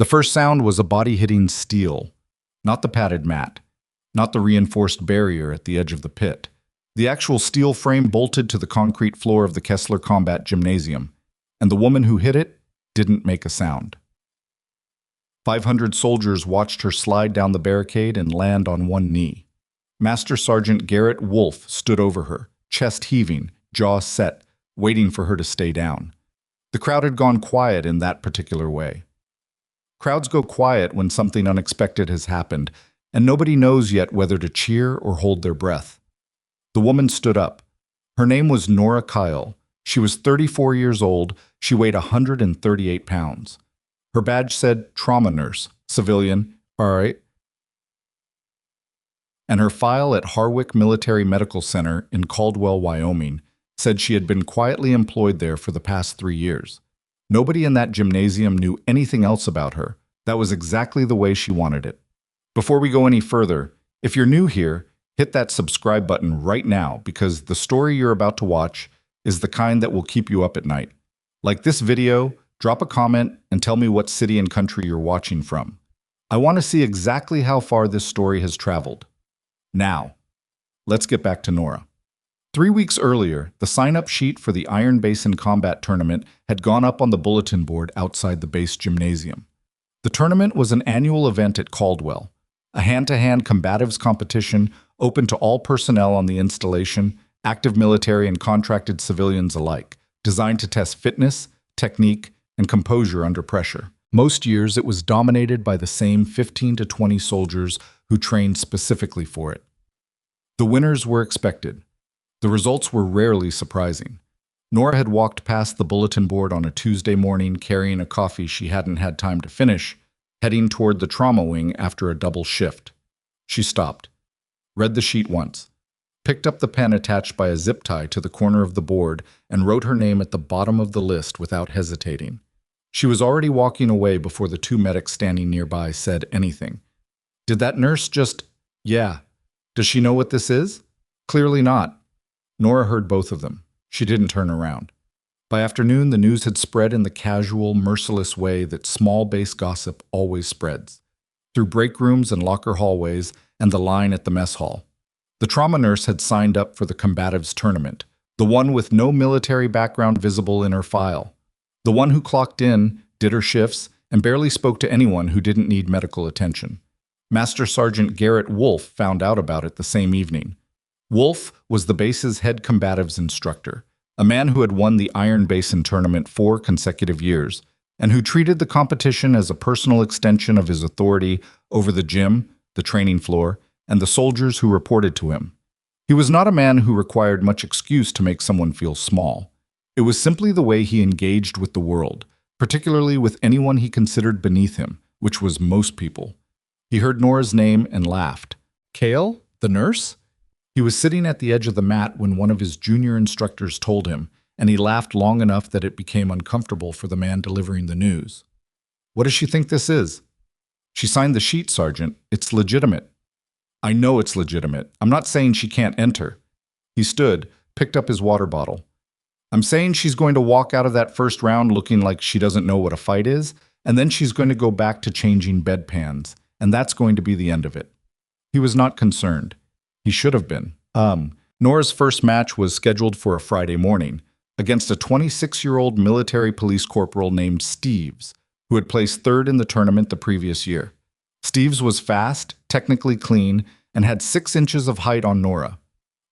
The first sound was a body hitting steel, not the padded mat, not the reinforced barrier at the edge of the pit. The actual steel frame bolted to the concrete floor of the Kessler Combat Gymnasium, and the woman who hit it didn't make a sound. 500 soldiers watched her slide down the barricade and land on one knee. Master Sergeant Garrett Wolfe stood over her, chest heaving, jaw set, waiting for her to stay down. The crowd had gone quiet in that particular way. Crowds go quiet when something unexpected has happened, and nobody knows yet whether to cheer or hold their breath. The woman stood up. Her name was Nora Kyle. She was 34 years old. She weighed 138 pounds. Her badge said trauma nurse, civilian, all right. And her file at Harwick Military Medical Center in Caldwell, Wyoming, said she had been quietly employed there for the past 3 years. Nobody in that gymnasium knew anything else about her. That was exactly the way she wanted it. Before we go any further, if you're new here, hit that subscribe button right now because the story you're about to watch is the kind that will keep you up at night. Like this video, drop a comment and tell me what city and country you're watching from. I want to see exactly how far this story has traveled. Now, let's get back to Nora. 3 weeks earlier, the sign-up sheet for the Iron Basin Combat Tournament had gone up on the bulletin board outside the base gymnasium. The tournament was an annual event at Caldwell, a hand-to-hand combatives competition open to all personnel on the installation, active military and contracted civilians alike, designed to test fitness, technique, and composure under pressure. Most years, it was dominated by the same 15 to 20 soldiers who trained specifically for it. The winners were expected. The results were rarely surprising. Nora had walked past the bulletin board on a Tuesday morning carrying a coffee she hadn't had time to finish, heading toward the trauma wing after a double shift. She stopped, read the sheet once, picked up the pen attached by a zip tie to the corner of the board, and wrote her name at the bottom of the list without hesitating. She was already walking away before the 2 medics standing nearby said anything. Did that nurse just... Yeah. Does she know what this is? Clearly not. Nora heard both of them. She didn't turn around. By afternoon, the news had spread in the casual, merciless way that small base gossip always spreads, through break rooms and locker hallways and the line at the mess hall. The trauma nurse had signed up for the combatives tournament, the one with no military background visible in her file, the one who clocked in, did her shifts, and barely spoke to anyone who didn't need medical attention. Master Sergeant Garrett Wolfe found out about it the same evening. Wolfe was the base's head combatives instructor, a man who had won the Iron Basin tournament 4 consecutive years, and who treated the competition as a personal extension of his authority over the gym, the training floor, and the soldiers who reported to him. He was not a man who required much excuse to make someone feel small. It was simply the way he engaged with the world, particularly with anyone he considered beneath him, which was most people. He heard Nora's name and laughed. Kale? The nurse? He was sitting at the edge of the mat when one of his junior instructors told him, and he laughed long enough that it became uncomfortable for the man delivering the news. What does she think this is? She signed the sheet, Sergeant. It's legitimate. I know it's legitimate. I'm not saying she can't enter. He stood, picked up his water bottle. I'm saying she's going to walk out of that first round looking like she doesn't know what a fight is, and then she's going to go back to changing bedpans, and that's going to be the end of it. He was not concerned. He should have been. Nora's first match was scheduled for a Friday morning against a 26-year-old military police corporal named Steves, who had placed 3rd in the tournament the previous year. Steves was fast, technically clean, and had 6 inches of height on Nora.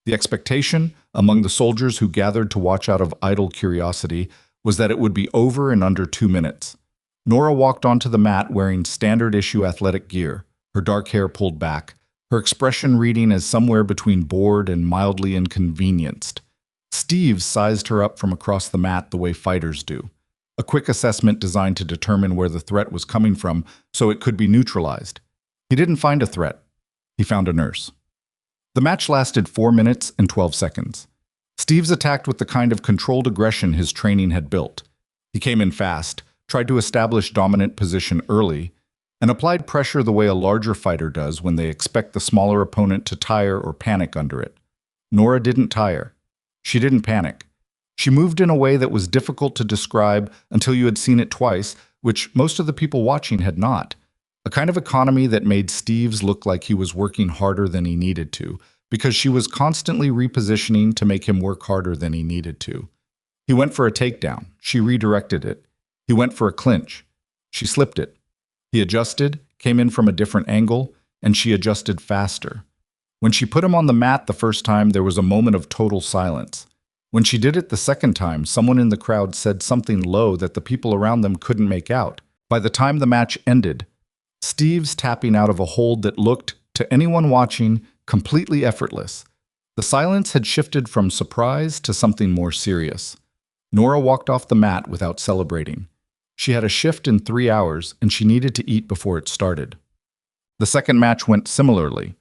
The expectation, among the soldiers who gathered to watch out of idle curiosity, was that it would be over in under 2 minutes. Nora walked onto the mat wearing standard-issue athletic gear, her dark hair pulled back, her expression reading as somewhere between bored and mildly inconvenienced. Steves sized her up from across the mat the way fighters do, a quick assessment designed to determine where the threat was coming from so it could be neutralized. He didn't find a threat. He found a nurse. The match lasted 4 minutes and 12 seconds. Steves attacked with the kind of controlled aggression his training had built. He came in fast, tried to establish dominant position early, and applied pressure the way a larger fighter does when they expect the smaller opponent to tire or panic under it. Nora didn't tire. She didn't panic. She moved in a way that was difficult to describe until you had seen it twice, which most of the people watching had not. A kind of economy that made Steve's look like he was working harder than he needed to, because she was constantly repositioning to make him work harder than he needed to. He went for a takedown. She redirected it. He went for a clinch. She slipped it. He adjusted, came in from a different angle, and she adjusted faster. When she put him on the mat the first time, there was a moment of total silence. When she did it the second time, someone in the crowd said something low that the people around them couldn't make out. By the time the match ended, Steve's tapping out of a hold that looked, to anyone watching, completely effortless. The silence had shifted from surprise to something more serious. Nora walked off the mat without celebrating. She had a shift in 3 hours, and she needed to eat before it started. The second match went similarly.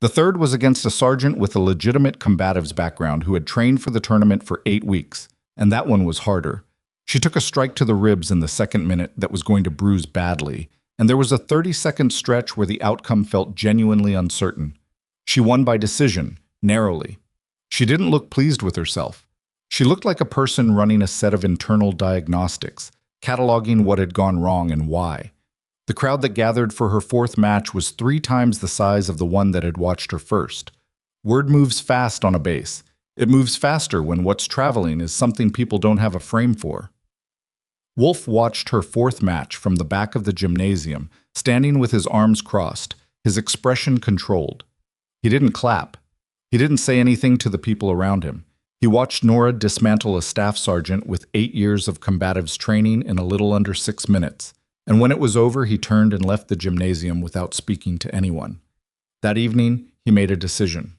The third was against a sergeant with a legitimate combatives background who had trained for the tournament for 8 weeks, and that one was harder. She took a strike to the ribs in the second minute that was going to bruise badly, and there was a 30-second stretch where the outcome felt genuinely uncertain. She won by decision, narrowly. She didn't look pleased with herself. She looked like a person running a set of internal diagnostics, cataloging what had gone wrong and why. The crowd that gathered for her fourth match was 3 times the size of the one that had watched her first. Word moves fast on a base. It moves faster when what's traveling is something people don't have a frame for. Wolf watched her fourth match from the back of the gymnasium, standing with his arms crossed, his expression controlled. He didn't clap. He didn't say anything to the people around him. He watched Nora dismantle a staff sergeant with 8 years of combatives training in a little under 6 minutes. And when it was over, he turned and left the gymnasium without speaking to anyone. That evening, he made a decision.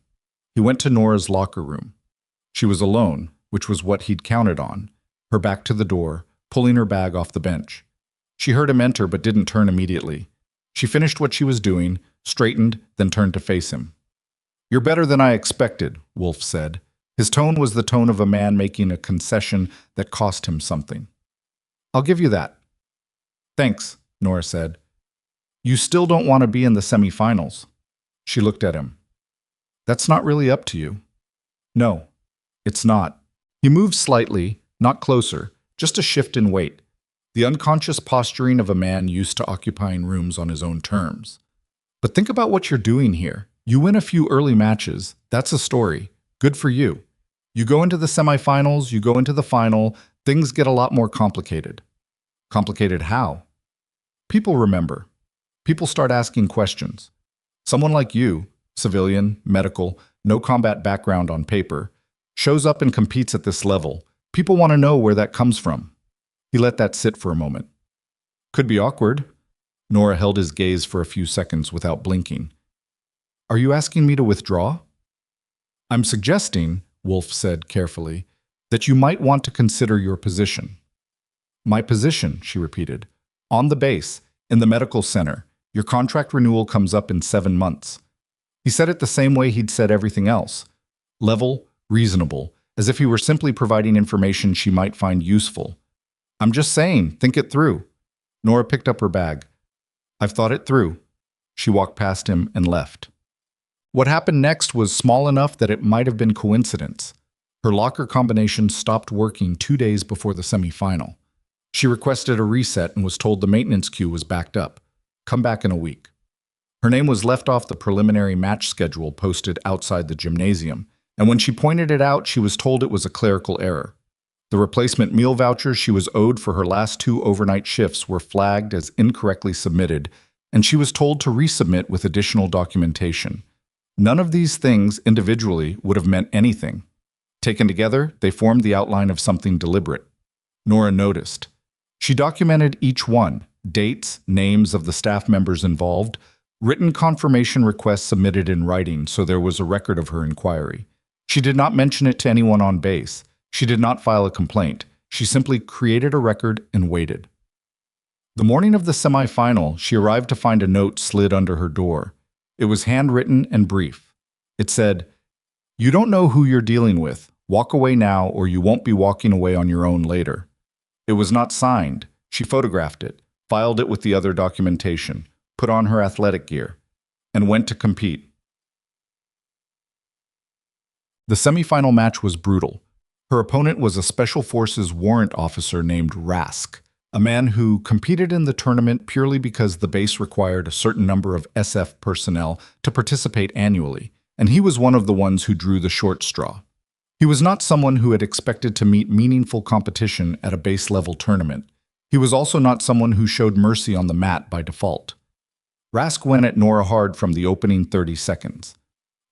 He went to Nora's locker room. She was alone, which was what he'd counted on, her back to the door, pulling her bag off the bench. She heard him enter but didn't turn immediately. She finished what she was doing, straightened, then turned to face him. "You're better than I expected," Wolf said. His tone was the tone of a man making a concession that cost him something. "I'll give you that." "Thanks," Nora said. "You still don't want to be in the semifinals." She looked at him. "That's not really up to you." "No, it's not." He moved slightly, not closer, just a shift in weight, the unconscious posturing of a man used to occupying rooms on his own terms. "But think about what you're doing here. You win a few early matches. That's a story. Good for you. You go into the semifinals, you go into the final, things get a lot more complicated." "Complicated how?" "People remember. People start asking questions. Someone like you, civilian, medical, no combat background on paper, shows up and competes at this level. People want to know where that comes from." He let that sit for a moment. "Could be awkward." Nora held his gaze for a few seconds without blinking. "Are you asking me to withdraw?" "I'm suggesting," Wolf said carefully, "that you might want to consider your position." "My position," she repeated. "On the base, in the medical center. Your contract renewal comes up in 7 months." He said it the same way he'd said everything else. Level, reasonable, as if he were simply providing information she might find useful. "I'm just saying, think it through." Nora picked up her bag. "I've thought it through." She walked past him and left. What happened next was small enough that it might have been coincidence. Her locker combination stopped working 2 days before the semifinal. She requested a reset and was told the maintenance queue was backed up. Come back in a week. Her name was left off the preliminary match schedule posted outside the gymnasium, and when she pointed it out, she was told it was a clerical error. The replacement meal vouchers she was owed for her last 2 overnight shifts were flagged as incorrectly submitted, and she was told to resubmit with additional documentation. None of these things individually would have meant anything. Taken together, they formed the outline of something deliberate. Nora noticed. She documented each one, dates, names of the staff members involved, written confirmation requests submitted in writing so there was a record of her inquiry. She did not mention it to anyone on base. She did not file a complaint. She simply created a record and waited. The morning of the semifinal, she arrived to find a note slid under her door. It was handwritten and brief. It said, "You don't know who you're dealing with. Walk away now or you won't be walking away on your own later." It was not signed. She photographed it, filed it with the other documentation, put on her athletic gear, and went to compete. The semifinal match was brutal. Her opponent was a Special Forces warrant officer named Rask, a man who competed in the tournament purely because the base required a certain number of SF personnel to participate annually, and he was one of the ones who drew the short straw. He was not someone who had expected to meet meaningful competition at a base-level tournament. He was also not someone who showed mercy on the mat by default. Rask went at Nora hard from the opening 30 seconds.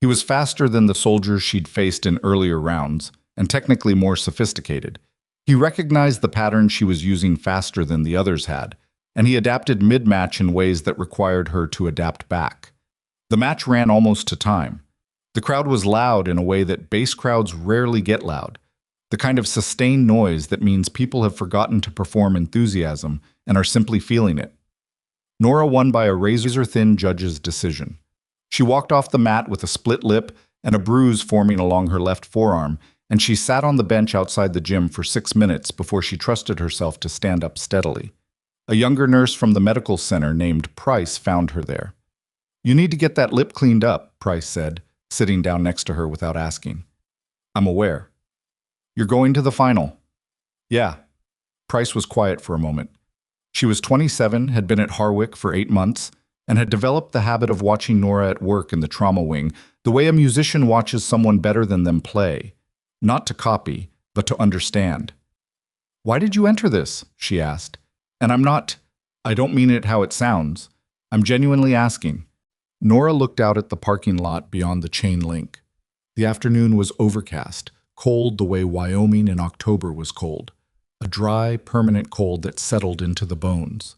He was faster than the soldiers she'd faced in earlier rounds, and technically more sophisticated. He recognized the pattern she was using faster than the others had, and he adapted mid-match in ways that required her to adapt back. The match ran almost to time. The crowd was loud in a way that bass crowds rarely get loud, the kind of sustained noise that means people have forgotten to perform enthusiasm and are simply feeling it. Nora won by a razor-thin judge's decision. She walked off the mat with a split lip and a bruise forming along her left forearm, and she sat on the bench outside the gym for 6 minutes before she trusted herself to stand up steadily. A younger nurse from the medical center named Price found her there. "You need to get that lip cleaned up," Price said, sitting down next to her without asking. "I'm aware." "You're going to the final." "Yeah." Price was quiet for a moment. She was 27, had been at Harwick for 8 months, and had developed the habit of watching Nora at work in the trauma wing, the way a musician watches someone better than them play. Not to copy, but to understand. "Why did you enter this?" she asked. "And I don't mean it how it sounds. I'm genuinely asking." Nora looked out at the parking lot beyond the chain link. The afternoon was overcast, cold the way Wyoming in October was cold. A dry, permanent cold that settled into the bones.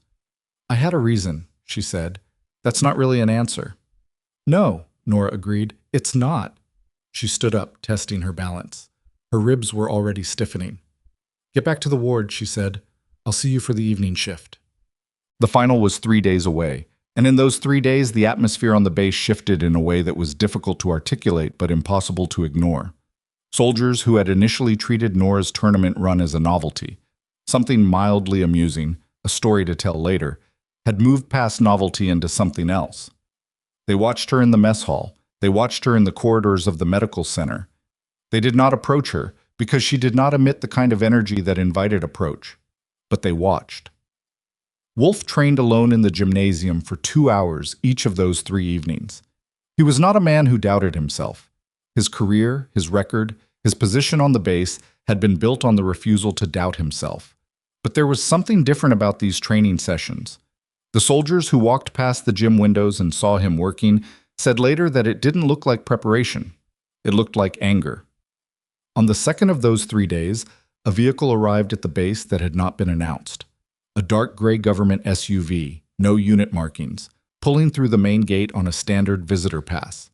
"I had a reason," she said. "That's not really an answer." "No," Nora agreed. "It's not." She stood up, testing her balance. Her ribs were already stiffening. "Get back to the ward," she said. "I'll see you for the evening shift." The final was 3 days away, and in those 3 days the atmosphere on the base shifted in a way that was difficult to articulate but impossible to ignore. Soldiers who had initially treated Nora's tournament run as a novelty, something mildly amusing, a story to tell later, had moved past novelty into something else. They watched her in the mess hall. They watched her in the corridors of the medical center. They did not approach her because she did not emit the kind of energy that invited approach, but they watched. Wolf trained alone in the gymnasium for 2 hours each of those 3 evenings. He was not a man who doubted himself. His career, his record, his position on the base had been built on the refusal to doubt himself. But there was something different about these training sessions. The soldiers who walked past the gym windows and saw him working said later that it didn't look like preparation. It looked like anger. On the second of those 3 days, a vehicle arrived at the base that had not been announced. A dark gray government SUV, no unit markings, pulling through the main gate on a standard visitor pass.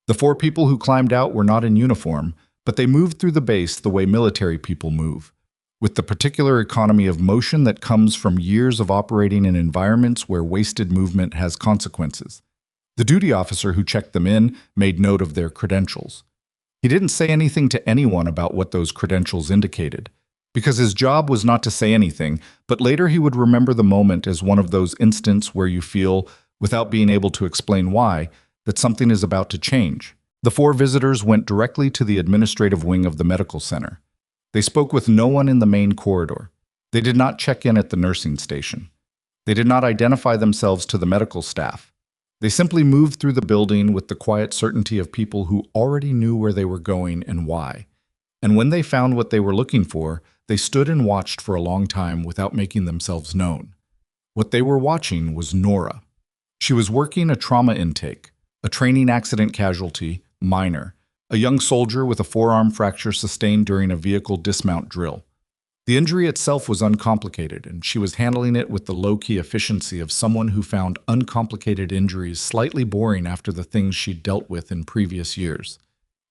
The 4 people who climbed out were not in uniform, but they moved through the base the way military people move, with the particular economy of motion that comes from years of operating in environments where wasted movement has consequences. The duty officer who checked them in made note of their credentials. He didn't say anything to anyone about what those credentials indicated, because his job was not to say anything, but later he would remember the moment as one of those instants where you feel, without being able to explain why, that something is about to change. The 4 visitors went directly to the administrative wing of the medical center. They spoke with no one in the main corridor. They did not check in at the nursing station. They did not identify themselves to the medical staff. They simply moved through the building with the quiet certainty of people who already knew where they were going and why. And when they found what they were looking for, they stood and watched for a long time without making themselves known. What they were watching was Nora. She was working a trauma intake, a training accident casualty, minor, a young soldier with a forearm fracture sustained during a vehicle dismount drill. The injury itself was uncomplicated, and she was handling it with the low-key efficiency of someone who found uncomplicated injuries slightly boring after the things she'd dealt with in previous years.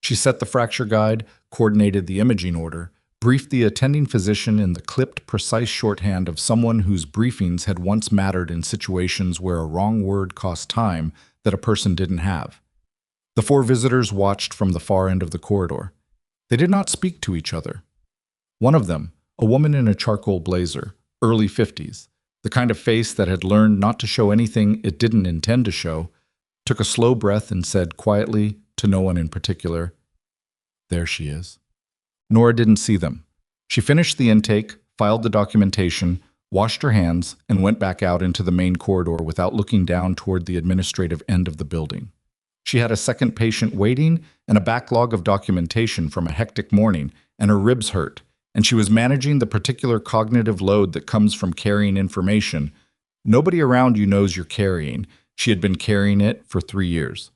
She set the fracture guide, coordinated the imaging order, briefed the attending physician in the clipped, precise shorthand of someone whose briefings had once mattered in situations where a wrong word cost time that a person didn't have. The 4 visitors watched from the far end of the corridor. They did not speak to each other. One of them, a woman in a charcoal blazer, early 50s, the kind of face that had learned not to show anything it didn't intend to show, took a slow breath and said quietly, to no one in particular, "There she is." Nora didn't see them. She finished the intake, filed the documentation, washed her hands, and went back out into the main corridor without looking down toward the administrative end of the building. She had a second patient waiting and a backlog of documentation from a hectic morning, and her ribs hurt, and she was managing the particular cognitive load that comes from carrying information. Nobody around you knows you're carrying. She had been carrying it for 3 years.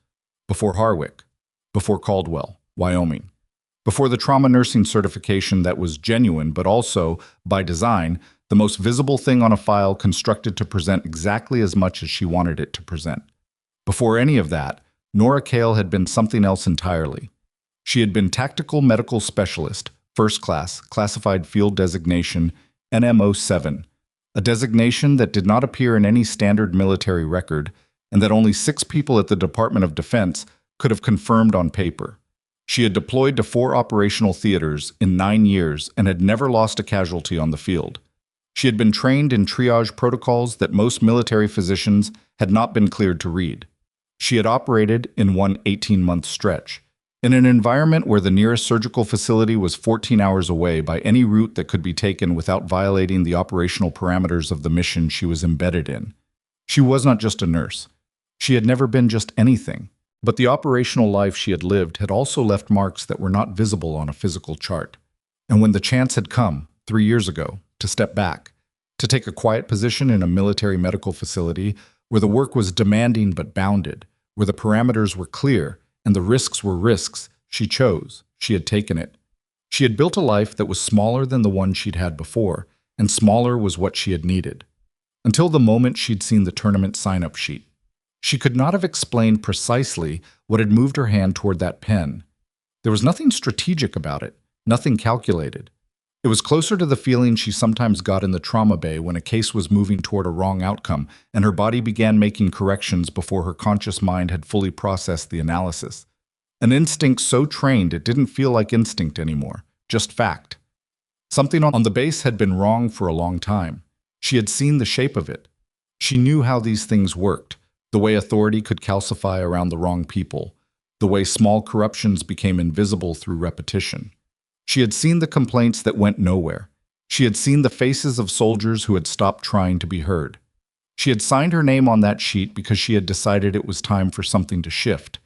Before Harwick, before Caldwell, Wyoming, before the trauma nursing certification that was genuine but also, by design, the most visible thing on a file constructed to present exactly as much as she wanted it to present. Before any of that, Nora Cale had been something else entirely. She had been Tactical Medical Specialist, First Class, Classified Field Designation, NMO7, a designation that did not appear in any standard military record and that only 6 people at the Department of Defense could have confirmed on paper. She had deployed to 4 operational theaters in 9 years and had never lost a casualty on the field. She had been trained in triage protocols that most military physicians had not been cleared to read. She had operated in one 18-month stretch, in an environment where the nearest surgical facility was 14 hours away by any route that could be taken without violating the operational parameters of the mission she was embedded in. She was not just a nurse. She had never been just anything. But the operational life she had lived had also left marks that were not visible on a physical chart. And when the chance had come, 3 years ago, to step back, to take a quiet position in a military medical facility where the work was demanding but bounded, where the parameters were clear and the risks were risks, she chose. She had taken it. She had built a life that was smaller than the one she'd had before, and smaller was what she had needed. Until the moment she'd seen the tournament sign-up sheet. She could not have explained precisely what had moved her hand toward that pen. There was nothing strategic about it, nothing calculated. It was closer to the feeling she sometimes got in the trauma bay when a case was moving toward a wrong outcome and her body began making corrections before her conscious mind had fully processed the analysis. An instinct so trained it didn't feel like instinct anymore, just fact. Something on the base had been wrong for a long time. She had seen the shape of it. She knew how these things worked. The way authority could calcify around the wrong people, the way small corruptions became invisible through repetition. She had seen the complaints that went nowhere. She had seen the faces of soldiers who had stopped trying to be heard. She had signed her name on that sheet because she had decided it was time for something to shift.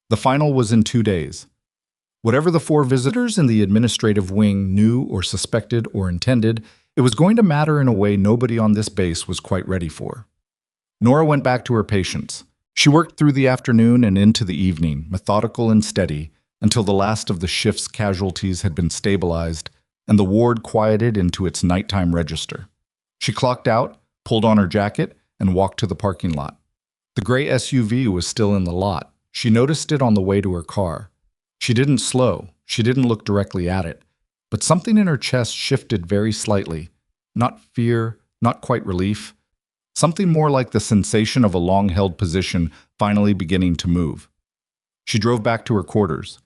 The final was in 2 days. Whatever the 4 visitors in the administrative wing knew or suspected or intended, it was going to matter in a way nobody on this base was quite ready for. Nora went back to her patients. She worked through the afternoon and into the evening, methodical and steady, until the last of the shift's casualties had been stabilized and the ward quieted into its nighttime register. She clocked out, pulled on her jacket, and walked to the parking lot. The gray SUV was still in the lot. She noticed it on the way to her car. She didn't slow. She didn't look directly at it. But something in her chest shifted very slightly. Not fear, not quite relief. Something more like the sensation of a long-held position finally beginning to move. She drove back to her quarters.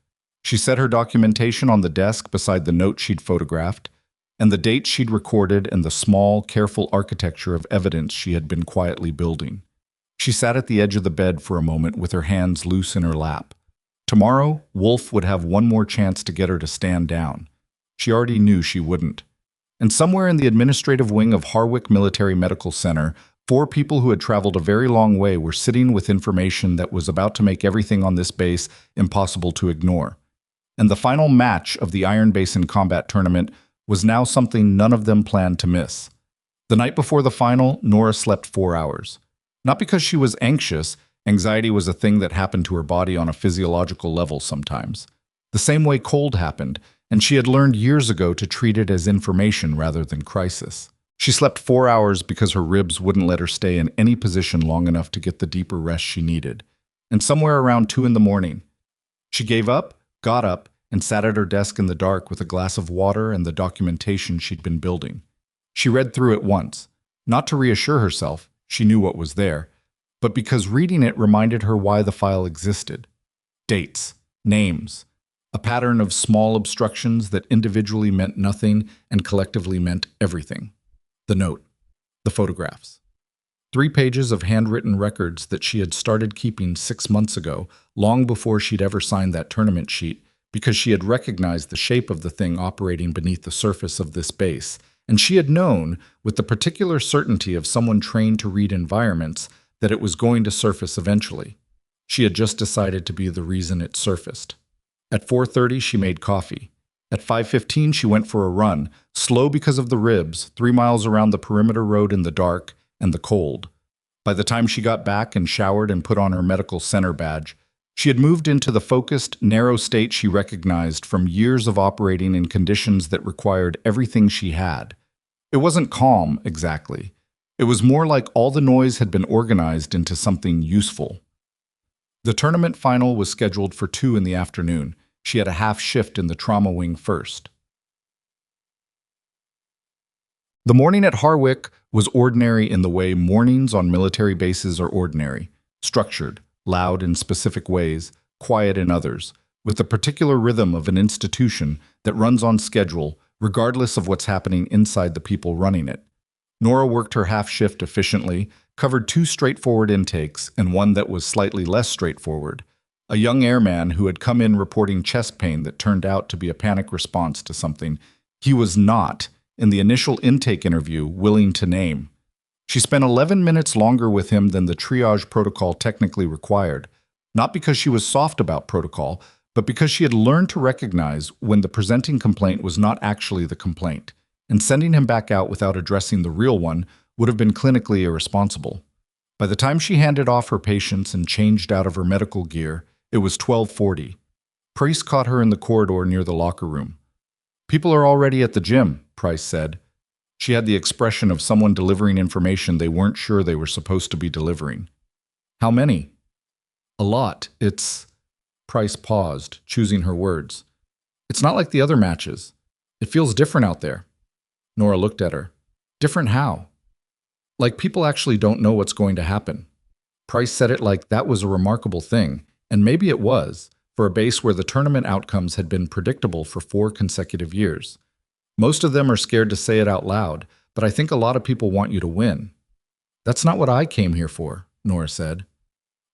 She set her documentation on the desk beside the note she'd photographed, and the dates she'd recorded and the small, careful architecture of evidence she had been quietly building. She sat at the edge of the bed for a moment with her hands loose in her lap. Tomorrow, Wolf would have one more chance to get her to stand down. She already knew she wouldn't. And somewhere in the administrative wing of Harwick Military Medical Center, 4 people who had traveled a very long way were sitting with information that was about to make everything on this base impossible to ignore. And the final match of the Iron Basin Combat Tournament was now something none of them planned to miss. The night before the final, Nora slept 4 hours. Not because she was anxious. Anxiety was a thing that happened to her body on a physiological level sometimes. The same way cold happened, and she had learned years ago to treat it as information rather than crisis. She slept 4 hours because her ribs wouldn't let her stay in any position long enough to get the deeper rest she needed. And somewhere around 2 in the morning, she gave up, got up, and sat at her desk in the dark with a glass of water and the documentation she'd been building. She read through it once, not to reassure herself, she knew what was there, but because reading it reminded her why the file existed. Dates, names, a pattern of small obstructions that individually meant nothing and collectively meant everything. The note, the photographs. 3 pages of handwritten records that she had started keeping 6 months ago, long before she'd ever signed that tournament sheet, because she had recognized the shape of the thing operating beneath the surface of this base, and she had known, with the particular certainty of someone trained to read environments, that it was going to surface eventually. She had just decided to be the reason it surfaced. At 4:30, she made coffee. At 5:15, she went for a run, slow because of the ribs, 3 miles around the perimeter road in the dark and the cold. By the time she got back and showered and put on her medical center badge, she had moved into the focused, narrow state she recognized from years of operating in conditions that required everything she had. It wasn't calm, exactly. It was more like all the noise had been organized into something useful. The tournament final was scheduled for 2 in the afternoon. She had a half shift in the trauma wing first. The morning at Harwick was ordinary in the way mornings on military bases are ordinary, structured, loud in specific ways, quiet in others, with the particular rhythm of an institution that runs on schedule, regardless of what's happening inside the people running it. Nora worked her half shift efficiently, covered 2 straightforward intakes and one that was slightly less straightforward. A young airman who had come in reporting chest pain that turned out to be a panic response to something he was not, in the initial intake interview, willing to name. She spent 11 minutes longer with him than the triage protocol technically required, not because she was soft about protocol, but because she had learned to recognize when the presenting complaint was not actually the complaint, and sending him back out without addressing the real one would have been clinically irresponsible. By the time she handed off her patients and changed out of her medical gear, it was 12:40. Price caught her in the corridor near the locker room. "People are already at the gym," Price said. She had the expression of someone delivering information they weren't sure they were supposed to be delivering. "How many?" "A lot. It's—" Price paused, choosing her words. "It's not like the other matches. It feels different out there." Nora looked at her. "Different how?" "Like people actually don't know what's going to happen." Price said it like that was a remarkable thing, and maybe it was, for a base where the tournament outcomes had been predictable for 4 consecutive years. "Most of them are scared to say it out loud, but I think a lot of people want you to win." "That's not what I came here for," Nora said.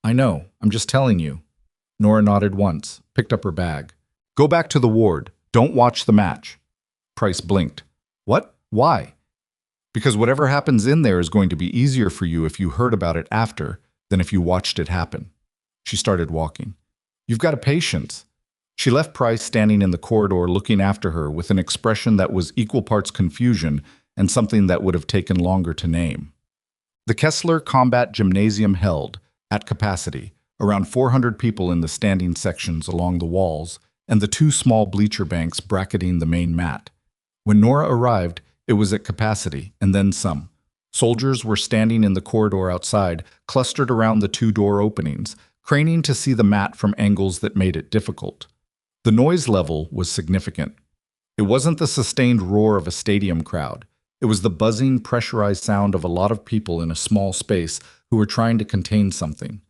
"I know, I'm just telling you." Nora nodded once, picked up her bag. "Go back to the ward. Don't watch the match." Price blinked. "What? Why?" "Because whatever happens in there is going to be easier for you if you heard about it after than if you watched it happen." She started walking. "You've got a patience." She left Price standing in the corridor looking after her with an expression that was equal parts confusion and something that would have taken longer to name. The Kessler Combat Gymnasium held, at capacity, around 400 people in the standing sections along the walls and the 2 small bleacher banks bracketing the main mat. When Nora arrived, it was at capacity, and then some. Soldiers were standing in the corridor outside, clustered around the 2 door openings, craning to see the mat from angles that made it difficult. The noise level was significant. It wasn't the sustained roar of a stadium crowd. It was the buzzing, pressurized sound of a lot of people in a small space who were trying to contain something.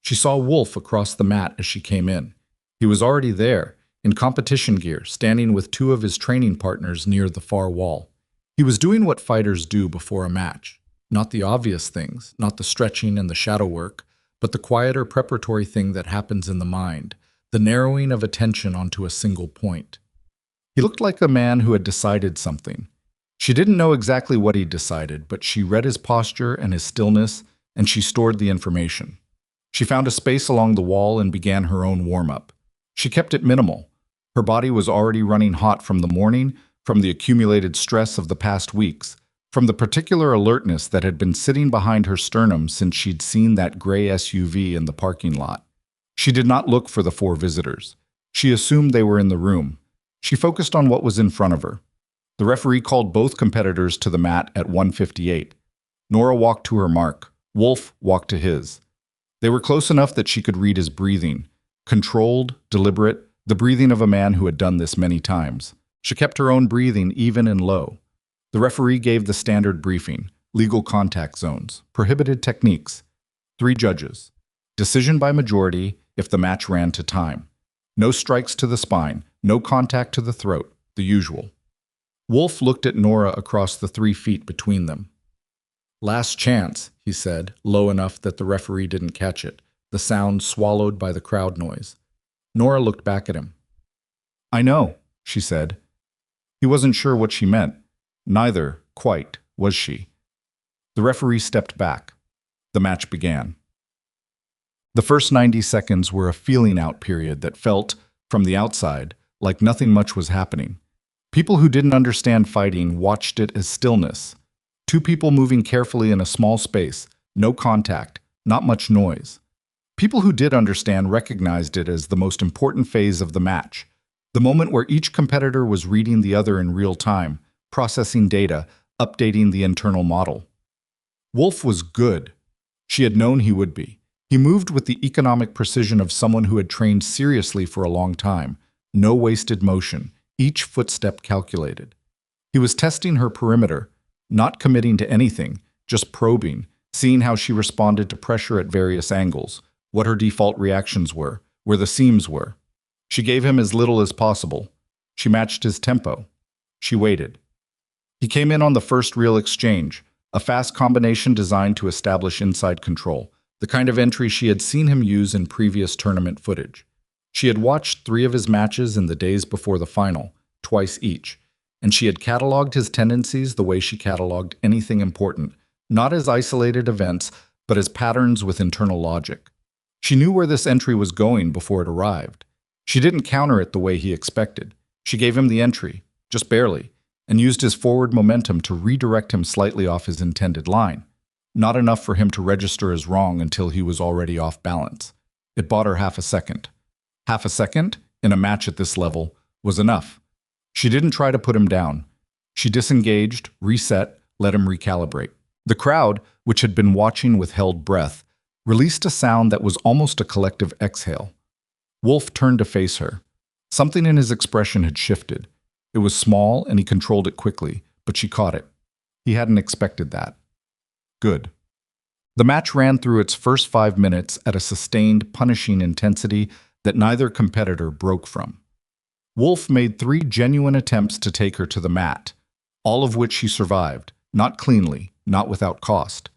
She saw Wolf across the mat as she came in. He was already there, in competition gear, standing with 2 of his training partners near the far wall. He was doing what fighters do before a match. Not the obvious things, not the stretching and the shadow work, but the quieter preparatory thing that happens in the mind, the narrowing of attention onto a single point. He looked like a man who had decided something. She didn't know exactly what he'd decided, but she read his posture and his stillness, and she stored the information. She found a space along the wall and began her own warm-up. She kept it minimal. Her body was already running hot from the morning, from the accumulated stress of the past weeks, from the particular alertness that had been sitting behind her sternum since she'd seen that gray SUV in the parking lot. She did not look for the 4 visitors. She assumed they were in the room. She focused on what was in front of her. The referee called both competitors to the mat at 1:58. Nora walked to her mark. Wolf walked to his. They were close enough that she could read his breathing. Controlled, deliberate, the breathing of a man who had done this many times. She kept her own breathing even and low. The referee gave the standard briefing: legal contact zones, prohibited techniques. 3 judges. Decision by majority if the match ran to time. No strikes to the spine, no contact to the throat, the usual. Wolf looked at Nora across the 3 feet between them. "Last chance," he said, low enough that the referee didn't catch it, the sound swallowed by the crowd noise. Nora looked back at him. I know, she said. He wasn't sure what she meant. Neither, quite, was she. The referee stepped back. The match began. The first 90 seconds were a feeling-out period that felt, from the outside, like nothing much was happening. People who didn't understand fighting watched it as stillness. Two people moving carefully in a small space, no contact, not much noise. People who did understand recognized it as the most important phase of the match, the moment where each competitor was reading the other in real time, processing data, updating the internal model. Wolf was good. She had known he would be. He moved with the economic precision of someone who had trained seriously for a long time. No wasted motion, each footstep calculated. He was testing her perimeter, not committing to anything, just probing, seeing how she responded to pressure at various angles, what her default reactions were, where the seams were. She gave him as little as possible. She matched his tempo. She waited. He came in on the first real exchange, a fast combination designed to establish inside control, the kind of entry she had seen him use in previous tournament footage. She had watched 3 of his matches in the days before the final, twice each, and she had cataloged his tendencies the way she cataloged anything important, not as isolated events, but as patterns with internal logic. She knew where this entry was going before it arrived. She didn't counter it the way he expected. She gave him the entry, just barely, and used his forward momentum to redirect him slightly off his intended line. Not enough for him to register as wrong until he was already off balance. It bought her half a second. Half a second, in a match at this level, was enough. She didn't try to put him down. She disengaged, reset, let him recalibrate. The crowd, which had been watching with held breath, released a sound that was almost a collective exhale. Wolf turned to face her. Something in his expression had shifted. It was small, and he controlled it quickly, but she caught it. He hadn't expected that. Good. The match ran through its first 5 minutes at a sustained, punishing intensity that neither competitor broke from. Wolf made 3 genuine attempts to take her to the mat, all of which she survived, not cleanly, not without cost.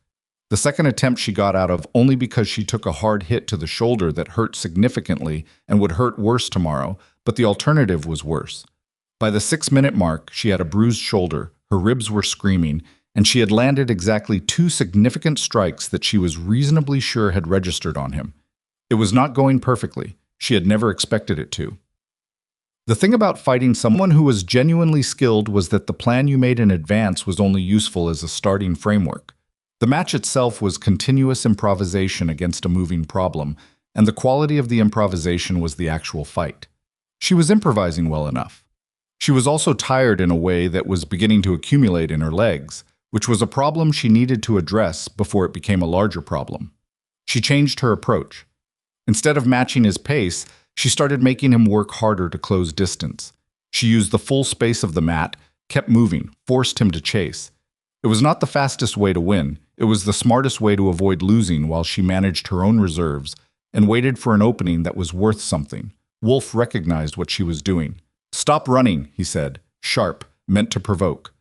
The second attempt she got out of only because she took a hard hit to the shoulder that hurt significantly and would hurt worse tomorrow, but the alternative was worse. By the 6-minute mark, she had a bruised shoulder, her ribs were screaming, and she had landed exactly 2 significant strikes that she was reasonably sure had registered on him. It was not going perfectly. She had never expected it to. The thing about fighting someone who was genuinely skilled was that the plan you made in advance was only useful as a starting framework. The match itself was continuous improvisation against a moving problem, and the quality of the improvisation was the actual fight. She was improvising well enough. She was also tired in a way that was beginning to accumulate in her legs, which was a problem she needed to address before it became a larger problem. She changed her approach. Instead of matching his pace, she started making him work harder to close distance. She used the full space of the mat, kept moving, forced him to chase. It was not the fastest way to win. It was the smartest way to avoid losing while she managed her own reserves and waited for an opening that was worth something. Wolf recognized what she was doing. "Stop running," he said, sharp, meant to provoke.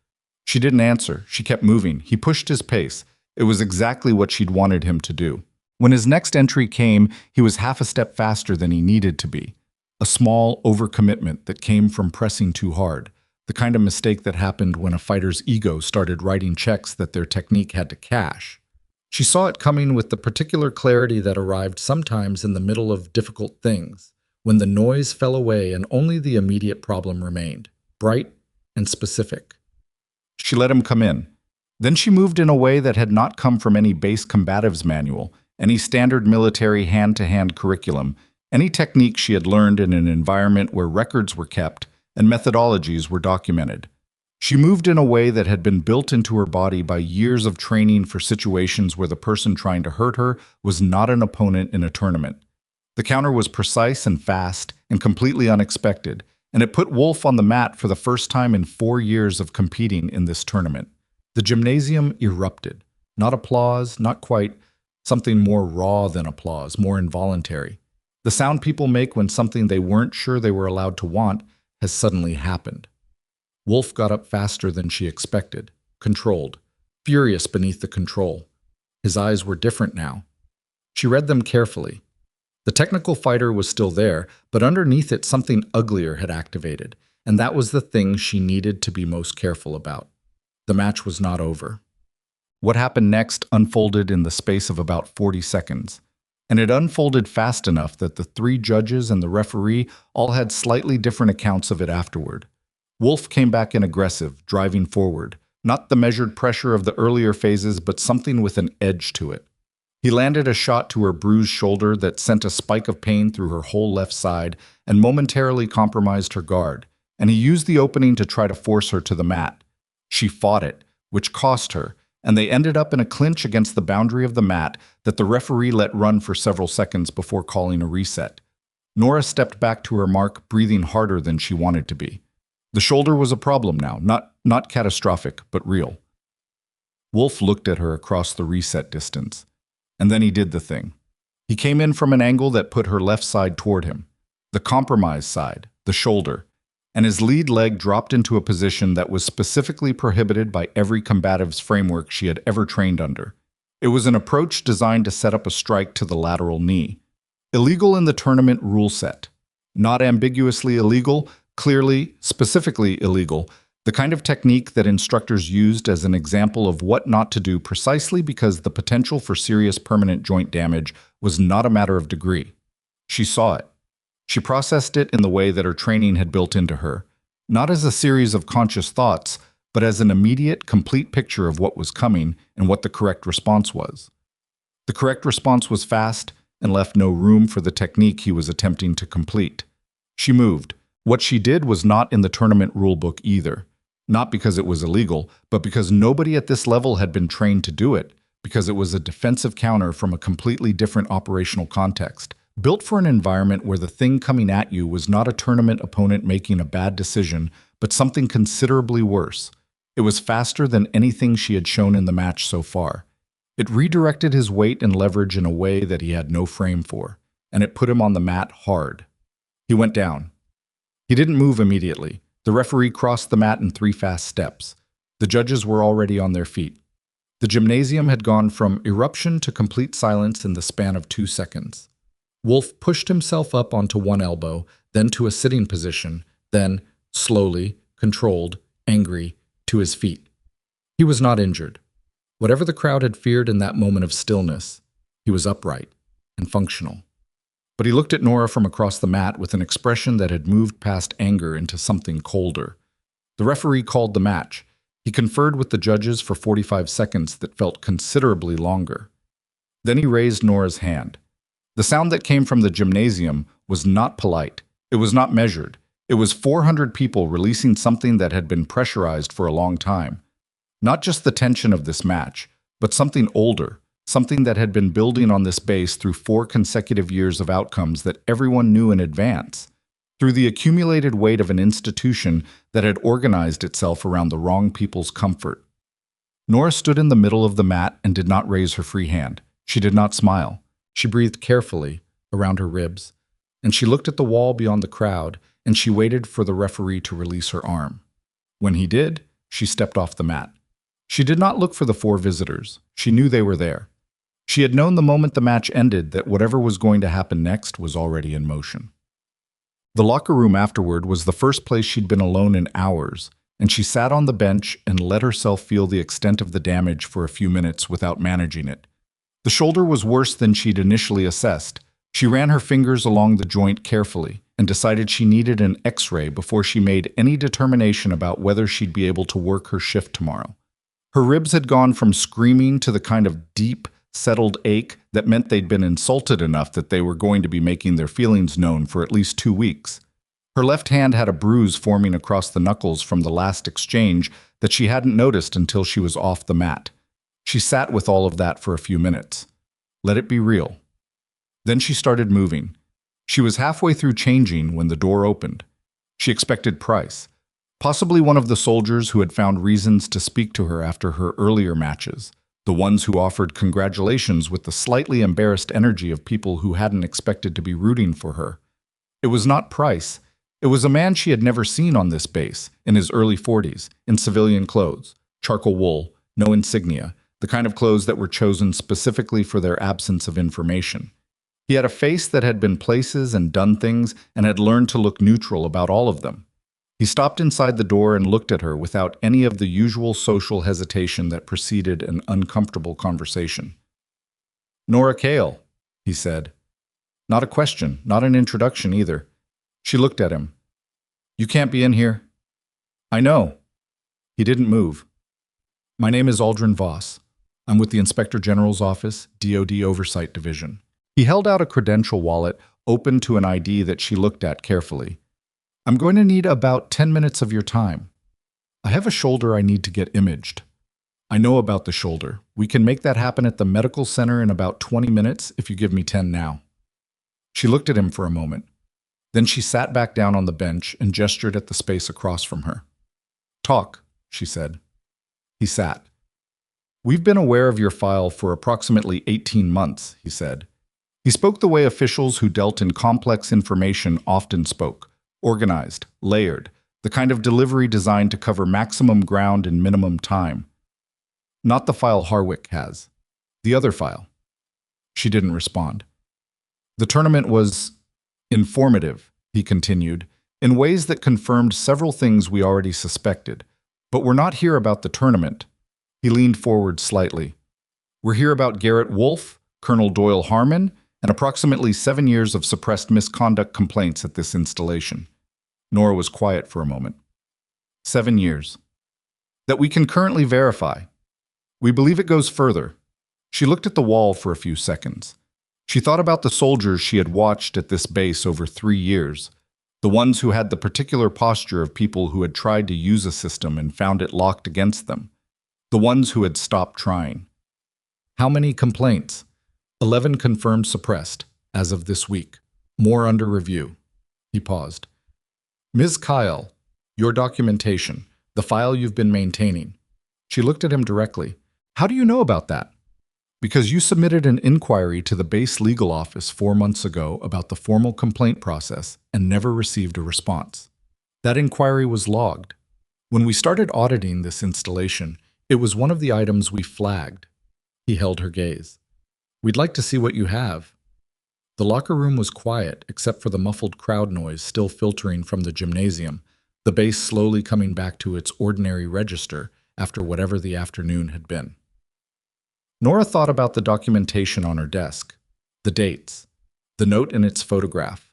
She didn't answer. She kept moving. He pushed his pace. It was exactly what she'd wanted him to do. When his next entry came, he was half a step faster than he needed to be. A small overcommitment that came from pressing too hard. The kind of mistake that happened when a fighter's ego started writing checks that their technique had to cash. She saw it coming with the particular clarity that arrived sometimes in the middle of difficult things, when the noise fell away and only the immediate problem remained, bright and specific. She let him come in. Then she moved in a way that had not come from any base combatives manual, any standard military hand-to-hand curriculum, any technique she had learned in an environment where records were kept and methodologies were documented. She moved in a way that had been built into her body by years of training for situations where the person trying to hurt her was not an opponent in a tournament. The counter was precise and fast and completely unexpected, and it put Wolf on the mat for the first time in 4 years of competing in this tournament. The gymnasium erupted. Not applause, not quite, something more raw than applause, more involuntary. The sound people make when something they weren't sure they were allowed to want has suddenly happened. Wolf got up faster than she expected, controlled, furious beneath the control. His eyes were different now. She read them carefully. The technical fighter was still there, but underneath it something uglier had activated, and that was the thing she needed to be most careful about. The match was not over. What happened next unfolded in the space of about 40 seconds, and it unfolded fast enough that the three judges and the referee all had slightly different accounts of it afterward. Wolf came back in aggressive, driving forward, not the measured pressure of the earlier phases, but something with an edge to it. He landed a shot to her bruised shoulder that sent a spike of pain through her whole left side and momentarily compromised her guard, and he used the opening to try to force her to the mat. She fought it, which cost her, and they ended up in a clinch against the boundary of the mat that the referee let run for several seconds before calling a reset. Nora stepped back to her mark, breathing harder than she wanted to be. The shoulder was a problem now, not catastrophic, but real. Wolf looked at her across the reset distance. And then he did the thing. He came in from an angle that put her left side toward him, the compromised side, the shoulder, and his lead leg dropped into a position that was specifically prohibited by every combative's framework she had ever trained under. It was an approach designed to set up a strike to the lateral knee. Illegal in the tournament rule set. Not ambiguously illegal, clearly, specifically illegal, the kind of technique that instructors used as an example of what not to do precisely because the potential for serious permanent joint damage was not a matter of degree. She saw it. She processed it in the way that her training had built into her, not as a series of conscious thoughts, but as an immediate, complete picture of what was coming and what the correct response was. The correct response was fast and left no room for the technique he was attempting to complete. She moved. What she did was not in the tournament rulebook either. Not because it was illegal, but because nobody at this level had been trained to do it, because it was a defensive counter from a completely different operational context, built for an environment where the thing coming at you was not a tournament opponent making a bad decision, but something considerably worse. It was faster than anything she had shown in the match so far. It redirected his weight and leverage in a way that he had no frame for, and it put him on the mat hard. He went down. He didn't move immediately. The referee crossed the mat in 3 fast steps. The judges were already on their feet. The gymnasium had gone from eruption to complete silence in the span of 2 seconds. Wolf pushed himself up onto one elbow, then to a sitting position, then, slowly, controlled, angry, to his feet. He was not injured. Whatever the crowd had feared in that moment of stillness, he was upright and functional. But he looked at Nora from across the mat with an expression that had moved past anger into something colder. The referee called the match. He conferred with the judges for 45 seconds that felt considerably longer. Then he raised Nora's hand. The sound that came from the gymnasium was not polite. It was not measured. It was 400 people releasing something that had been pressurized for a long time. Not just the tension of this match, but something older. Something that had been building on this base through 4 consecutive years of outcomes that everyone knew in advance, through the accumulated weight of an institution that had organized itself around the wrong people's comfort. Nora stood in the middle of the mat and did not raise her free hand. She did not smile. She breathed carefully around her ribs, and she looked at the wall beyond the crowd, and she waited for the referee to release her arm. When he did, she stepped off the mat. She did not look for the 4 visitors. She knew they were there. She had known the moment the match ended that whatever was going to happen next was already in motion. The locker room afterward was the first place she'd been alone in hours, and she sat on the bench and let herself feel the extent of the damage for a few minutes without managing it. The shoulder was worse than she'd initially assessed. She ran her fingers along the joint carefully and decided she needed an X-ray before she made any determination about whether she'd be able to work her shift tomorrow. Her ribs had gone from screaming to the kind of deep, settled ache that meant they'd been insulted enough that they were going to be making their feelings known for at least 2 weeks. Her left hand had a bruise forming across the knuckles from the last exchange that she hadn't noticed until she was off the mat. She sat with all of that for a few minutes. Let it be real. Then she started moving. She was halfway through changing when the door opened. She expected Price, possibly one of the soldiers who had found reasons to speak to her after her earlier matches. The ones who offered congratulations with the slightly embarrassed energy of people who hadn't expected to be rooting for her. It was not Price. It was a man she had never seen on this base, in his early 40s, in civilian clothes, charcoal wool, no insignia, the kind of clothes that were chosen specifically for their absence of information. He had a face that had been places and done things and had learned to look neutral about all of them. He stopped inside the door and looked at her without any of the usual social hesitation that preceded an uncomfortable conversation. "Nora Kale," he said. Not a question, not an introduction either. She looked at him. "You can't be in here." "I know." He didn't move. "My name is Aldrin Voss. I'm with the Inspector General's office, DoD Oversight Division." He held out a credential wallet, open to an ID that she looked at carefully. "I'm going to need about 10 minutes of your time. I have a shoulder I need to get imaged." "I know about the shoulder. We can make that happen at the medical center in about 20 minutes if you give me 10 now." She looked at him for a moment. Then she sat back down on the bench and gestured at the space across from her. "Talk," she said. He sat. "We've been aware of your file for approximately 18 months, he said. He spoke the way officials who dealt in complex information often spoke, organized, layered, the kind of delivery designed to cover maximum ground in minimum time. Not the file Harwick has. The other file." She didn't respond. "The tournament was informative," he continued, in ways that confirmed several things we already suspected. "But we're not here about the tournament." He leaned forward slightly. "We're here about Garrett Wolfe, Colonel Doyle Harmon, and approximately 7 years of suppressed misconduct complaints at this installation." Nora was quiet for a moment. 7 years. "That we can currently verify. We believe it goes further." She looked at the wall for a few seconds. She thought about the soldiers she had watched at this base over 3 years, the ones who had the particular posture of people who had tried to use a system and found it locked against them, the ones who had stopped trying. How many complaints? 11 confirmed suppressed, as of this week. More under review. He paused. "Ms. Kyle, your documentation, the file you've been maintaining." She looked at him directly. "How do you know about that?" "Because you submitted an inquiry to the base legal office 4 months ago about the formal complaint process and never received a response. That inquiry was logged. When we started auditing this installation, it was one of the items we flagged." He held her gaze. "We'd like to see what you have." The locker room was quiet, except for the muffled crowd noise still filtering from the gymnasium, the base slowly coming back to its ordinary register after whatever the afternoon had been. Nora thought about the documentation on her desk, the dates, the note in its photograph,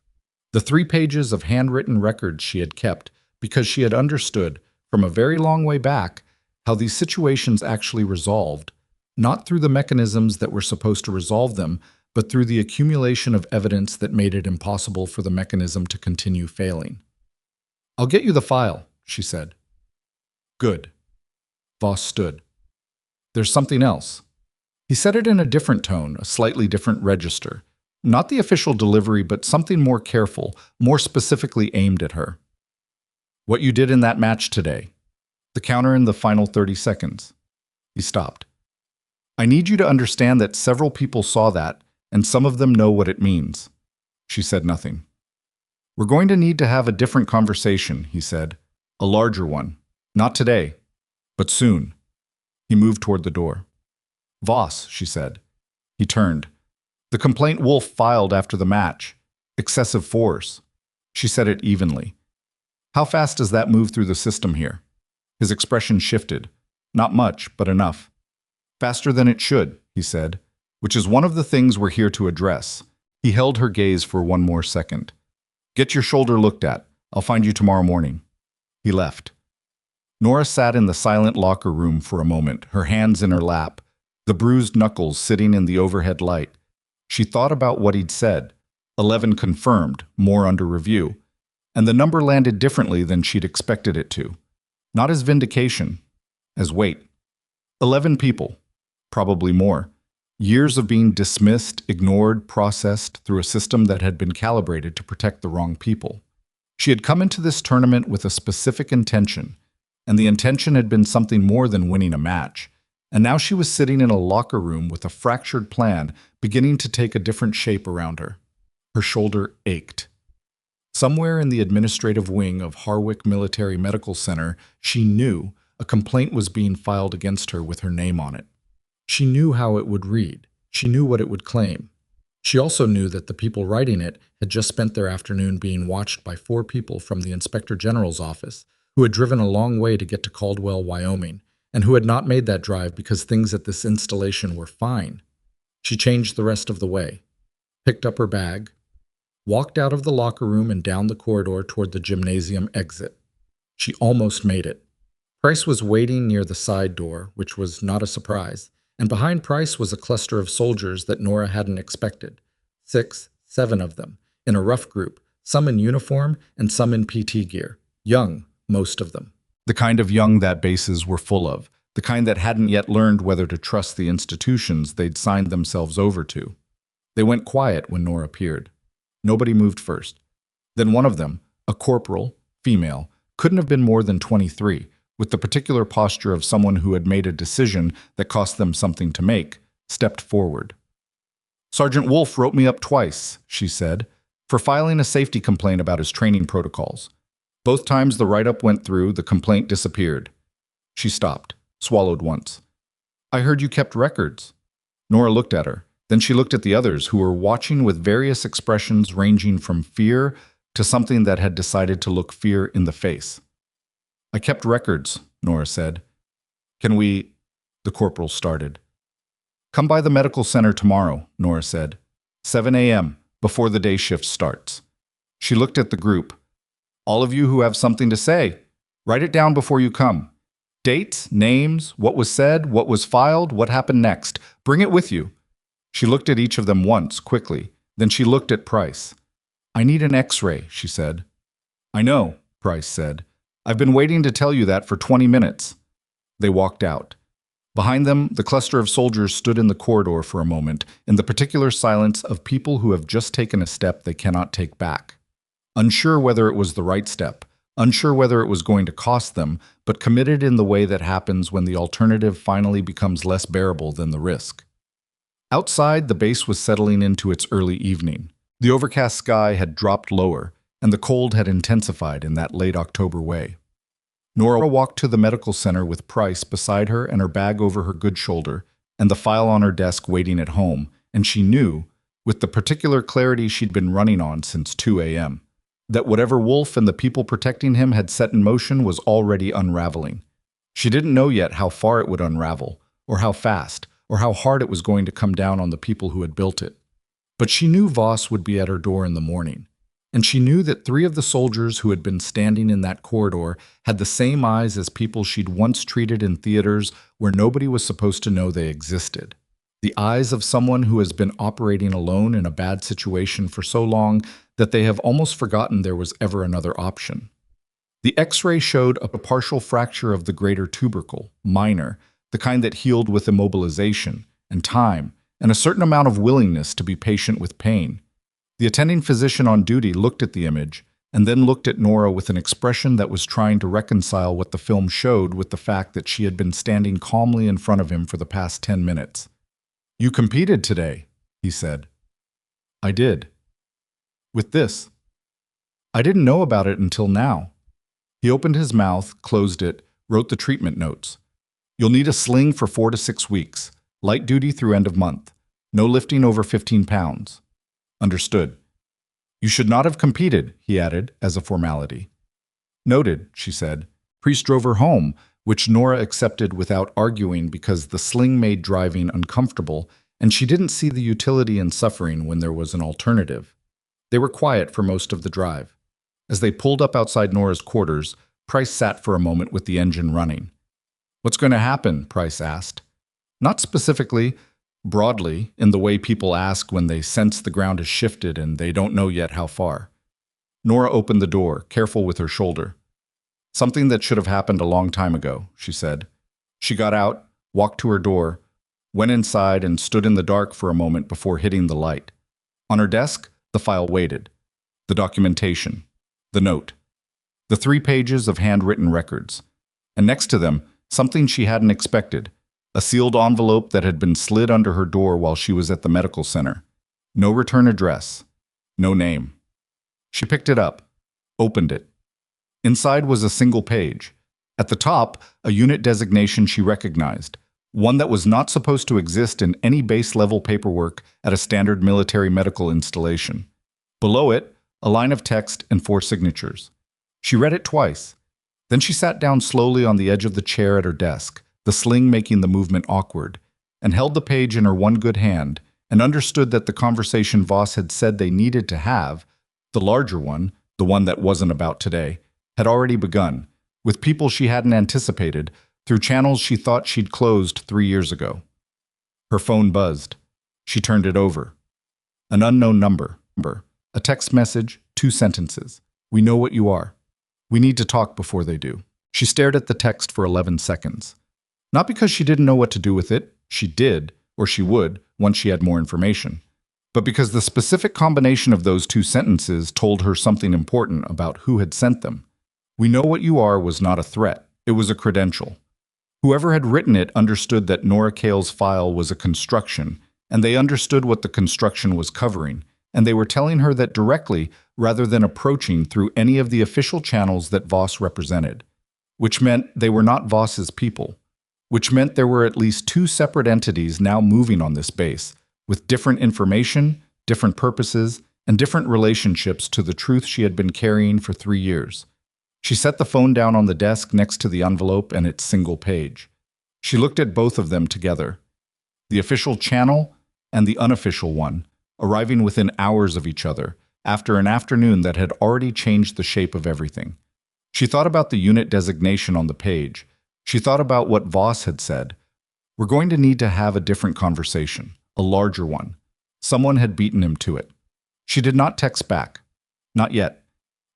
the 3 pages of handwritten records she had kept because she had understood, from a very long way back, how these situations actually resolved, not through the mechanisms that were supposed to resolve them, but through the accumulation of evidence that made it impossible for the mechanism to continue failing. "I'll get you the file," she said. "Good." Voss stood. "There's something else." He said it in a different tone, a slightly different register. Not the official delivery, but something more careful, more specifically aimed at her. "What you did in that match today. The counter in the final 30 seconds. He stopped. "I need you to understand that several people saw that, and some of them know what it means." She said nothing. "We're going to need to have a different conversation," he said. "A larger one. Not today, but soon." He moved toward the door. "Voss," she said. He turned. "The complaint Wolf filed after the match. Excessive force." She said it evenly. "How fast does that move through the system here?" His expression shifted. "Not much, but enough." "Faster than it should," he said, "which is one of the things we're here to address." He held her gaze for one more second. "Get your shoulder looked at. I'll find you tomorrow morning." He left. Nora sat in the silent locker room for a moment, her hands in her lap, the bruised knuckles sitting in the overhead light. She thought about what he'd said. 11 confirmed, more under review. And the number landed differently than she'd expected it to. Not as vindication, as weight. 11 people, probably more. Years of being dismissed, ignored, processed through a system that had been calibrated to protect the wrong people. She had come into this tournament with a specific intention, and the intention had been something more than winning a match. And now she was sitting in a locker room with a fractured plan beginning to take a different shape around her. Her shoulder ached. Somewhere in the administrative wing of Harwick Military Medical Center, she knew a complaint was being filed against her with her name on it. She knew how it would read. She knew what it would claim. She also knew that the people writing it had just spent their afternoon being watched by 4 people from the Inspector General's office who had driven a long way to get to Caldwell, Wyoming, and who had not made that drive because things at this installation were fine. She changed the rest of the way, picked up her bag, walked out of the locker room and down the corridor toward the gymnasium exit. She almost made it. Price was waiting near the side door, which was not a surprise, and behind Price was a cluster of soldiers that Nora hadn't expected. 6, 7 of them, in a rough group, some in uniform and some in PT gear. Young, most of them. The kind of young that bases were full of, the kind that hadn't yet learned whether to trust the institutions they'd signed themselves over to. They went quiet when Nora appeared. Nobody moved first. Then one of them, a corporal, female, couldn't have been more than 23, with the particular posture of someone who had made a decision that cost them something to make, stepped forward. "Sergeant Wolf wrote me up twice," she said, "for filing a safety complaint about his training protocols. Both times the write-up went through, the complaint disappeared." She stopped, swallowed once. "I heard you kept records." Nora looked at her. Then she looked at the others, who were watching with various expressions ranging from fear to something that had decided to look fear in the face. "I kept records," Nora said. "Can we—" the corporal started. "Come by the medical center tomorrow," Nora said. 7 a.m., before the day shift starts." She looked at the group. "All of you who have something to say, write it down before you come. Dates, names, what was said, what was filed, what happened next. Bring it with you." She looked at each of them once, quickly. Then she looked at Price. "I need an X-ray," she said. "I know," Price said. "I've been waiting to tell you that for 20 minutes. They walked out. Behind them, the cluster of soldiers stood in the corridor for a moment, in the particular silence of people who have just taken a step they cannot take back. Unsure whether it was the right step, unsure whether it was going to cost them, but committed in the way that happens when the alternative finally becomes less bearable than the risk. Outside, the base was settling into its early evening. The overcast sky had dropped lower, and the cold had intensified in that late October way. Nora walked to the medical center with Price beside her and her bag over her good shoulder, and the file on her desk waiting at home, and she knew, with the particular clarity she'd been running on since 2 a.m., that whatever Wolf and the people protecting him had set in motion was already unraveling. She didn't know yet how far it would unravel, or how fast, or how hard it was going to come down on the people who had built it. But she knew Voss would be at her door in the morning, and she knew that 3 of the soldiers who had been standing in that corridor had the same eyes as people she'd once treated in theaters where nobody was supposed to know they existed. The eyes of someone who has been operating alone in a bad situation for so long that they have almost forgotten there was ever another option. The X-ray showed a partial fracture of the greater tubercle, minor, the kind that healed with immobilization and time and a certain amount of willingness to be patient with pain. The attending physician on duty looked at the image and then looked at Nora with an expression that was trying to reconcile what the film showed with the fact that she had been standing calmly in front of him for the past 10 minutes. "You competed today," he said. "I did." "With this?" "I didn't know about it until now." He opened his mouth, closed it, wrote the treatment notes. "You'll need a sling for 4 to 6 weeks. Light duty through end of month. No lifting over 15 pounds. "Understood." "You should not have competed," he added, as a formality. "Noted," she said. Priest drove her home, which Nora accepted without arguing because the sling made driving uncomfortable, and she didn't see the utility in suffering when there was an alternative. They were quiet for most of the drive. As they pulled up outside Nora's quarters, Price sat for a moment with the engine running. "What's going to happen?" Price asked. Not specifically, broadly, in the way people ask when they sense the ground has shifted and they don't know yet how far. Nora opened the door, careful with her shoulder. "Something that should have happened a long time ago," she said. She got out, walked to her door, went inside and stood in the dark for a moment before hitting the light. On her desk, the file waited. The documentation. The note. The 3 pages of handwritten records. And next to them, something she hadn't expected. A sealed envelope that had been slid under her door while she was at the medical center. No return address. No name. She picked it up, opened it. Inside was a single page. At the top, a unit designation she recognized. one that was not supposed to exist in any base-level paperwork at a standard military medical installation. Below it, a line of text and 4 signatures. She read it twice. Then she sat down slowly on the edge of the chair at her desk, the sling making the movement awkward, and held the page in her one good hand, and understood that the conversation Voss had said they needed to have, the larger one, the one that wasn't about today, had already begun, with people she hadn't anticipated, through channels she thought she'd closed 3 years ago. Her phone buzzed. She turned it over. An unknown number. A text message, 2 sentences. "We know what you are. We need to talk before they do." She stared at the text for 11 seconds. Not because she didn't know what to do with it. She did, or she would, once she had more information. But because the specific combination of those 2 sentences told her something important about who had sent them. "We know what you are" was not a threat. It was a credential. Whoever had written it understood that Nora Cale's file was a construction, and they understood what the construction was covering, and they were telling her that directly rather than approaching through any of the official channels that Voss represented, which meant they were not Voss's people, which meant there were at least 2 separate entities now moving on this base, with different information, different purposes, and different relationships to the truth she had been carrying for 3 years. She set the phone down on the desk next to the envelope and its single page. She looked at both of them together, the official channel and the unofficial one, arriving within hours of each other, after an afternoon that had already changed the shape of everything. She thought about the unit designation on the page. She thought about what Voss had said. "We're going to need to have a different conversation, a larger one." Someone had beaten him to it. She did not text back. Not yet.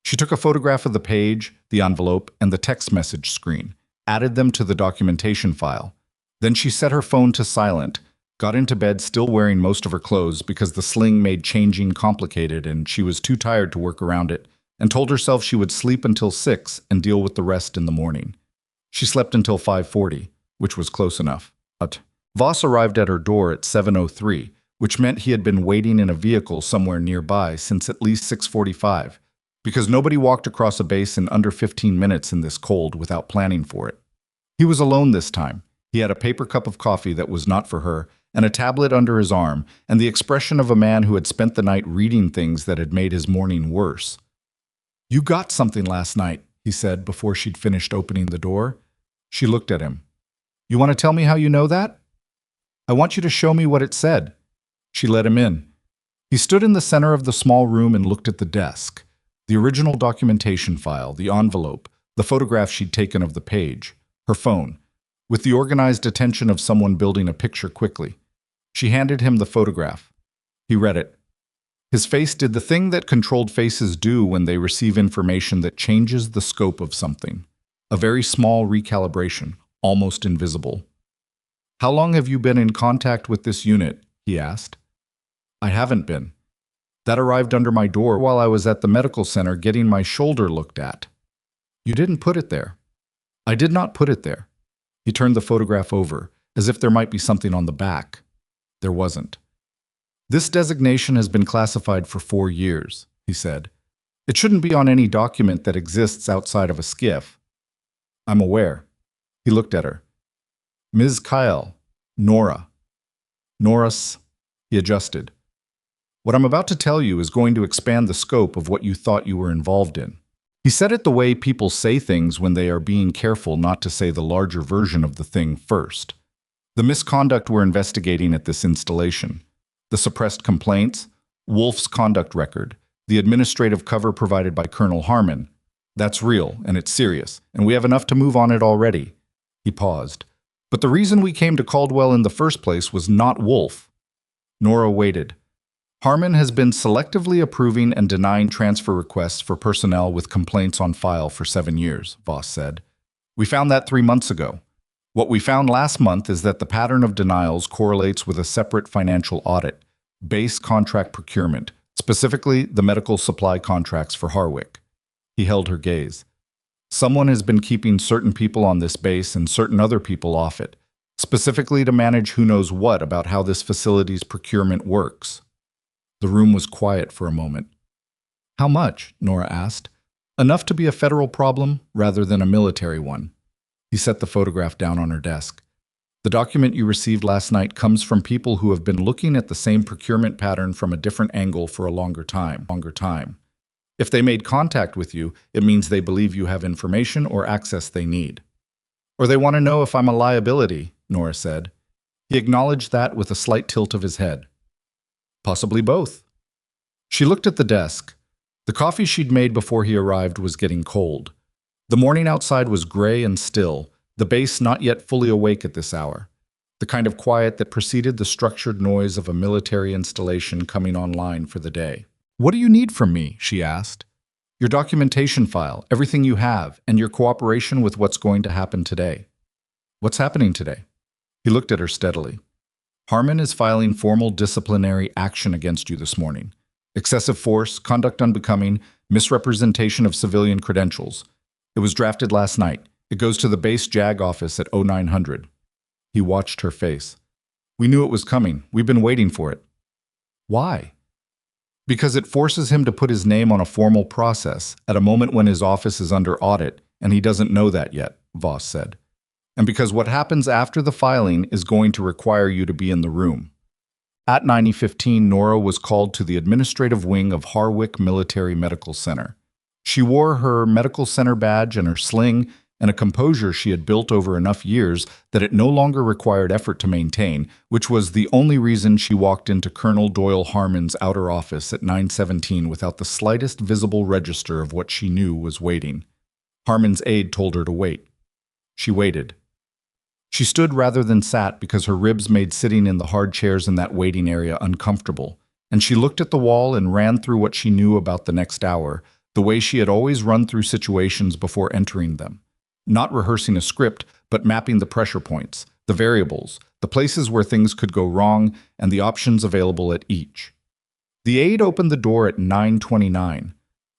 She took a photograph of the page, the envelope, and the text message screen, added them to the documentation file. Then she set her phone to silent, got into bed still wearing most of her clothes because the sling made changing complicated and she was too tired to work around it, and told herself she would sleep until 6 and deal with the rest in the morning. She slept until 5:40, which was close enough. But Voss arrived at her door at 7:03, which meant he had been waiting in a vehicle somewhere nearby since at least 6:45, because nobody walked across a base in under 15 minutes in this cold without planning for it. He was alone this time. He had a paper cup of coffee that was not for her, and a tablet under his arm, and the expression of a man who had spent the night reading things that had made his morning worse. "You got something last night," he said before she'd finished opening the door. She looked at him. "You want to tell me how you know that?" "I want you to show me what it said." She let him in. He stood in the center of the small room and looked at the desk. The original documentation file, the envelope, the photograph she'd taken of the page, her phone, with the organized attention of someone building a picture quickly. She handed him the photograph. He read it. His face did the thing that controlled faces do when they receive information that changes the scope of something. A very small recalibration, almost invisible. "How long have you been in contact with this unit?" he asked. "I haven't been. That arrived under my door while I was at the medical center getting my shoulder looked at." "You didn't put it there." "I did not put it there." He turned the photograph over, as if there might be something on the back. There wasn't. "This designation has been classified for 4 years," he said. "It shouldn't be on any document that exists outside of a skiff." "I'm aware." He looked at her. "Ms. Kyle, Nora." "Nora's," he adjusted. "What I'm about to tell you is going to expand the scope of what you thought you were involved in." He said it the way people say things when they are being careful not to say the larger version of the thing first. The misconduct we're investigating at this installation, the suppressed complaints, Wolf's conduct record, the administrative cover provided by Colonel Harmon, that's real and it's serious, and we have enough to move on it already. He paused. But the reason we came to Caldwell in the first place was not Wolf. Nora waited. Harmon has been selectively approving and denying transfer requests for personnel with complaints on file for 7 years, Voss said. We found that 3 months ago. What we found last month is that the pattern of denials correlates with a separate financial audit, base contract procurement, specifically the medical supply contracts for Harwick. He held her gaze. Someone has been keeping certain people on this base and certain other people off it, specifically to manage who knows what about how this facility's procurement works. The room was quiet for a moment. How much? Nora asked. Enough to be a federal problem rather than a military one. He set the photograph down on her desk. The document you received last night comes from people who have been looking at the same procurement pattern from a different angle for a longer time. If they made contact with you, it means they believe you have information or access they need. Or they want to know if I'm a liability, Nora said. He acknowledged that with a slight tilt of his head. Possibly both. She looked at the desk. The coffee she'd made before he arrived was getting cold. The morning outside was gray and still, the base not yet fully awake at this hour, the kind of quiet that preceded the structured noise of a military installation coming online for the day. "What do you need from me?" she asked. "Your documentation file, everything you have, and your cooperation with what's going to happen today." "What's happening today?" He looked at her steadily. "Harmon is filing formal disciplinary action against you this morning. Excessive force, conduct unbecoming, misrepresentation of civilian credentials. It was drafted last night. It goes to the base JAG office at 0900. He watched her face. "We knew it was coming. We've been waiting for it." "Why?" "Because it forces him to put his name on a formal process at a moment when his office is under audit, and he doesn't know that yet," Voss said. "And because what happens after the filing is going to require you to be in the room." At 9:15, Nora was called to the administrative wing of Harwick Military Medical Center. She wore her medical center badge and her sling, and a composure she had built over enough years that it no longer required effort to maintain, which was the only reason she walked into Colonel Doyle Harmon's outer office at 9:17 without the slightest visible register of what she knew was waiting. Harmon's aide told her to wait. She waited. She stood rather than sat because her ribs made sitting in the hard chairs in that waiting area uncomfortable, and she looked at the wall and ran through what she knew about the next hour, the way she had always run through situations before entering them. Not rehearsing a script, but mapping the pressure points, the variables, the places where things could go wrong, and the options available at each. The aide opened the door at 9:29.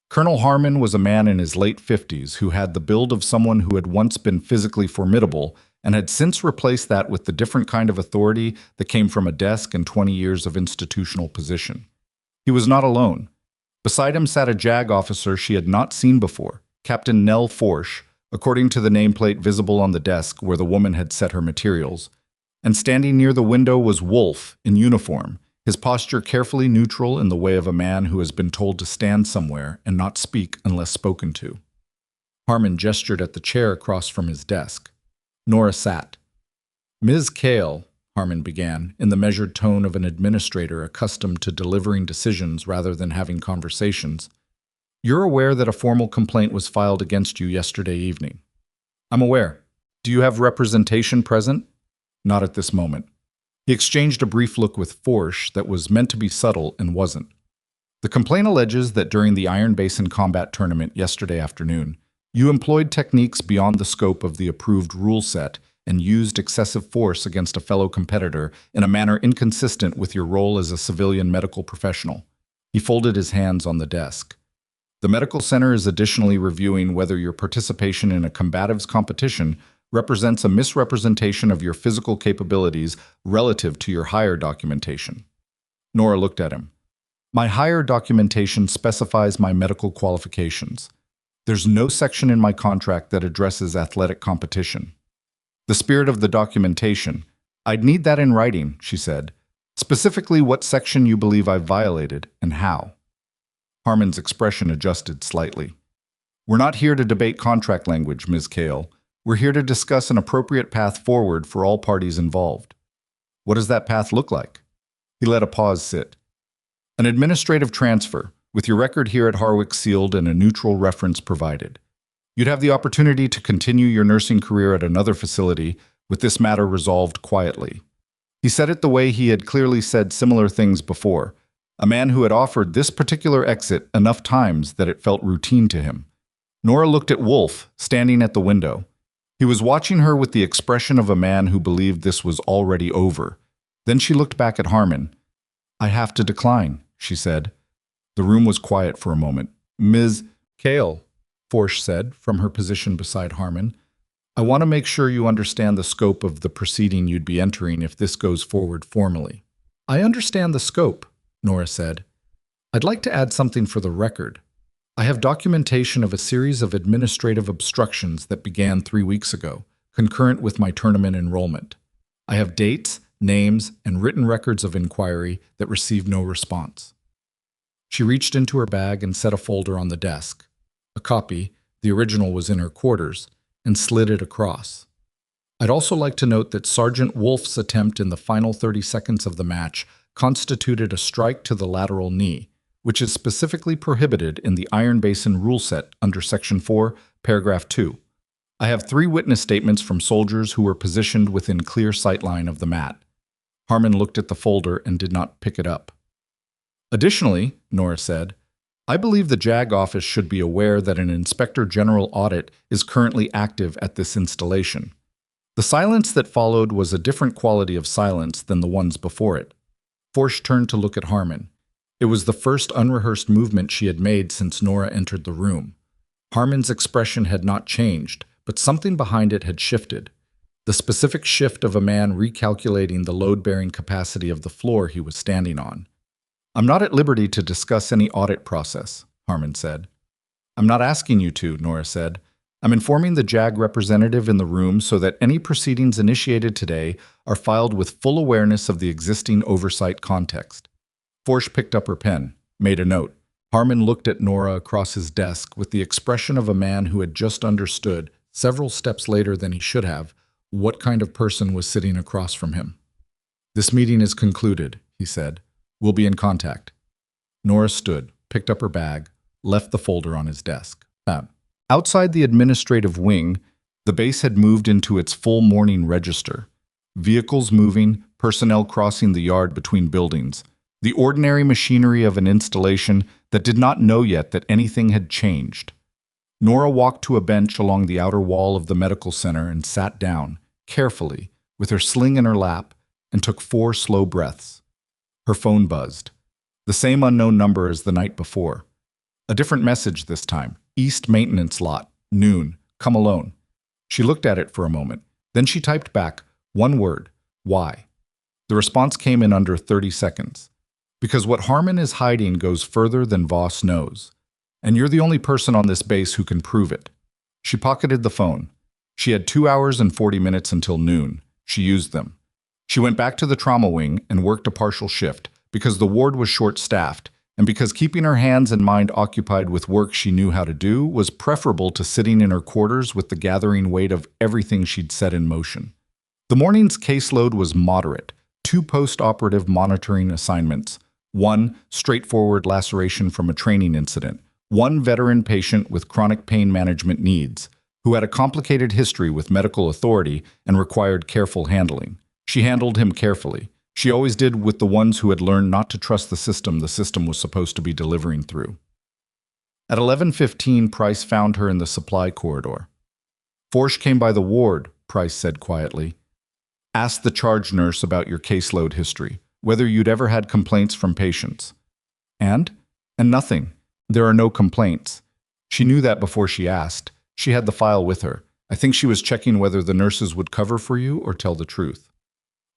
Colonel Harmon was a man in his late 50s who had the build of someone who had once been physically formidable and had since replaced that with the different kind of authority that came from a desk and 20 years of institutional position. He was not alone. Beside him sat a JAG officer she had not seen before, Captain Nell Forsch, according to the nameplate visible on the desk where the woman had set her materials. And standing near the window was Wolf, in uniform, his posture carefully neutral in the way of a man who has been told to stand somewhere and not speak unless spoken to. Harmon gestured at the chair across from his desk. Nora sat. "Ms. Cale," Harmon began, in the measured tone of an administrator accustomed to delivering decisions rather than having conversations, "you're aware that a formal complaint was filed against you yesterday evening." "I'm aware. Do you have representation present?" "Not at this moment." He exchanged a brief look with Forsch that was meant to be subtle and wasn't. "The complaint alleges that during the Iron Basin combat tournament yesterday afternoon, you employed techniques beyond the scope of the approved rule set and used excessive force against a fellow competitor in a manner inconsistent with your role as a civilian medical professional." He folded his hands on the desk. "The medical center is additionally reviewing whether your participation in a combatives competition represents a misrepresentation of your physical capabilities relative to your hire documentation." Nora looked at him. "My hire documentation specifies my medical qualifications. There's no section in my contract that addresses athletic competition." "The spirit of the documentation. I'd need that in writing," she said. "Specifically what section you believe I violated and how." Harmon's expression adjusted slightly. "We're not here to debate contract language, Ms. Cale. We're here to discuss an appropriate path forward for all parties involved." "What does that path look like?" He let a pause sit. "An administrative transfer, with your record here at Harwick sealed and a neutral reference provided. You'd have the opportunity to continue your nursing career at another facility, with this matter resolved quietly." He said it the way he had clearly said similar things before, a man who had offered this particular exit enough times that it felt routine to him. Nora looked at Wolf, standing at the window. He was watching her with the expression of a man who believed this was already over. Then she looked back at Harmon. "I have to decline," she said. The room was quiet for a moment. "Ms. Cale," Forsch said, from her position beside Harmon, "I want to make sure you understand the scope of the proceeding you'd be entering if this goes forward formally." "I understand the scope," Nora said. "I'd like to add something for the record. I have documentation of a series of administrative obstructions that began 3 weeks ago, concurrent with my tournament enrollment. I have dates, names, and written records of inquiry that received no response. She reached into her bag and set a folder on the desk. A copy, the original was in her quarters, and slid it across. I'd also like to note that Sergeant Wolf's attempt in the final 30 seconds of the match constituted a strike to the lateral knee, which is specifically prohibited in the Iron Basin rule set under Section 4, Paragraph 2. I have 3 witness statements from soldiers who were positioned within clear sightline of the mat. Harmon looked at the folder and did not pick it up. Additionally, Nora said, I believe the JAG office should be aware that an Inspector General audit is currently active at this installation. The silence that followed was a different quality of silence than the ones before it. Forsch turned to look at Harmon. It was the first unrehearsed movement she had made since Nora entered the room. Harmon's expression had not changed, but something behind it had shifted. The specific shift of a man recalculating the load-bearing capacity of the floor he was standing on. I'm not at liberty to discuss any audit process, Harmon said. I'm not asking you to, Nora said. I'm informing the JAG representative in the room so that any proceedings initiated today are filed with full awareness of the existing oversight context. Forsch picked up her pen, made a note. Harmon looked at Nora across his desk with the expression of a man who had just understood, several steps later than he should have, what kind of person was sitting across from him. This meeting is concluded, he said. We'll be in contact. Nora stood, picked up her bag, left the folder on his desk. Outside the administrative wing, the base had moved into its full morning register. Vehicles moving, personnel crossing the yard between buildings. The ordinary machinery of an installation that did not know yet that anything had changed. Nora walked to a bench along the outer wall of the medical center and sat down, carefully, with her sling in her lap, and took 4 slow breaths. Her phone buzzed. The same unknown number as the night before. A different message this time. East Maintenance Lot, noon, come alone. She looked at it for a moment. Then she typed back, one word, why? The response came in under 30 seconds. Because what Harmon is hiding goes further than Voss knows. And you're the only person on this base who can prove it. She pocketed the phone. She had 2 hours and 40 minutes until noon. She used them. She went back to the trauma wing and worked a partial shift because the ward was short-staffed and because keeping her hands and mind occupied with work she knew how to do was preferable to sitting in her quarters with the gathering weight of everything she'd set in motion. The morning's caseload was moderate, 2 post-operative monitoring assignments, 1 straightforward laceration from a training incident, 1 veteran patient with chronic pain management needs, who had a complicated history with medical authority and required careful handling. She handled him carefully. She always did with the ones who had learned not to trust the system was supposed to be delivering through. At 11:15, Price found her in the supply corridor. Forsch came by the ward, Price said quietly. Asked the charge nurse about your caseload history, whether you'd ever had complaints from patients. And nothing. There are no complaints. She knew that before she asked. She had the file with her. I think she was checking whether the nurses would cover for you or tell the truth.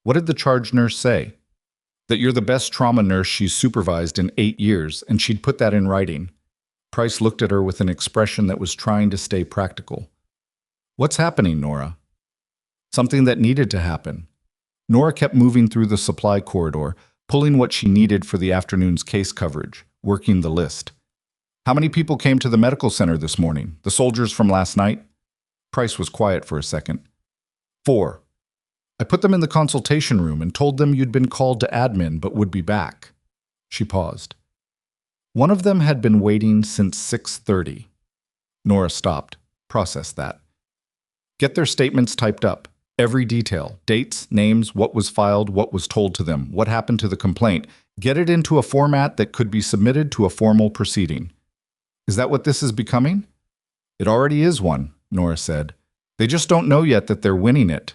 What did the charge nurse say? That you're the best trauma nurse she's supervised in 8 years, and she'd put that in writing. Price looked at her with an expression that was trying to stay practical. What's happening, Nora? Something that needed to happen. Nora kept moving through the supply corridor, pulling what she needed for the afternoon's case coverage, working the list. How many people came to the medical center this morning? The soldiers from last night? Price was quiet for a second. 4. I put them in the consultation room and told them you'd been called to admin but would be back. She paused. One of them had been waiting since 6:30. Nora stopped. Processed that. Get their statements typed up. Every detail. Dates, names, what was filed, what was told to them, what happened to the complaint. Get it into a format that could be submitted to a formal proceeding. Is that what this is becoming? It already is one, Nora said. They just don't know yet that they're winning it.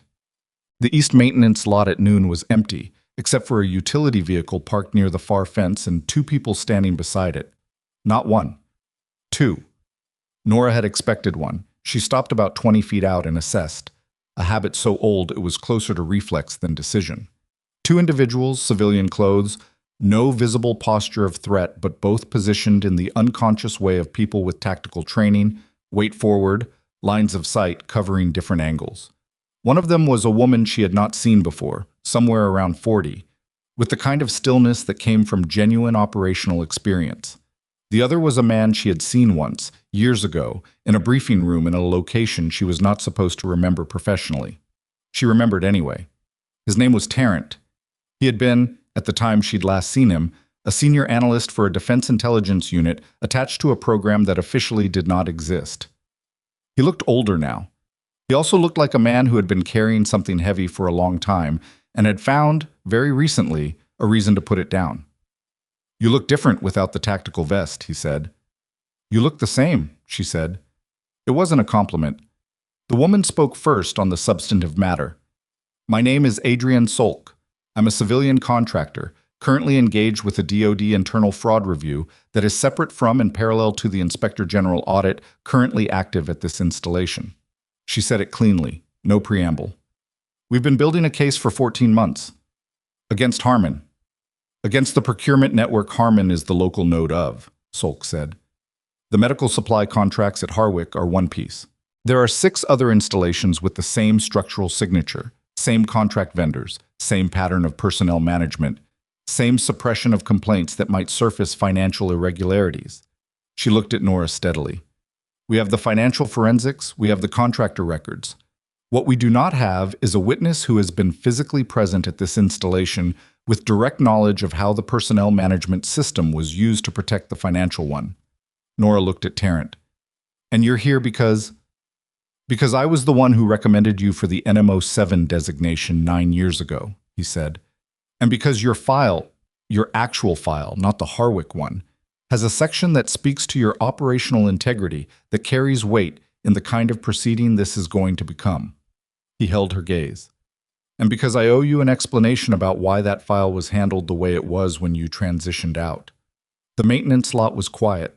The East Maintenance Lot at noon was empty, except for a utility vehicle parked near the far fence and 2 people standing beside it. Not 1. 2. Nora had expected one. She stopped about 20 feet out and assessed. A habit so old it was closer to reflex than decision. 2 individuals, civilian clothes, no visible posture of threat, but both positioned in the unconscious way of people with tactical training, weight forward, lines of sight covering different angles. One of them was a woman she had not seen before, somewhere around 40, with the kind of stillness that came from genuine operational experience. The other was a man she had seen once, years ago, in a briefing room in a location she was not supposed to remember professionally. She remembered anyway. His name was Tarrant. He had been, at the time she'd last seen him, a senior analyst for a defense intelligence unit attached to a program that officially did not exist. He looked older now. He also looked like a man who had been carrying something heavy for a long time and had found, very recently, a reason to put it down. "You look different without the tactical vest," he said. "You look the same," she said. It wasn't a compliment. The woman spoke first on the substantive matter. "My name is Adrienne Solk. I'm a civilian contractor, currently engaged with a DoD internal fraud review that is separate from and parallel to the Inspector General audit currently active at this installation." She said it cleanly, no preamble. "We've been building a case for 14 months. Against Harmon. Against the procurement network Harmon is the local node of," Solk said. "The medical supply contracts at Harwick are one piece. There are 6 other installations with the same structural signature, same contract vendors, same pattern of personnel management, same suppression of complaints that might surface financial irregularities." She looked at Nora steadily. "We have the financial forensics, we have the contractor records. What we do not have is a witness who has been physically present at this installation with direct knowledge of how the personnel management system was used to protect the financial one." Nora looked at Tarrant. "And you're here because I was the one who recommended you for the NMO7 designation 9 years ago," he said. "And because your file, your actual file, not the Harwick one, has a section that speaks to your operational integrity that carries weight in the kind of proceeding this is going to become." He held her gaze. "And because I owe you an explanation about why that file was handled the way it was when you transitioned out." The maintenance lot was quiet.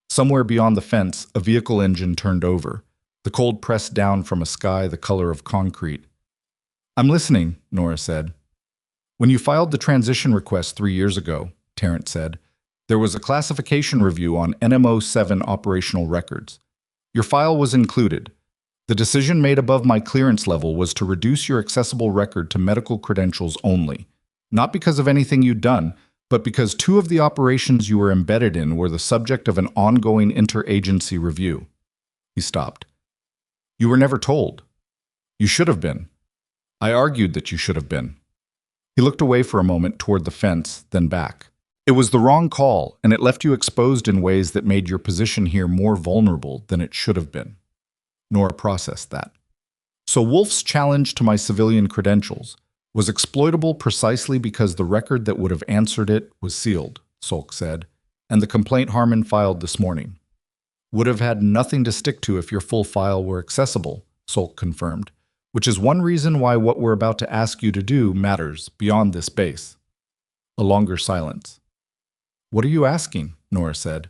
Somewhere beyond the fence, a vehicle engine turned over. The cold pressed down from a sky the color of concrete. "I'm listening," Nora said. "When you filed the transition request 3 years ago," Tarrant said, "there was a classification review on NMO7 operational records. Your file was included. The decision made above my clearance level was to reduce your accessible record to medical credentials only, not because of anything you'd done, but because 2 of the operations you were embedded in were the subject of an ongoing interagency review." He stopped. "You were never told. You should have been. I argued that you should have been." He looked away for a moment toward the fence, then back. "It was the wrong call, and it left you exposed in ways that made your position here more vulnerable than it should have been." Nora processed that. "So Wolf's challenge to my civilian credentials was exploitable precisely because the record that would have answered it was sealed," Solk said, "and the complaint Harmon filed this morning would have had nothing to stick to if your full file were accessible," Solk confirmed, "which is one reason why what we're about to ask you to do matters beyond this base." A longer silence. "What are you asking?" Nora said.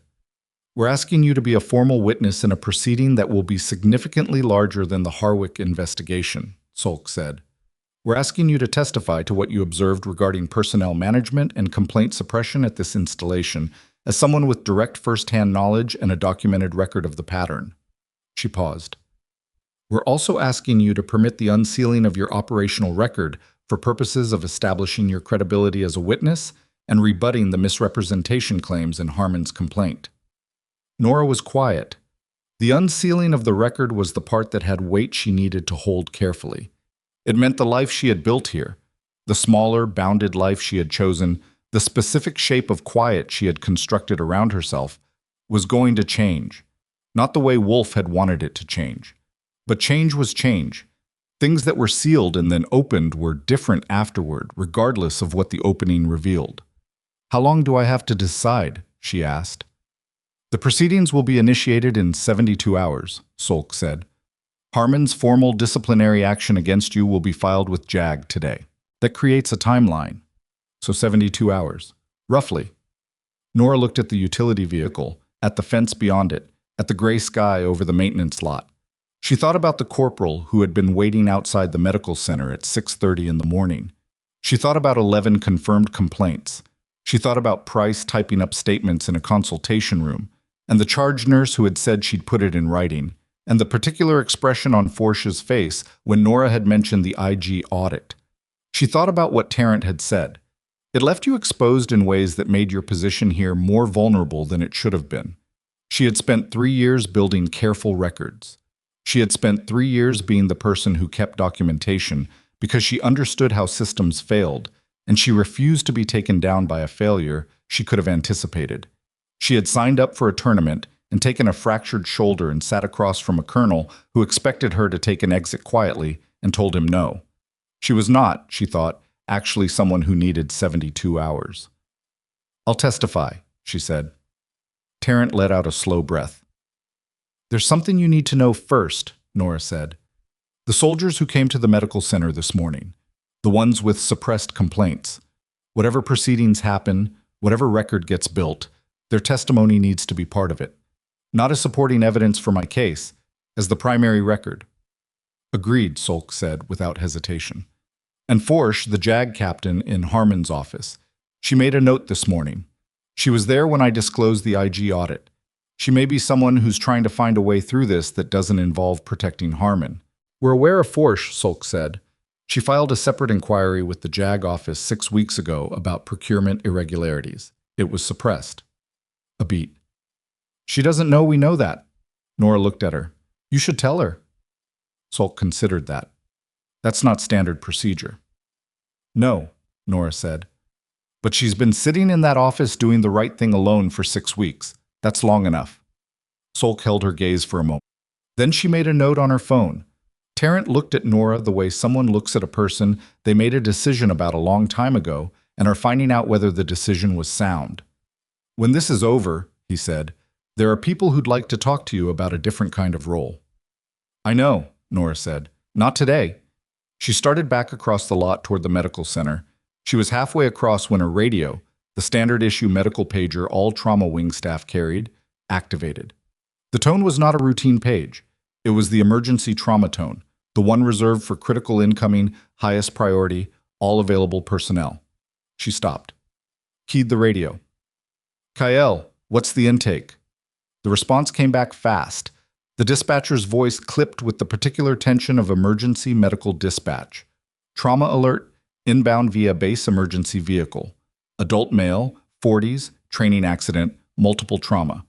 "We're asking you to be a formal witness in a proceeding that will be significantly larger than the Harwick investigation," Solk said. "We're asking you to testify to what you observed regarding personnel management and complaint suppression at this installation as someone with direct first-hand knowledge and a documented record of the pattern." She paused. "We're also asking you to permit the unsealing of your operational record for purposes of establishing your credibility as a witness and rebutting the misrepresentation claims in Harmon's complaint." Nora was quiet. The unsealing of the record was the part that had weight she needed to hold carefully. It meant the life she had built here, the smaller, bounded life she had chosen, the specific shape of quiet she had constructed around herself, was going to change. Not the way Wolf had wanted it to change. But change was change. Things that were sealed and then opened were different afterward, regardless of what the opening revealed. "How long do I have to decide?" she asked. "The proceedings will be initiated in 72 hours, Solk said. "Harmon's formal disciplinary action against you will be filed with JAG today. That creates a timeline. So 72 hours, roughly." Nora looked at the utility vehicle, at the fence beyond it, at the gray sky over the maintenance lot. She thought about the corporal who had been waiting outside the medical center at 6:30 in the morning. She thought about 11 confirmed complaints. She thought about Price typing up statements in a consultation room, and the charge nurse who had said she'd put it in writing, and the particular expression on Forsh's face when Nora had mentioned the IG audit. She thought about what Tarrant had said. It left you exposed in ways that made your position here more vulnerable than it should have been. She had spent 3 years building careful records. She had spent 3 years being the person who kept documentation because she understood how systems failed, and she refused to be taken down by a failure she could have anticipated. She had signed up for a tournament and taken a fractured shoulder and sat across from a colonel who expected her to take an exit quietly and told him no. She was not, she thought, actually someone who needed 72 hours. "I'll testify," she said. Tarrant let out a slow breath. "There's something you need to know first," Nora said. "The soldiers who came to the medical center this morning, the ones with suppressed complaints, whatever proceedings happen, whatever record gets built, their testimony needs to be part of it. Not as supporting evidence for my case, as the primary record." "Agreed," Solk said without hesitation. "And Forsh, the JAG captain in Harmon's office. She made a note this morning. She was there when I disclosed the IG audit. She may be someone who's trying to find a way through this that doesn't involve protecting Harmon." "We're aware of Forsh," Solk said. "She filed a separate inquiry with the JAG office 6 weeks ago about procurement irregularities. It was suppressed." A beat. "She doesn't know we know that." Nora looked at her. "You should tell her." Solk considered that. "That's not standard procedure." "No," Nora said. "But she's been sitting in that office doing the right thing alone for 6 weeks. That's long enough." Solk held her gaze for a moment. Then she made a note on her phone. Tarrant looked at Nora the way someone looks at a person they made a decision about a long time ago and are finding out whether the decision was sound. "When this is over," he said, "there are people who'd like to talk to you about a different kind of role." "I know," Nora said. "Not today." She started back across the lot toward the medical center. She was halfway across when her radio, the standard issue medical pager all trauma wing staff carried, activated. The tone was not a routine page. It was the emergency trauma tone, the one reserved for critical incoming, highest priority, all available personnel. She stopped. Keyed the radio. "Kyle, what's the intake?" The response came back fast. The dispatcher's voice clipped with the particular tension of emergency medical dispatch. "Trauma alert, inbound via base emergency vehicle. Adult male, 40s, training accident, multiple trauma.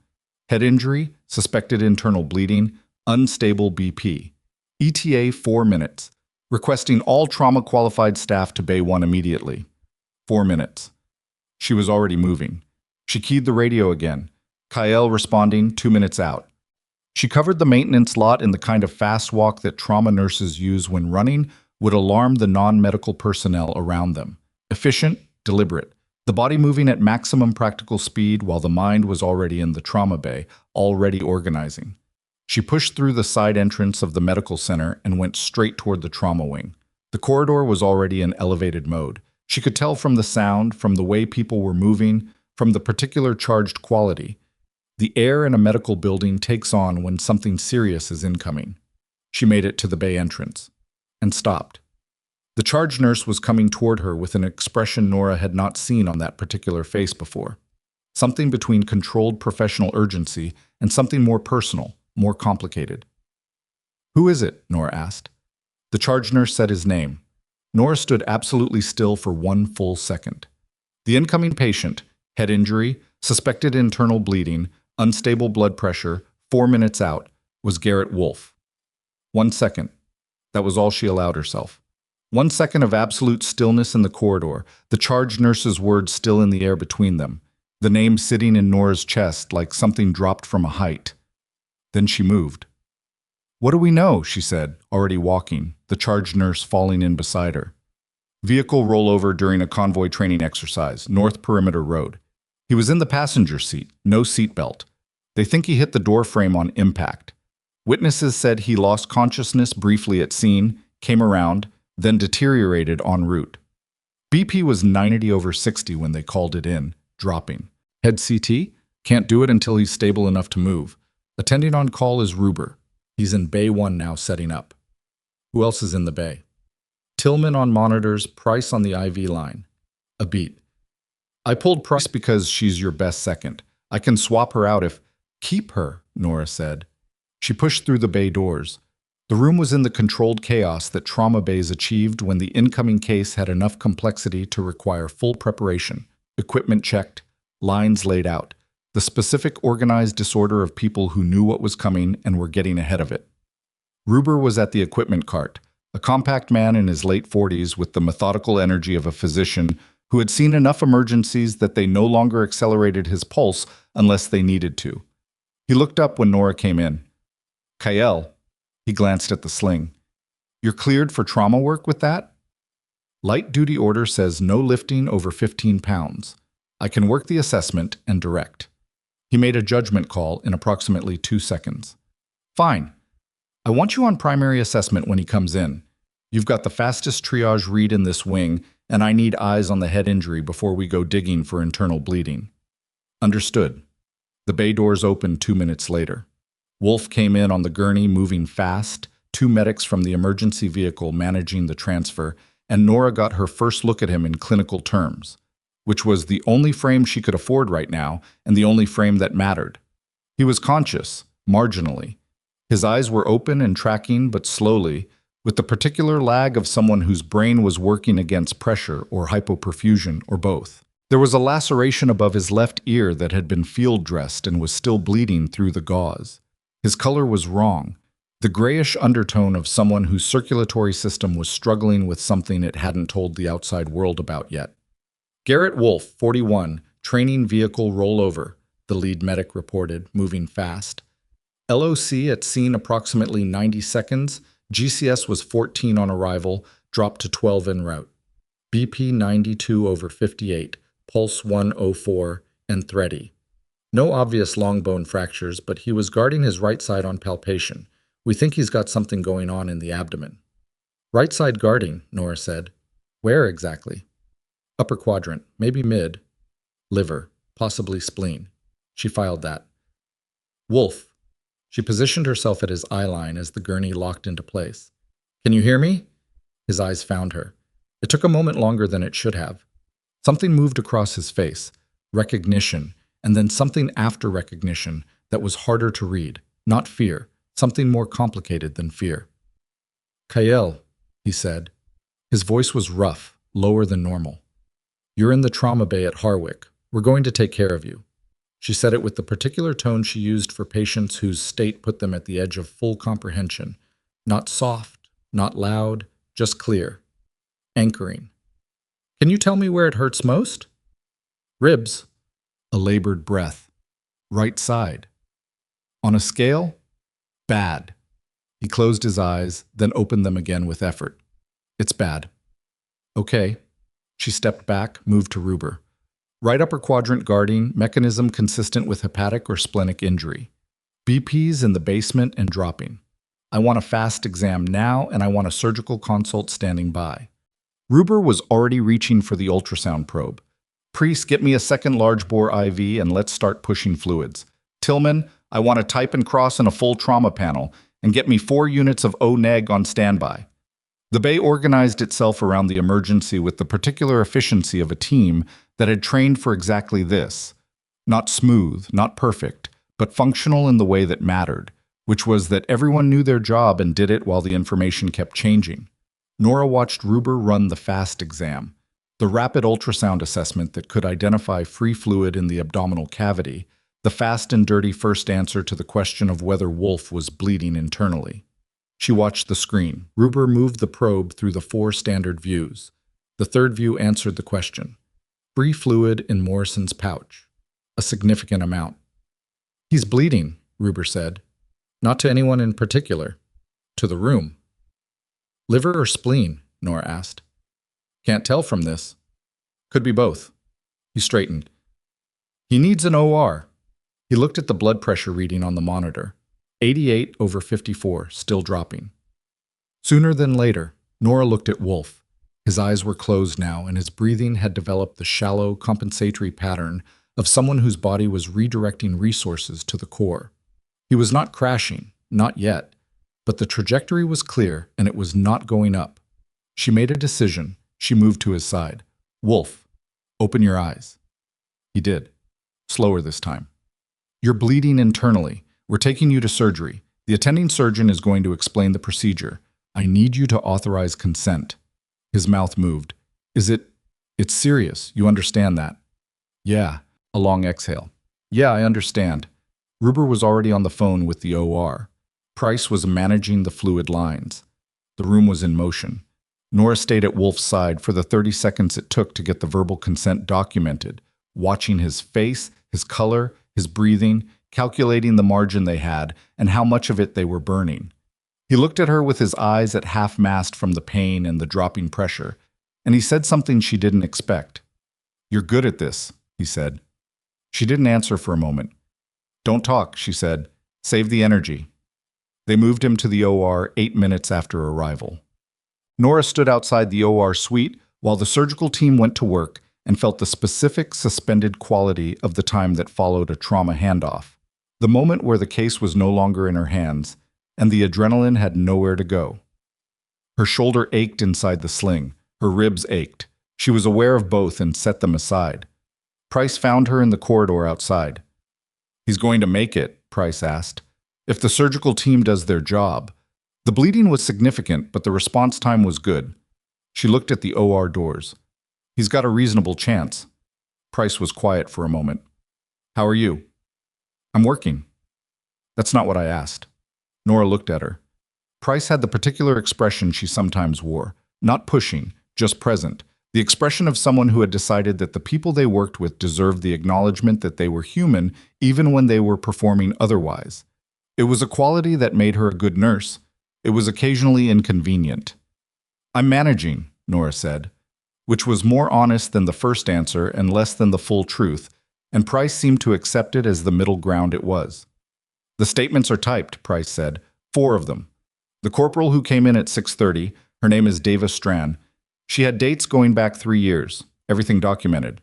Head injury, suspected internal bleeding, unstable BP. ETA 4 minutes. Requesting all trauma-qualified staff to Bay 1 immediately. 4 minutes." She was already moving. She keyed the radio again. Kyle responding 2 minutes out. She covered the maintenance lot in the kind of fast walk that trauma nurses use when running would alarm the non-medical personnel around them. Efficient, deliberate. The body moving at maximum practical speed while the mind was already in the trauma bay, already organizing. She pushed through the side entrance of the medical center and went straight toward the trauma wing. The corridor was already in elevated mode. She could tell from the sound, from the way people were moving, from the particular charged quality. The air in a medical building takes on when something serious is incoming. She made it to the bay entrance and stopped. The charge nurse was coming toward her with an expression Nora had not seen on that particular face before. Something between controlled professional urgency and something more personal, more complicated. "Who is it?" Nora asked. The charge nurse said his name. Nora stood absolutely still for 1 full second. The incoming patient, head injury, suspected internal bleeding, unstable blood pressure, 4 minutes out, was Garrett Wolfe. 1 second. That was all she allowed herself. 1 second of absolute stillness in the corridor, the charge nurse's words still in the air between them, the name sitting in Nora's chest like something dropped from a height. Then she moved. "What do we know?" she said, already walking, the charge nurse falling in beside her. "Vehicle rollover during a convoy training exercise, North Perimeter Road. He was in the passenger seat, no seatbelt. They think he hit the door frame on impact. Witnesses said he lost consciousness briefly at scene, came around, then deteriorated en route. BP was 90/60 when they called it in, dropping. Head CT? Can't do it until he's stable enough to move. Attending on call is Ruber. He's in Bay 1 now setting up. Who else is in the bay? Tillman on monitors, Price on the IV line. A beat. I pulled Price because she's your best second. I can swap her out if—" "Keep her," Nora said. She pushed through the bay doors. The room was in the controlled chaos that trauma bays achieved when the incoming case had enough complexity to require full preparation, equipment checked, lines laid out, the specific organized disorder of people who knew what was coming and were getting ahead of it. Ruber was at the equipment cart, a compact man in his late 40s with the methodical energy of a physician who had seen enough emergencies that they no longer accelerated his pulse unless they needed to. He looked up when Nora came in. "Kael," he glanced at the sling. "You're cleared for trauma work with that?" "Light duty order says no lifting over 15 pounds. I can work the assessment and direct." He made a judgment call in approximately 2 seconds. "Fine. I want you on primary assessment when he comes in. You've got the fastest triage read in this wing, and I need eyes on the head injury before we go digging for internal bleeding." "Understood." The bay doors opened 2 minutes later. Wolf came in on the gurney, moving fast, 2 medics from the emergency vehicle managing the transfer, and Nora got her first look at him in clinical terms, which was the only frame she could afford right now and the only frame that mattered. He was conscious, marginally. His eyes were open and tracking, but slowly, with the particular lag of someone whose brain was working against pressure or hypoperfusion or both. There was a laceration above his left ear that had been field-dressed and was still bleeding through the gauze. His color was wrong, the grayish undertone of someone whose circulatory system was struggling with something it hadn't told the outside world about yet. "Garrett Wolf, 41, training vehicle rollover," the lead medic reported, moving fast. "LOC at scene approximately 90 seconds. GCS was 14 on arrival, dropped to 12 en route. BP 92 over 58, pulse 104, and thready. No obvious long bone fractures, but he was guarding his right side on palpation. We think he's got something going on in the abdomen." "Right side guarding," Nora said. "Where exactly?" "Upper quadrant, maybe mid. Liver, possibly spleen." She filed that. "Wolf." She positioned herself at his eye line as the gurney locked into place. "Can you hear me?" His eyes found her. It took a moment longer than it should have. Something moved across his face, recognition, and then something after recognition that was harder to read, not fear, something more complicated than fear. "Kael," he said. His voice was rough, lower than normal. "You're in the trauma bay at Harwick. We're going to take care of you." She said it with the particular tone she used for patients whose state put them at the edge of full comprehension. Not soft, not loud, just clear. Anchoring. "Can you tell me where it hurts most?" "Ribs." A labored breath. "Right side." "On a scale?" "Bad." He closed his eyes, then opened them again with effort. "It's bad." "Okay." She stepped back, moved to Ruber. "Right upper quadrant guarding, mechanism consistent with hepatic or splenic injury. BP's in the basement and dropping. I want a fast exam now, and I want a surgical consult standing by." Ruber was already reaching for the ultrasound probe. "Priest, get me a second large bore IV and let's start pushing fluids. Tillman, I want a type and cross and a full trauma panel, and get me 4 units of O-neg on standby." The bay organized itself around the emergency with the particular efficiency of a team that had trained for exactly this. Not smooth, not perfect, but functional in the way that mattered, which was that everyone knew their job and did it while the information kept changing. Nora watched Ruber run the FAST exam, the rapid ultrasound assessment that could identify free fluid in the abdominal cavity, the fast and dirty first answer to the question of whether Wolf was bleeding internally. She watched the screen. Ruber moved the probe through the 4 standard views. The third view answered the question. Free fluid in Morrison's pouch. A significant amount. "He's bleeding," Ruber said. "Not to anyone in particular. To the room." "Liver or spleen?" Nora asked. "Can't tell from this." "Could be both." He straightened. "He needs an OR." He looked at the blood pressure reading on the monitor. 88 over 54, still dropping. Sooner than later, Nora looked at Wolf. His eyes were closed now, and his breathing had developed the shallow, compensatory pattern of someone whose body was redirecting resources to the core. He was not crashing, not yet, but the trajectory was clear, and it was not going up. She made a decision. She moved to his side. "Wolf, open your eyes." He did. Slower this time. "You're bleeding internally. We're taking you to surgery. The attending surgeon is going to explain the procedure. I need you to authorize consent. His mouth moved. It's serious. You understand that? Yeah. A long exhale. Yeah, I understand. Ruber was already on the phone with the OR. Price was managing the fluid lines. The room was in motion. Nora stayed at Wolf's side for the 30 seconds it took to get the verbal consent documented, watching his face, his color, his breathing, calculating the margin they had and how much of it they were burning. He looked at her with his eyes at half-mast from the pain and the dropping pressure, and he said something she didn't expect. You're good at this, he said. She didn't answer for a moment. Don't talk, she said. Save the energy. They moved him to the OR 8 minutes after arrival. Nora stood outside the OR suite while the surgical team went to work and felt the specific suspended quality of the time that followed a trauma handoff. The moment where the case was no longer in her hands and the adrenaline had nowhere to go. Her shoulder ached inside the sling. Her ribs ached. She was aware of both and set them aside. Price found her in the corridor outside. He's going to make it, Price asked. If the surgical team does their job. The bleeding was significant, but the response time was good. She looked at the OR doors. He's got a reasonable chance. Price was quiet for a moment. How are you? I'm working. That's not what I asked. Nora looked at her. Price had the particular expression she sometimes wore, not pushing, just present, the expression of someone who had decided that the people they worked with deserved the acknowledgement that they were human even when they were performing otherwise. It was a quality that made her a good nurse. It was occasionally inconvenient. I'm managing, Nora said, which was more honest than the first answer and less than the full truth, and Price seemed to accept it as the middle ground it was. The statements are typed, Price said, 4 of them. The corporal who came in at 6:30, her name is Dava Stran. She had dates going back 3 years, everything documented.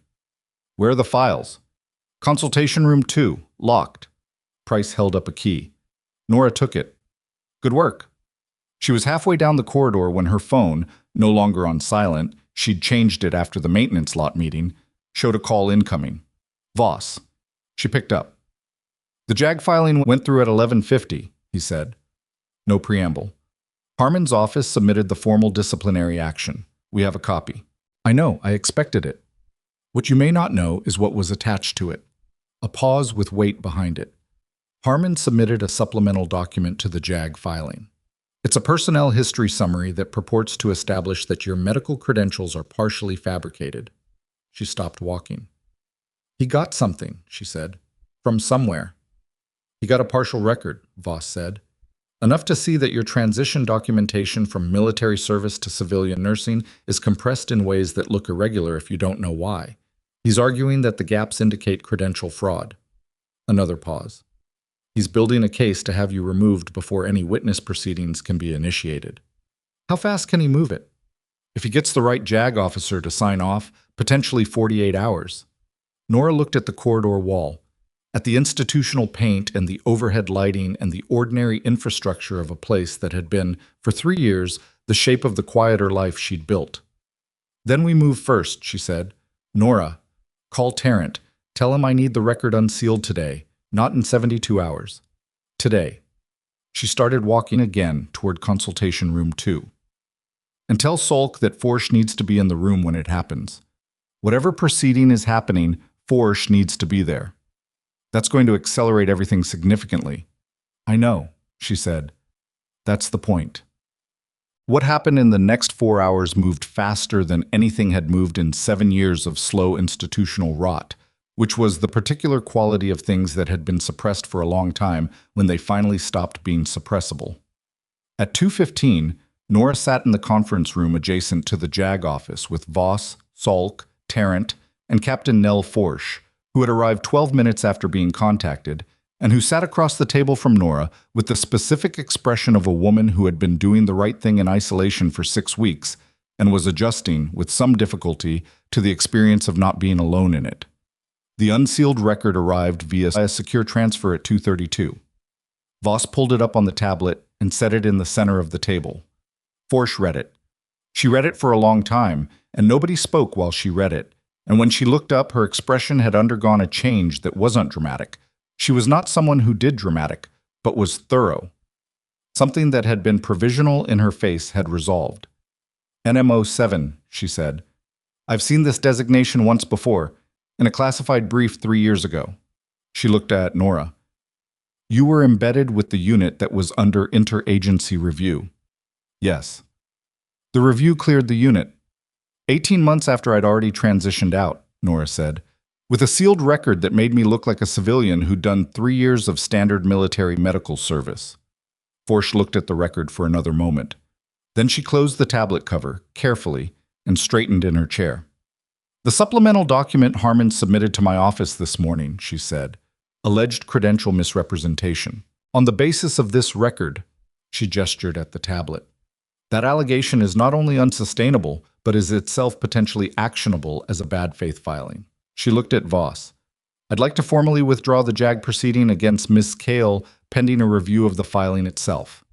Where are the files? Consultation room 2, locked. Price held up a key. Nora took it. Good work. She was halfway down the corridor when her phone, no longer on silent, she'd changed it after the maintenance lot meeting, showed a call incoming. Voss. She picked up. The JAG filing went through at 11:50, he said. No preamble. Harmon's office submitted the formal disciplinary action. We have a copy. I know, I expected it. What you may not know is what was attached to it. A pause with weight behind it. Harmon submitted a supplemental document to the JAG filing. It's a personnel history summary that purports to establish that your medical credentials are partially fabricated. She stopped walking. He got something, she said. From somewhere. He got a partial record, Voss said. Enough to see that your transition documentation from military service to civilian nursing is compressed in ways that look irregular if you don't know why. He's arguing that the gaps indicate credential fraud. Another pause. He's building a case to have you removed before any witness proceedings can be initiated. How fast can he move it? If he gets the right JAG officer to sign off, potentially 48 hours. Nora looked at the corridor wall, at the institutional paint and the overhead lighting and the ordinary infrastructure of a place that had been, for 3 years, the shape of the quieter life she'd built. Then we move first, she said. Nora, call Tarrant. Tell him I need the record unsealed today, not in 72 hours. Today. She started walking again toward consultation room 2. And tell Solk that Forsch needs to be in the room when it happens. Whatever proceeding is happening, Forsch needs to be there. That's going to accelerate everything significantly. I know, she said. That's the point. What happened in the next 4 hours moved faster than anything had moved in 7 years of slow institutional rot, which was the particular quality of things that had been suppressed for a long time when they finally stopped being suppressible. At 2:15, Nora sat in the conference room adjacent to the JAG office with Voss, Salk, Tarrant, and Captain Nell Forsch, who had arrived 12 minutes after being contacted, and who sat across the table from Nora with the specific expression of a woman who had been doing the right thing in isolation for 6 weeks and was adjusting, with some difficulty, to the experience of not being alone in it. The unsealed record arrived via a secure transfer at 2:32. Voss pulled it up on the tablet and set it in the center of the table. Forsch read it. She read it for a long time, and nobody spoke while she read it. And when she looked up, her expression had undergone a change that wasn't dramatic. She was not someone who did dramatic, but was thorough. Something that had been provisional in her face had resolved. NMO 7, she said. I've seen this designation once before, in a classified brief 3 years ago. She looked at Nora. You were embedded with the unit that was under interagency review. Yes. The review cleared the unit. 18 months after I'd already transitioned out, Nora said, with a sealed record that made me look like a civilian who'd done 3 years of standard military medical service. Forsch looked at the record for another moment. Then she closed the tablet cover, carefully, and straightened in her chair. The supplemental document Harmon submitted to my office this morning, she said, alleged credential misrepresentation. On the basis of this record, she gestured at the tablet. That allegation is not only unsustainable, but is itself potentially actionable as a bad faith filing. She looked at Voss. I'd like to formally withdraw the JAG proceeding against Miss Kale pending a review of the filing itself.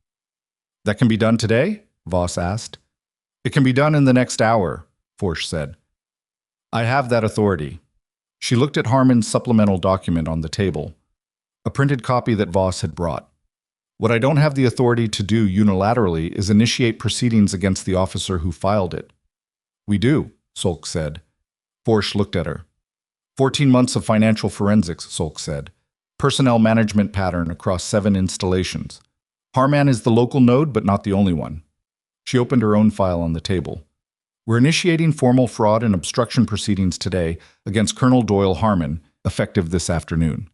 That can be done today? Voss asked. It can be done in the next hour, Forsch said. I have that authority. She looked at Harmon's supplemental document on the table, a printed copy that Voss had brought. What I don't have the authority to do unilaterally is initiate proceedings against the officer who filed it. We do, Solk said. Forsch looked at her. 14 months of financial forensics, Solk said. Personnel management pattern across 7 installations. Harman is the local node, but not the only one. She opened her own file on the table. We're initiating formal fraud and obstruction proceedings today against Colonel Doyle Harman, effective this afternoon.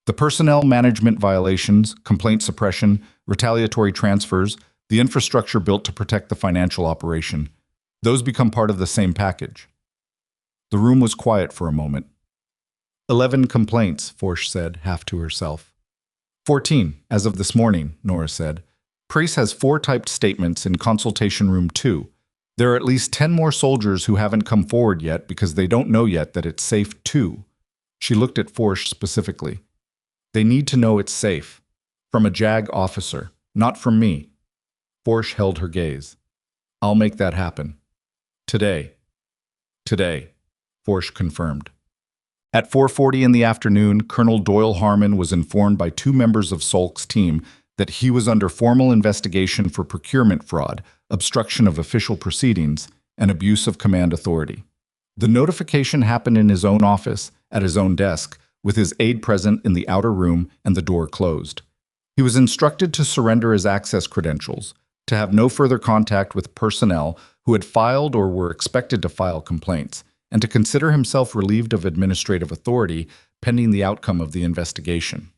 The personnel management violations, complaint suppression, retaliatory transfers, the infrastructure built to protect the financial operation, those become part of the same package. The room was quiet for a moment. 11 complaints, Forsch said, half to herself. 14, as of this morning, Nora said. Price has 4 typed statements in consultation room 2. There are at least 10 more soldiers who haven't come forward yet because they don't know yet that it's safe too. She looked at Forsch specifically. They need to know it's safe. From a JAG officer, not from me. Forsch held her gaze. I'll make that happen. Today. Today, Forsch confirmed. At 4:40 in the afternoon, Colonel Doyle Harman was informed by 2 members of Solk's team that he was under formal investigation for procurement fraud, obstruction of official proceedings, and abuse of command authority. The notification happened in his own office, at his own desk, with his aide present in the outer room and the door closed. He was instructed to surrender his access credentials, to have no further contact with personnel who had filed or were expected to file complaints, and to consider himself relieved of administrative authority pending the outcome of the investigation.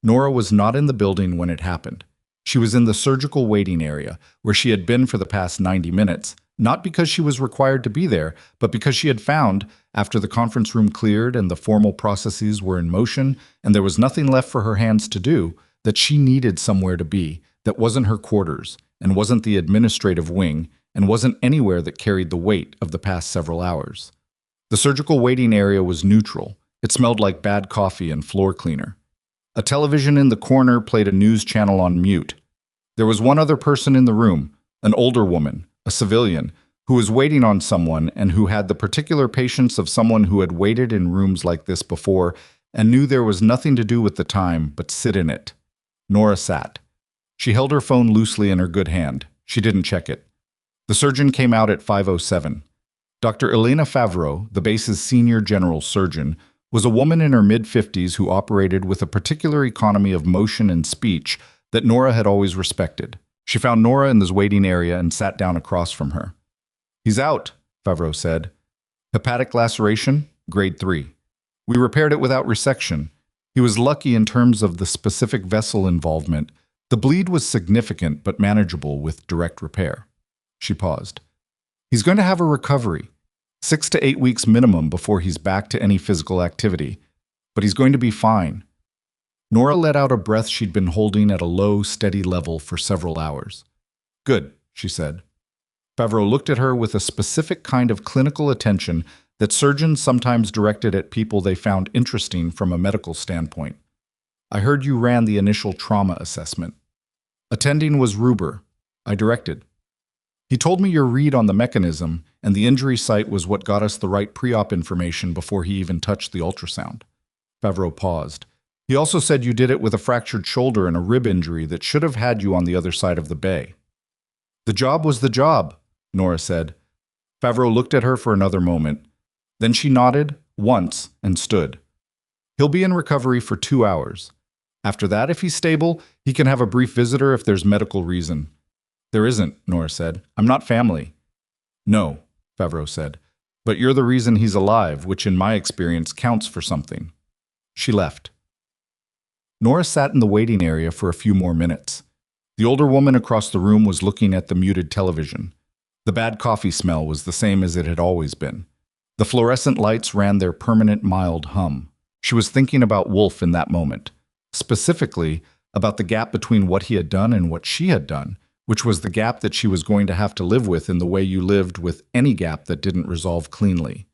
Nora was not in the building when it happened. She was in the surgical waiting area, where she had been for the past 90 minutes, not because she was required to be there, but because she had found, after the conference room cleared and the formal processes were in motion and there was nothing left for her hands to do, that she needed somewhere to be that wasn't her quarters and wasn't the administrative wing and wasn't anywhere that carried the weight of the past several hours. The surgical waiting area was neutral. It smelled like bad coffee and floor cleaner. A television in the corner played a news channel on mute. There was one other person in the room, an older woman, a civilian, who was waiting on someone and who had the particular patience of someone who had waited in rooms like this before and knew there was nothing to do with the time but sit in it. Nora sat. She held her phone loosely in her good hand. She didn't check it. The surgeon came out at 5:07. Dr. Elena Favreau, the base's senior general surgeon, was a woman in her mid-50s who operated with a particular economy of motion and speech that Nora had always respected. She found Nora in this waiting area and sat down across from her. He's out, Favreau said. Hepatic laceration, grade 3. We repaired it without resection. He was lucky in terms of the specific vessel involvement. The bleed was significant but manageable with direct repair. She paused. He's going to have a recovery, 6 to 8 weeks minimum before he's back to any physical activity, but he's going to be fine. Nora let out a breath she'd been holding at a low, steady level for several hours. Good, she said. Favreau looked at her with a specific kind of clinical attention that surgeons sometimes directed at people they found interesting from a medical standpoint. I heard you ran the initial trauma assessment. Attending was Ruber. I directed. He told me your read on the mechanism, and the injury site was what got us the right pre-op information before he even touched the ultrasound. Favreau paused. He also said you did it with a fractured shoulder and a rib injury that should have had you on the other side of the bay. The job was the job, Nora said. Favreau looked at her for another moment. Then she nodded, once, and stood. He'll be in recovery for 2 hours. After that, if he's stable, he can have a brief visitor if there's medical reason. There isn't, Nora said. I'm not family. No, Favreau said. But you're the reason he's alive, which in my experience counts for something. She left. Nora sat in the waiting area for a few more minutes. The older woman across the room was looking at the muted television. The bad coffee smell was the same as it had always been. The fluorescent lights ran their permanent mild hum. She was thinking about Wolf in that moment, specifically about the gap between what he had done and what she had done, which was the gap that she was going to have to live with in the way you lived with any gap that didn't resolve cleanly.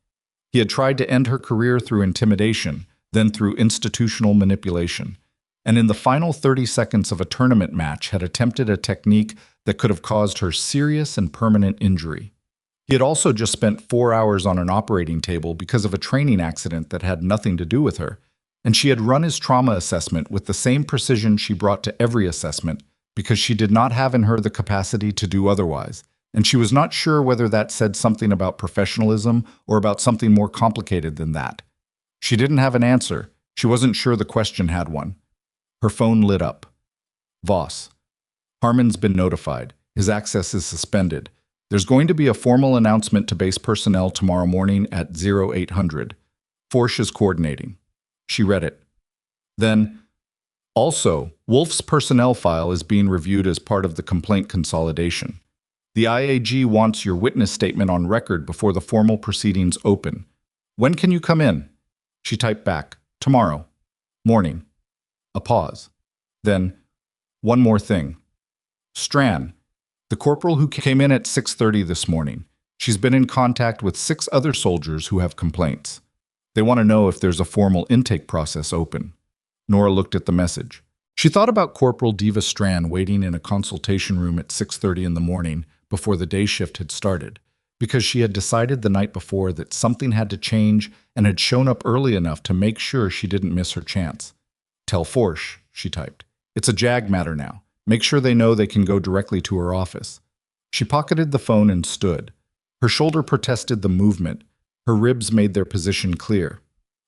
He had tried to end her career through intimidation, then through institutional manipulation, and in the final 30 seconds of a tournament match had attempted a technique that could have caused her serious and permanent injury. He had also just spent 4 hours on an operating table because of a training accident that had nothing to do with her, and she had run his trauma assessment with the same precision she brought to every assessment because she did not have in her the capacity to do otherwise, and she was not sure whether that said something about professionalism or about something more complicated than that. She didn't have an answer. She wasn't sure the question had one. Her phone lit up. Voss. Harmon's been notified. His access is suspended. There's going to be a formal announcement to base personnel tomorrow morning at 0800. Forsch is coordinating. She read it. Then, also, Wolf's personnel file is being reviewed as part of the complaint consolidation. The IAG wants your witness statement on record before the formal proceedings open. When can you come in? She typed back, tomorrow. Morning. A pause. Then, one more thing. Stran, the corporal who came in at 6:30 this morning. She's been in contact with 6 other soldiers who have complaints. They want to know if there's a formal intake process open. Nora looked at the message. She thought about Corporal Diva Stran waiting in a consultation room at 6:30 in the morning before the day shift had started, because she had decided the night before that something had to change and had shown up early enough to make sure she didn't miss her chance. Tell Forsch, she typed. It's a JAG matter now. Make sure they know they can go directly to her office. She pocketed the phone and stood. Her shoulder protested the movement. Her ribs made their position clear.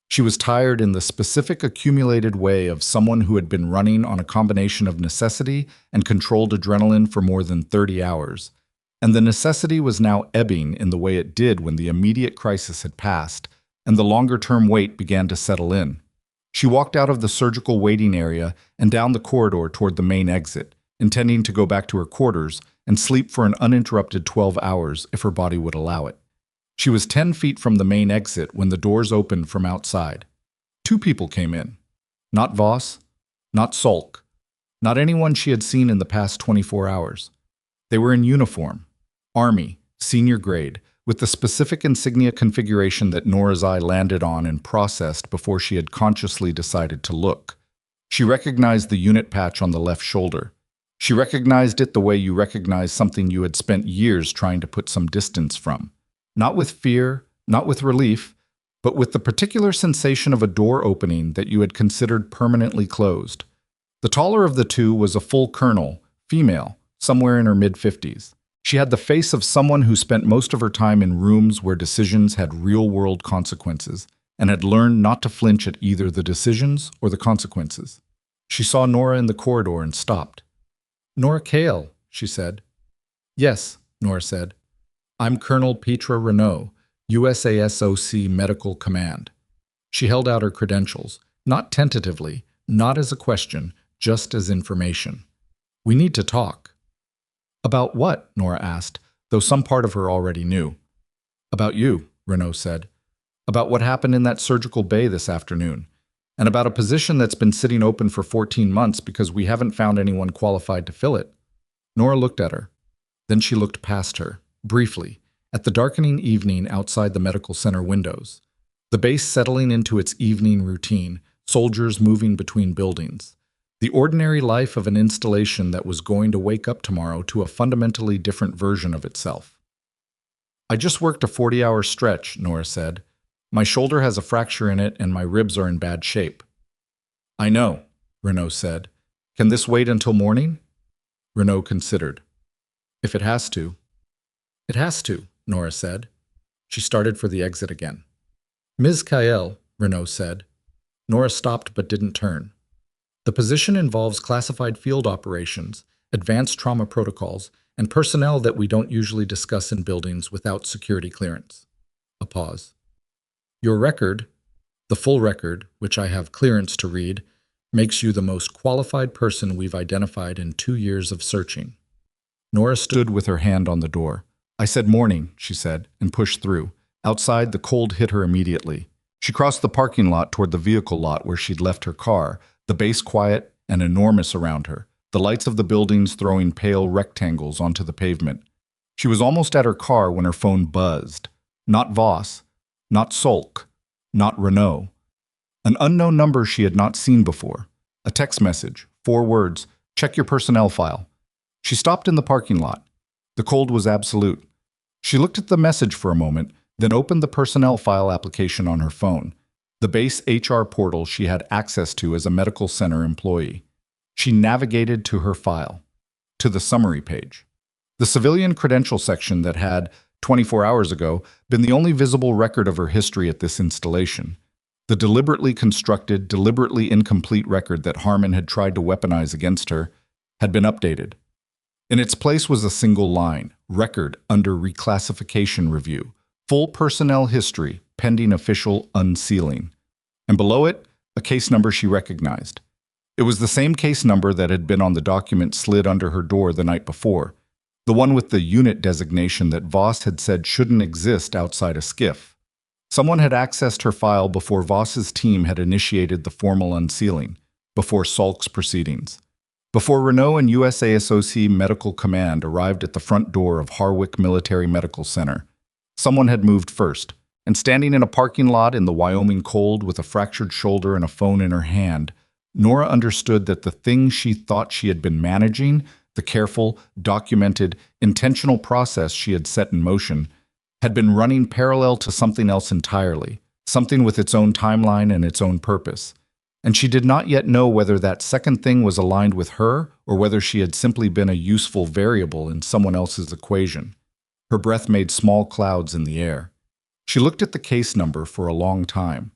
She was tired in the specific accumulated way of someone who had been running on a combination of necessity and controlled adrenaline for more than 30 hours. And the necessity was now ebbing in the way it did when the immediate crisis had passed, and the longer-term weight began to settle in. She walked out of the surgical waiting area and down the corridor toward the main exit, intending to go back to her quarters and sleep for an uninterrupted 12 hours if her body would allow it. She was 10 feet from the main exit when the doors opened from outside. 2 people came in. Not Voss, not Salk, not anyone she had seen in the past 24 hours. They were in uniform, Army, senior grade, with the specific insignia configuration that Nora's eye landed on and processed before she had consciously decided to look. She recognized the unit patch on the left shoulder. She recognized it the way you recognize something you had spent years trying to put some distance from. Not with fear, not with relief, but with the particular sensation of a door opening that you had considered permanently closed. The taller of the two was a full colonel, female, somewhere in her mid-50s. She had the face of someone who spent most of her time in rooms where decisions had real-world consequences and had learned not to flinch at either the decisions or the consequences. She saw Nora in the corridor and stopped. "Nora Kale," she said. "Yes," Nora said. "I'm Colonel Petra Renault, USASOC Medical Command." She held out her credentials, not tentatively, not as a question, just as information. "We need to talk." "About what?" Nora asked, though some part of her already knew. "About you," Renault said. "About what happened in that surgical bay this afternoon. And about a position that's been sitting open for 14 months because we haven't found anyone qualified to fill it." Nora looked at her. Then she looked past her, briefly, at the darkening evening outside the medical center windows. The base settling into its evening routine, soldiers moving between buildings. The ordinary life of an installation that was going to wake up tomorrow to a fundamentally different version of itself. "I just worked a 40-hour stretch," Nora said. "My shoulder has a fracture in it and my ribs are in bad shape." I know, Renault said. Can this wait until morning? Renault considered. If it has to. It has to, Nora said. She started for the exit again. Ms. Kael, Renault said. Nora stopped but didn't turn. The position involves classified field operations, advanced trauma protocols, and personnel that we don't usually discuss in buildings without security clearance. A pause. Your record, the full record, which I have clearance to read, makes you the most qualified person we've identified in 2 years of searching. Nora stood with her hand on the door. I said morning, she said, and pushed through. Outside, the cold hit her immediately. She crossed the parking lot toward the vehicle lot where she'd left her car, the base quiet and enormous around her, the lights of the buildings throwing pale rectangles onto the pavement. She was almost at her car when her phone buzzed. Not Voss, not Solk, not Renault. An unknown number she had not seen before. A text message, 4 words, check your personnel file. She stopped in the parking lot. The cold was absolute. She looked at the message for a moment, then opened the personnel file application on her phone, the base HR portal she had access to as a medical center employee. She navigated to her file, to the summary page. The civilian credential section that had, 24 hours ago, been the only visible record of her history at this installation. The deliberately constructed, deliberately incomplete record that Harmon had tried to weaponize against her had been updated. In its place was a single line, record under reclassification review, full personnel history pending official unsealing. And below it, a case number she recognized. It was the same case number that had been on the document slid under her door the night before, the one with the unit designation that Voss had said shouldn't exist outside a skiff. Someone had accessed her file before Voss's team had initiated the formal unsealing, before Salk's proceedings. Before Renault and USASOC Medical Command arrived at the front door of Harwick Military Medical Center, someone had moved first, and standing in a parking lot in the Wyoming cold with a fractured shoulder and a phone in her hand, Nora understood that the thing she thought she had been managing, the careful, documented, intentional process she had set in motion, had been running parallel to something else entirely, something with its own timeline and its own purpose. And she did not yet know whether that second thing was aligned with her or whether she had simply been a useful variable in someone else's equation. Her breath made small clouds in the air. She looked at the case number for a long time.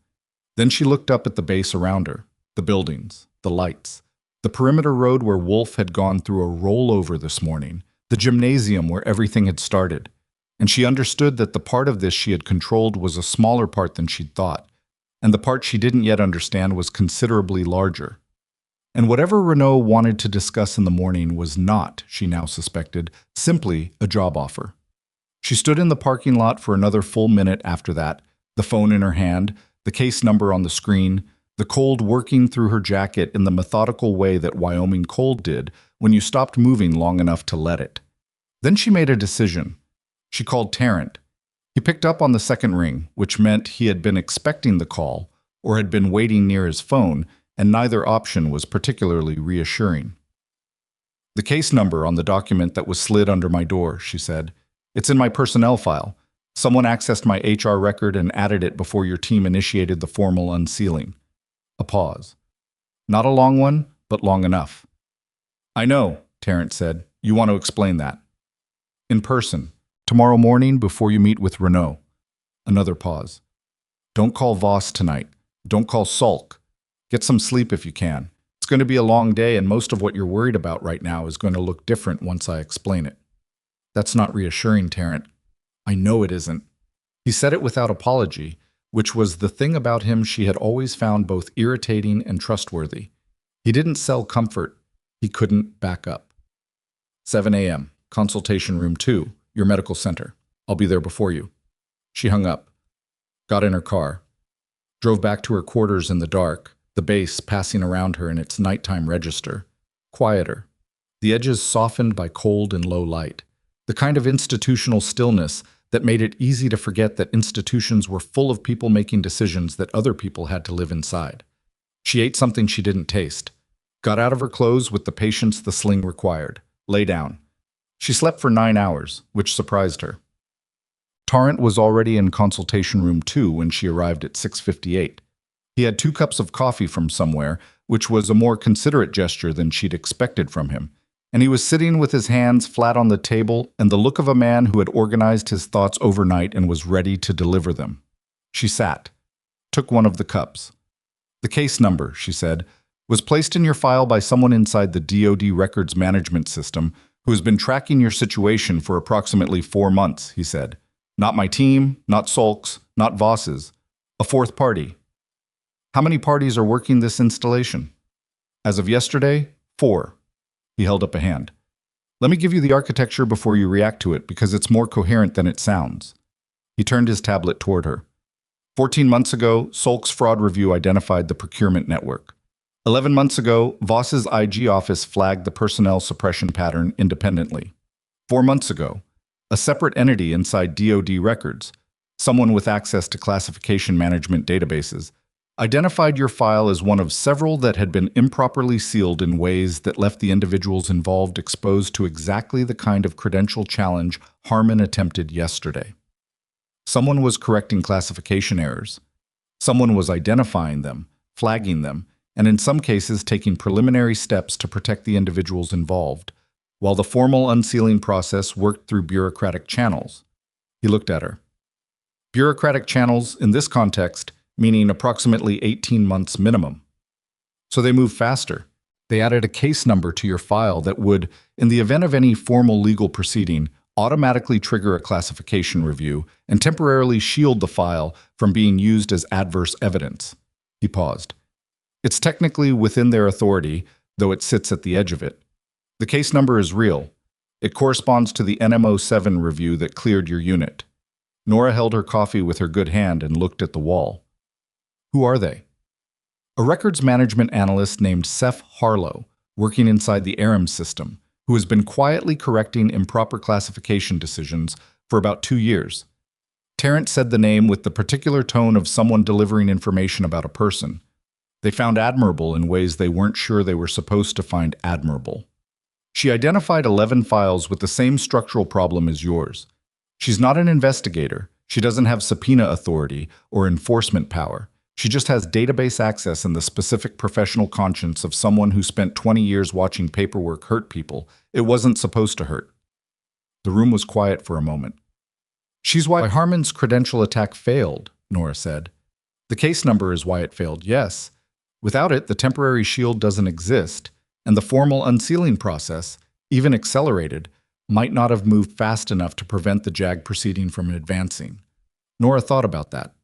Then she looked up at the base around her, the buildings, the lights, the perimeter road where Wolf had gone through a rollover this morning, the gymnasium where everything had started. And she understood that the part of this she had controlled was a smaller part than she'd thought, and the part she didn't yet understand was considerably larger. And whatever Renault wanted to discuss in the morning was not, she now suspected, simply a job offer. She stood in the parking lot for another full minute after that, the phone in her hand, the case number on the screen, the cold working through her jacket in the methodical way that Wyoming cold did when you stopped moving long enough to let it. Then she made a decision. She called Tarrant. He picked up on the second ring, which meant he had been expecting the call or had been waiting near his phone, and neither option was particularly reassuring. The case number on the document that was slid under my door, she said. It's in my personnel file. Someone accessed my HR record and added it before your team initiated the formal unsealing. A pause. Not a long one, but long enough. I know, Tarrant said. You want to explain that. In person. Tomorrow morning before you meet with Renault. Another pause. Don't call Voss tonight. Don't call Salk. Get some sleep if you can. It's going to be a long day, and most of what you're worried about right now is going to look different once I explain it. That's not reassuring, Tarrant. I know it isn't. He said it without apology, which was the thing about him she had always found both irritating and trustworthy. He didn't sell comfort. He couldn't back up. 7 a.m., consultation room 2. Your medical center. I'll be there before you. She hung up, got in her car, drove back to her quarters in the dark, the base passing around her in its nighttime register. Quieter, the edges softened by cold and low light, the kind of institutional stillness that made it easy to forget that institutions were full of people making decisions that other people had to live inside. She ate something she didn't taste, got out of her clothes with the patience the sling required, lay down. She slept for 9 hours, which surprised her. Tarrant was already in consultation room 2 when she arrived at 6:58. He had 2 cups of coffee from somewhere, which was a more considerate gesture than she'd expected from him, and he was sitting with his hands flat on the table and the look of a man who had organized his thoughts overnight and was ready to deliver them. She sat, took one of the cups. "The case number," she said, "was placed in your file by someone inside the DoD records management system who has been tracking your situation for approximately 4 months," he said. "Not my team, not Sulks, not Voss's. A fourth party." "How many parties are working this installation?" "As of yesterday, 4. He held up a hand. "Let me give you the architecture before you react to it, because it's more coherent than it sounds." He turned his tablet toward her. 14 months ago, Sulk's fraud review identified the procurement network. 11 months ago, Voss's IG office flagged the personnel suppression pattern independently. 4 months ago, a separate entity inside DoD records, someone with access to classification management databases, identified your file as one of several that had been improperly sealed in ways that left the individuals involved exposed to exactly the kind of credential challenge Harmon attempted yesterday. Someone was correcting classification errors. Someone was identifying them, flagging them, and in some cases taking preliminary steps to protect the individuals involved, while the formal unsealing process worked through bureaucratic channels. He looked at her. Bureaucratic channels, in this context, meaning approximately 18 months minimum. So they moved faster. They added a case number to your file that would, in the event of any formal legal proceeding, automatically trigger a classification review and temporarily shield the file from being used as adverse evidence. He paused. It's technically within their authority, though it sits at the edge of it. The case number is real. It corresponds to the NMO7 review that cleared your unit. Nora held her coffee with her good hand and looked at the wall. Who are they? A records management analyst named Seth Harlow, working inside the ARM system, who has been quietly correcting improper classification decisions for about 2 years. Terrence said the name with the particular tone of someone delivering information about a person. They found admirable in ways they weren't sure they were supposed to find admirable. She identified 11 files with the same structural problem as yours. She's not an investigator. She doesn't have subpoena authority or enforcement power. She just has database access and the specific professional conscience of someone who spent 20 years watching paperwork hurt people it wasn't supposed to hurt. The room was quiet for a moment. "She's why Harmon's credential attack failed," Nora said. "The case number is why it failed, yes. Without it, the temporary shield doesn't exist, and the formal unsealing process, even accelerated, might not have moved fast enough to prevent the JAG proceeding from advancing." Nora thought about that.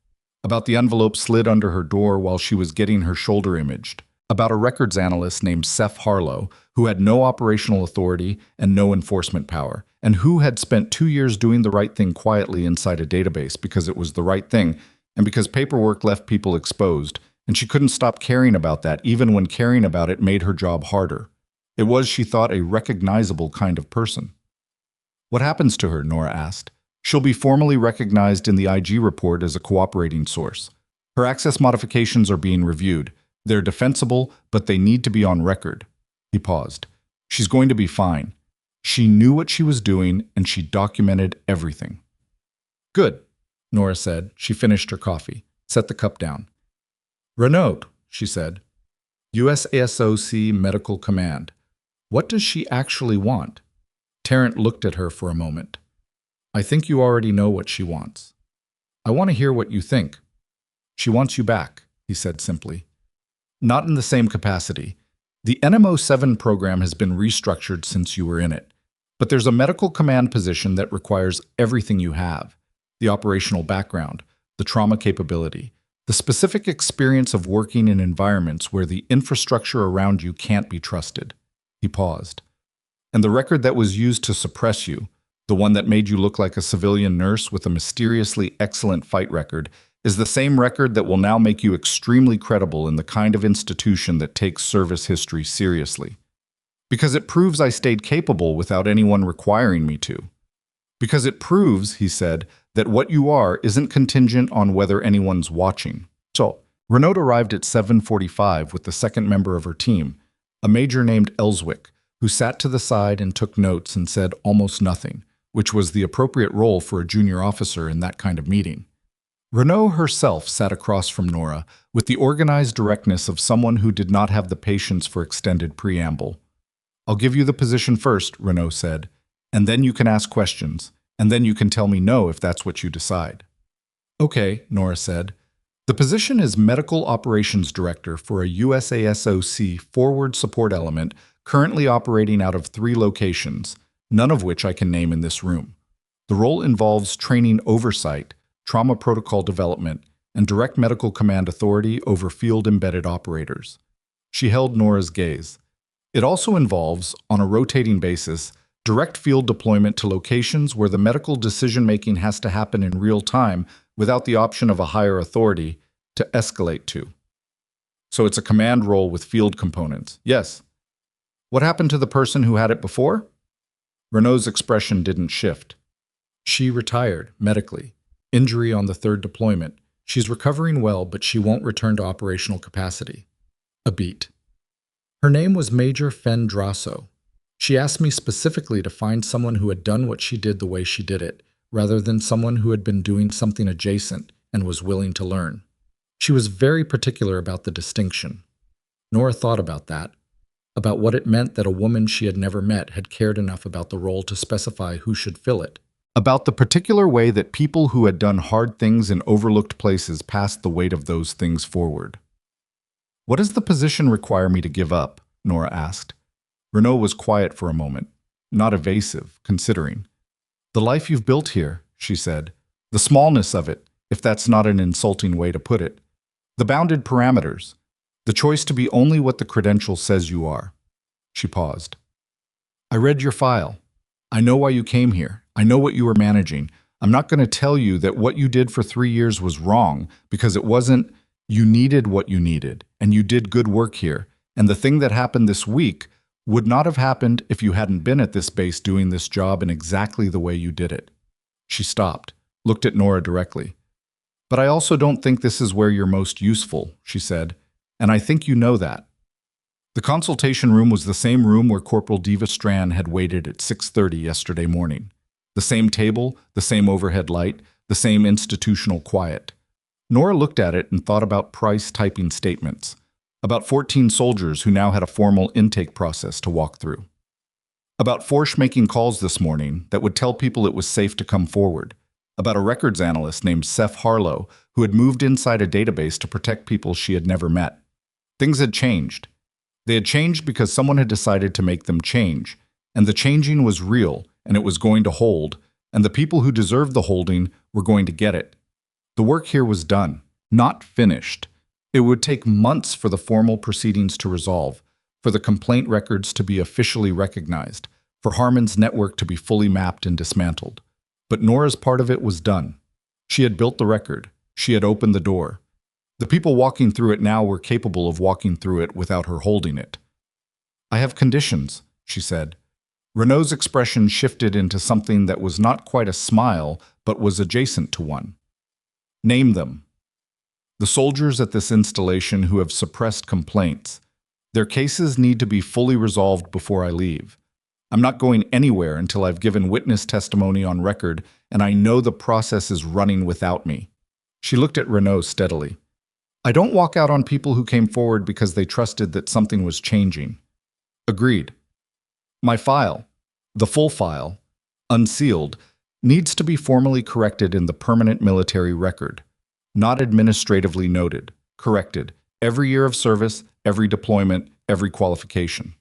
About the envelope slid under her door while she was getting her shoulder imaged. About a records analyst named Seth Harlow, who had no operational authority and no enforcement power, and who had spent 2 years doing the right thing quietly inside a database because it was the right thing, and because paperwork left people exposed, and she couldn't stop caring about that even when caring about it made her job harder. It was, she thought, a recognizable kind of person. "What happens to her?" Nora asked. "She'll be formally recognized in the IG report as a cooperating source. Her access modifications are being reviewed. They're defensible, but they need to be on record." He paused. "She's going to be fine. She knew what she was doing, and she documented everything." "Good," Nora said. She finished her coffee, set the cup down. "Renaud," she said. "USASOC Medical Command. What does she actually want?" Tarrant looked at her for a moment. "I think you already know what she wants. I want to hear what you think." "She wants you back," he said simply. "Not in the same capacity. The NMO7 program has been restructured since you were in it. But there's a medical command position that requires everything you have: the operational background, the trauma capability, the specific experience of working in environments where the infrastructure around you can't be trusted." He paused. "And the record that was used to suppress you, the one that made you look like a civilian nurse with a mysteriously excellent fight record, is the same record that will now make you extremely credible in the kind of institution that takes service history seriously. Because it proves I stayed capable without anyone requiring me to. Because it proves," he said, "that what you are isn't contingent on whether anyone's watching." So, Renaud arrived at 7:45 with the second member of her team, a major named Ellswick, who sat to the side and took notes and said almost nothing, which was the appropriate role for a junior officer in that kind of meeting. Renaud herself sat across from Nora, with the organized directness of someone who did not have the patience for extended preamble. "I'll give you the position first," Renaud said, "and then you can ask questions, and then you can tell me no if that's what you decide." "Okay," Nora said. "The position is Medical Operations Director for a USASOC forward support element currently operating out of 3 locations, none of which I can name in this room. The role involves training oversight, trauma protocol development, and direct medical command authority over field-embedded operators." She held Nora's gaze. "It also involves, on a rotating basis, direct field deployment to locations where the medical decision-making has to happen in real time without the option of a higher authority to escalate to. So it's a command role with field components." "Yes." "What happened to the person who had it before?" Renaud's expression didn't shift. "She retired, medically. Injury on the 3rd deployment. She's recovering well, but she won't return to operational capacity." A beat. "Her name was Major Fen Drasso. She asked me specifically to find someone who had done what she did the way she did it, rather than someone who had been doing something adjacent and was willing to learn. She was very particular about the distinction." Nora thought about that, about what it meant that a woman she had never met had cared enough about the role to specify who should fill it. About the particular way that people who had done hard things in overlooked places passed the weight of those things forward. "What does the position require me to give up?" Nora asked. Renaud was quiet for a moment, not evasive, considering. "The life you've built here," she said. "The smallness of it, if that's not an insulting way to put it. The bounded parameters. The choice to be only what the credential says you are." She paused. "I read your file. I know why you came here. I know what you were managing. I'm not going to tell you that what you did for 3 years was wrong, because it wasn't. You needed what you needed, and you did good work here. And the thing that happened this week would not have happened if you hadn't been at this base doing this job in exactly the way you did it." She stopped, looked at Nora directly. "But I also don't think this is where you're most useful," she said, "and I think you know that." The consultation room was the same room where Corporal Diva Strand had waited at 6:30 yesterday morning. The same table, the same overhead light, the same institutional quiet. Nora looked at it and thought about Price typing statements, about 14 soldiers who now had a formal intake process to walk through, about Forsch making calls this morning that would tell people it was safe to come forward, about a records analyst named Seth Harlow who had moved inside a database to protect people she had never met. Things had changed. They had changed because someone had decided to make them change, and the changing was real, and it was going to hold, and the people who deserved the holding were going to get it. The work here was done, not finished. It would take months for the formal proceedings to resolve, for the complaint records to be officially recognized, for Harmon's network to be fully mapped and dismantled. But Nora's part of it was done. She had built the record. She had opened the door. The people walking through it now were capable of walking through it without her holding it. "I have conditions," she said. Renaud's expression shifted into something that was not quite a smile, but was adjacent to one. "Name them." "The soldiers at this installation who have suppressed complaints. Their cases need to be fully resolved before I leave. I'm not going anywhere until I've given witness testimony on record, and I know the process is running without me." She looked at Renaud steadily. "I don't walk out on people who came forward because they trusted that something was changing." "Agreed." "My file, the full file, unsealed, needs to be formally corrected in the permanent military record. Not administratively noted, corrected, every year of service, every deployment, every qualification."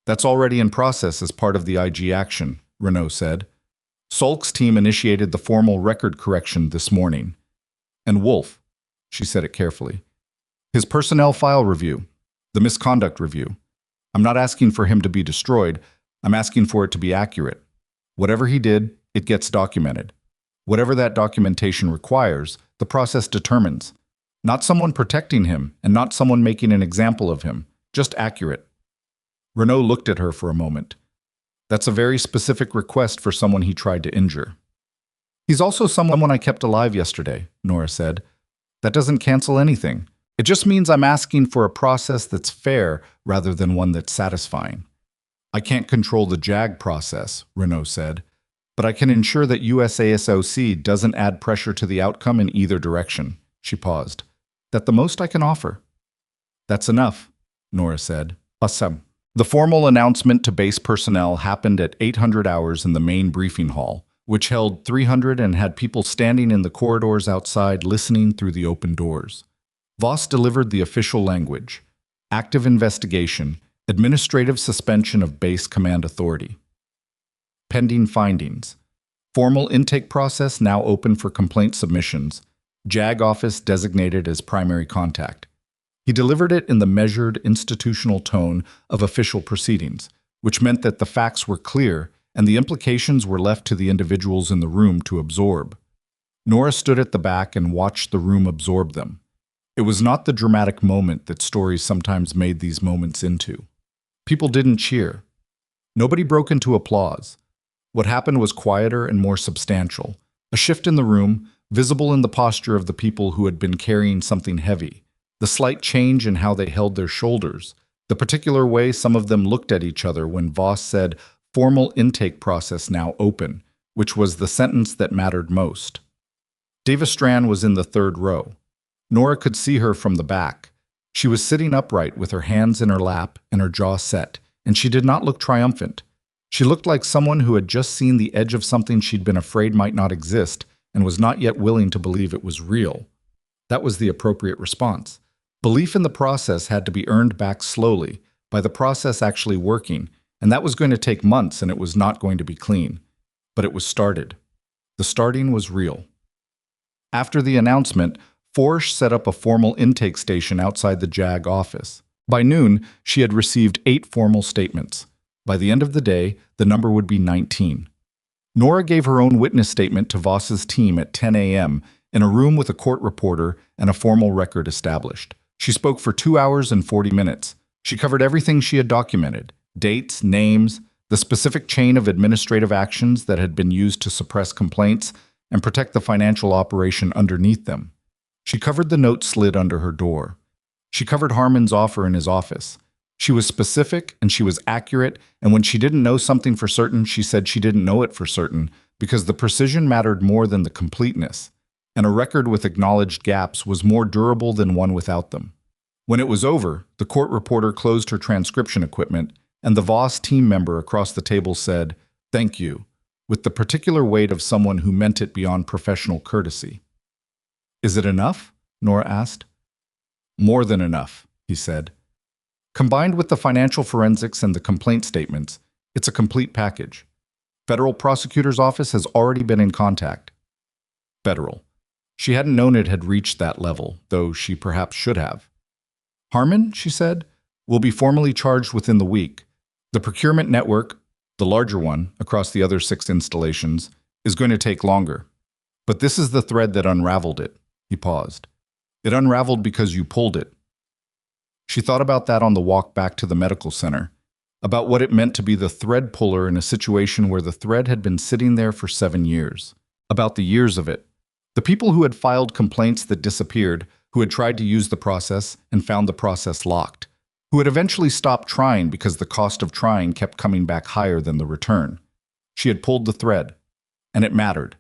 "That's already in process as part of the IG action," Renaud said. "Solk's team initiated the formal record correction this morning. And Wolf," she said it carefully, "his personnel file review, the misconduct review. I'm not asking for him to be destroyed. I'm asking for it to be accurate. Whatever he did, it gets documented. Whatever that documentation requires, the process determines. Not someone protecting him, and not someone making an example of him, just accurate." Renaud looked at her for a moment. "That's a very specific request for someone he tried to injure." "He's also someone I kept alive yesterday," Nora said. "That doesn't cancel anything. It just means I'm asking for a process that's fair rather than one that's satisfying." "I can't control the JAG process," Renaud said, But I can ensure that USASOC doesn't add pressure to the outcome in either direction. She paused. That the most I can offer. That's enough, Nora said. Awesome. The formal announcement to base personnel happened at 800 hours in the main briefing hall, which held 300 and had people standing in the corridors outside listening through the open doors. Voss delivered the official language: active investigation, administrative suspension of base command authority. Pending findings. Formal intake process now open for complaint submissions. JAG office designated as primary contact. He delivered it in the measured institutional tone of official proceedings, which meant that the facts were clear and the implications were left to the individuals in the room to absorb. Nora stood at the back and watched the room absorb them. It was not the dramatic moment that stories sometimes made these moments into. People didn't cheer. Nobody broke into applause. What happened was quieter and more substantial. A shift in the room, visible in the posture of the people who had been carrying something heavy. The slight change in how they held their shoulders. The particular way some of them looked at each other when Voss said, "Formal intake process now open," which was the sentence that mattered most. Davis Strand was in the third row. Nora could see her from the back. She was sitting upright with her hands in her lap and her jaw set, and she did not look triumphant. She looked like someone who had just seen the edge of something she'd been afraid might not exist and was not yet willing to believe it was real. That was the appropriate response. Belief in the process had to be earned back slowly, by the process actually working, and that was going to take months and it was not going to be clean. But it was started. The starting was real. After the announcement, Forsch set up a formal intake station outside the JAG office. By noon, she had received 8 formal statements. By the end of the day, the number would be 19. Nora gave her own witness statement to Voss's team at 10 a.m. in a room with a court reporter and a formal record established. She spoke for 2 hours and 40 minutes. She covered everything she had documented: dates, names, the specific chain of administrative actions that had been used to suppress complaints and protect the financial operation underneath them. She covered the note slid under her door. She covered Harmon's offer in his office. She was specific and she was accurate, and when she didn't know something for certain, she said she didn't know it for certain, because the precision mattered more than the completeness, and a record with acknowledged gaps was more durable than one without them. When it was over, the court reporter closed her transcription equipment, and the Voss team member across the table said, "Thank you," with the particular weight of someone who meant it beyond professional courtesy. "Is it enough?" Nora asked. "More than enough," he said. Combined with the financial forensics and the complaint statements, it's a complete package. Federal prosecutor's office has already been in contact. Federal. She hadn't known it had reached that level, though she perhaps should have. Harmon, she said, will be formally charged within the week. The procurement network, the larger one, across the other 6 installations, is going to take longer. But this is the thread that unraveled it. He paused. It unraveled because you pulled it. She thought about that on the walk back to the medical center, about what it meant to be the thread puller in a situation where the thread had been sitting there for 7 years, about the years of it. The people who had filed complaints that disappeared, who had tried to use the process and found the process locked, who had eventually stopped trying because the cost of trying kept coming back higher than the return. She had pulled the thread, and it mattered.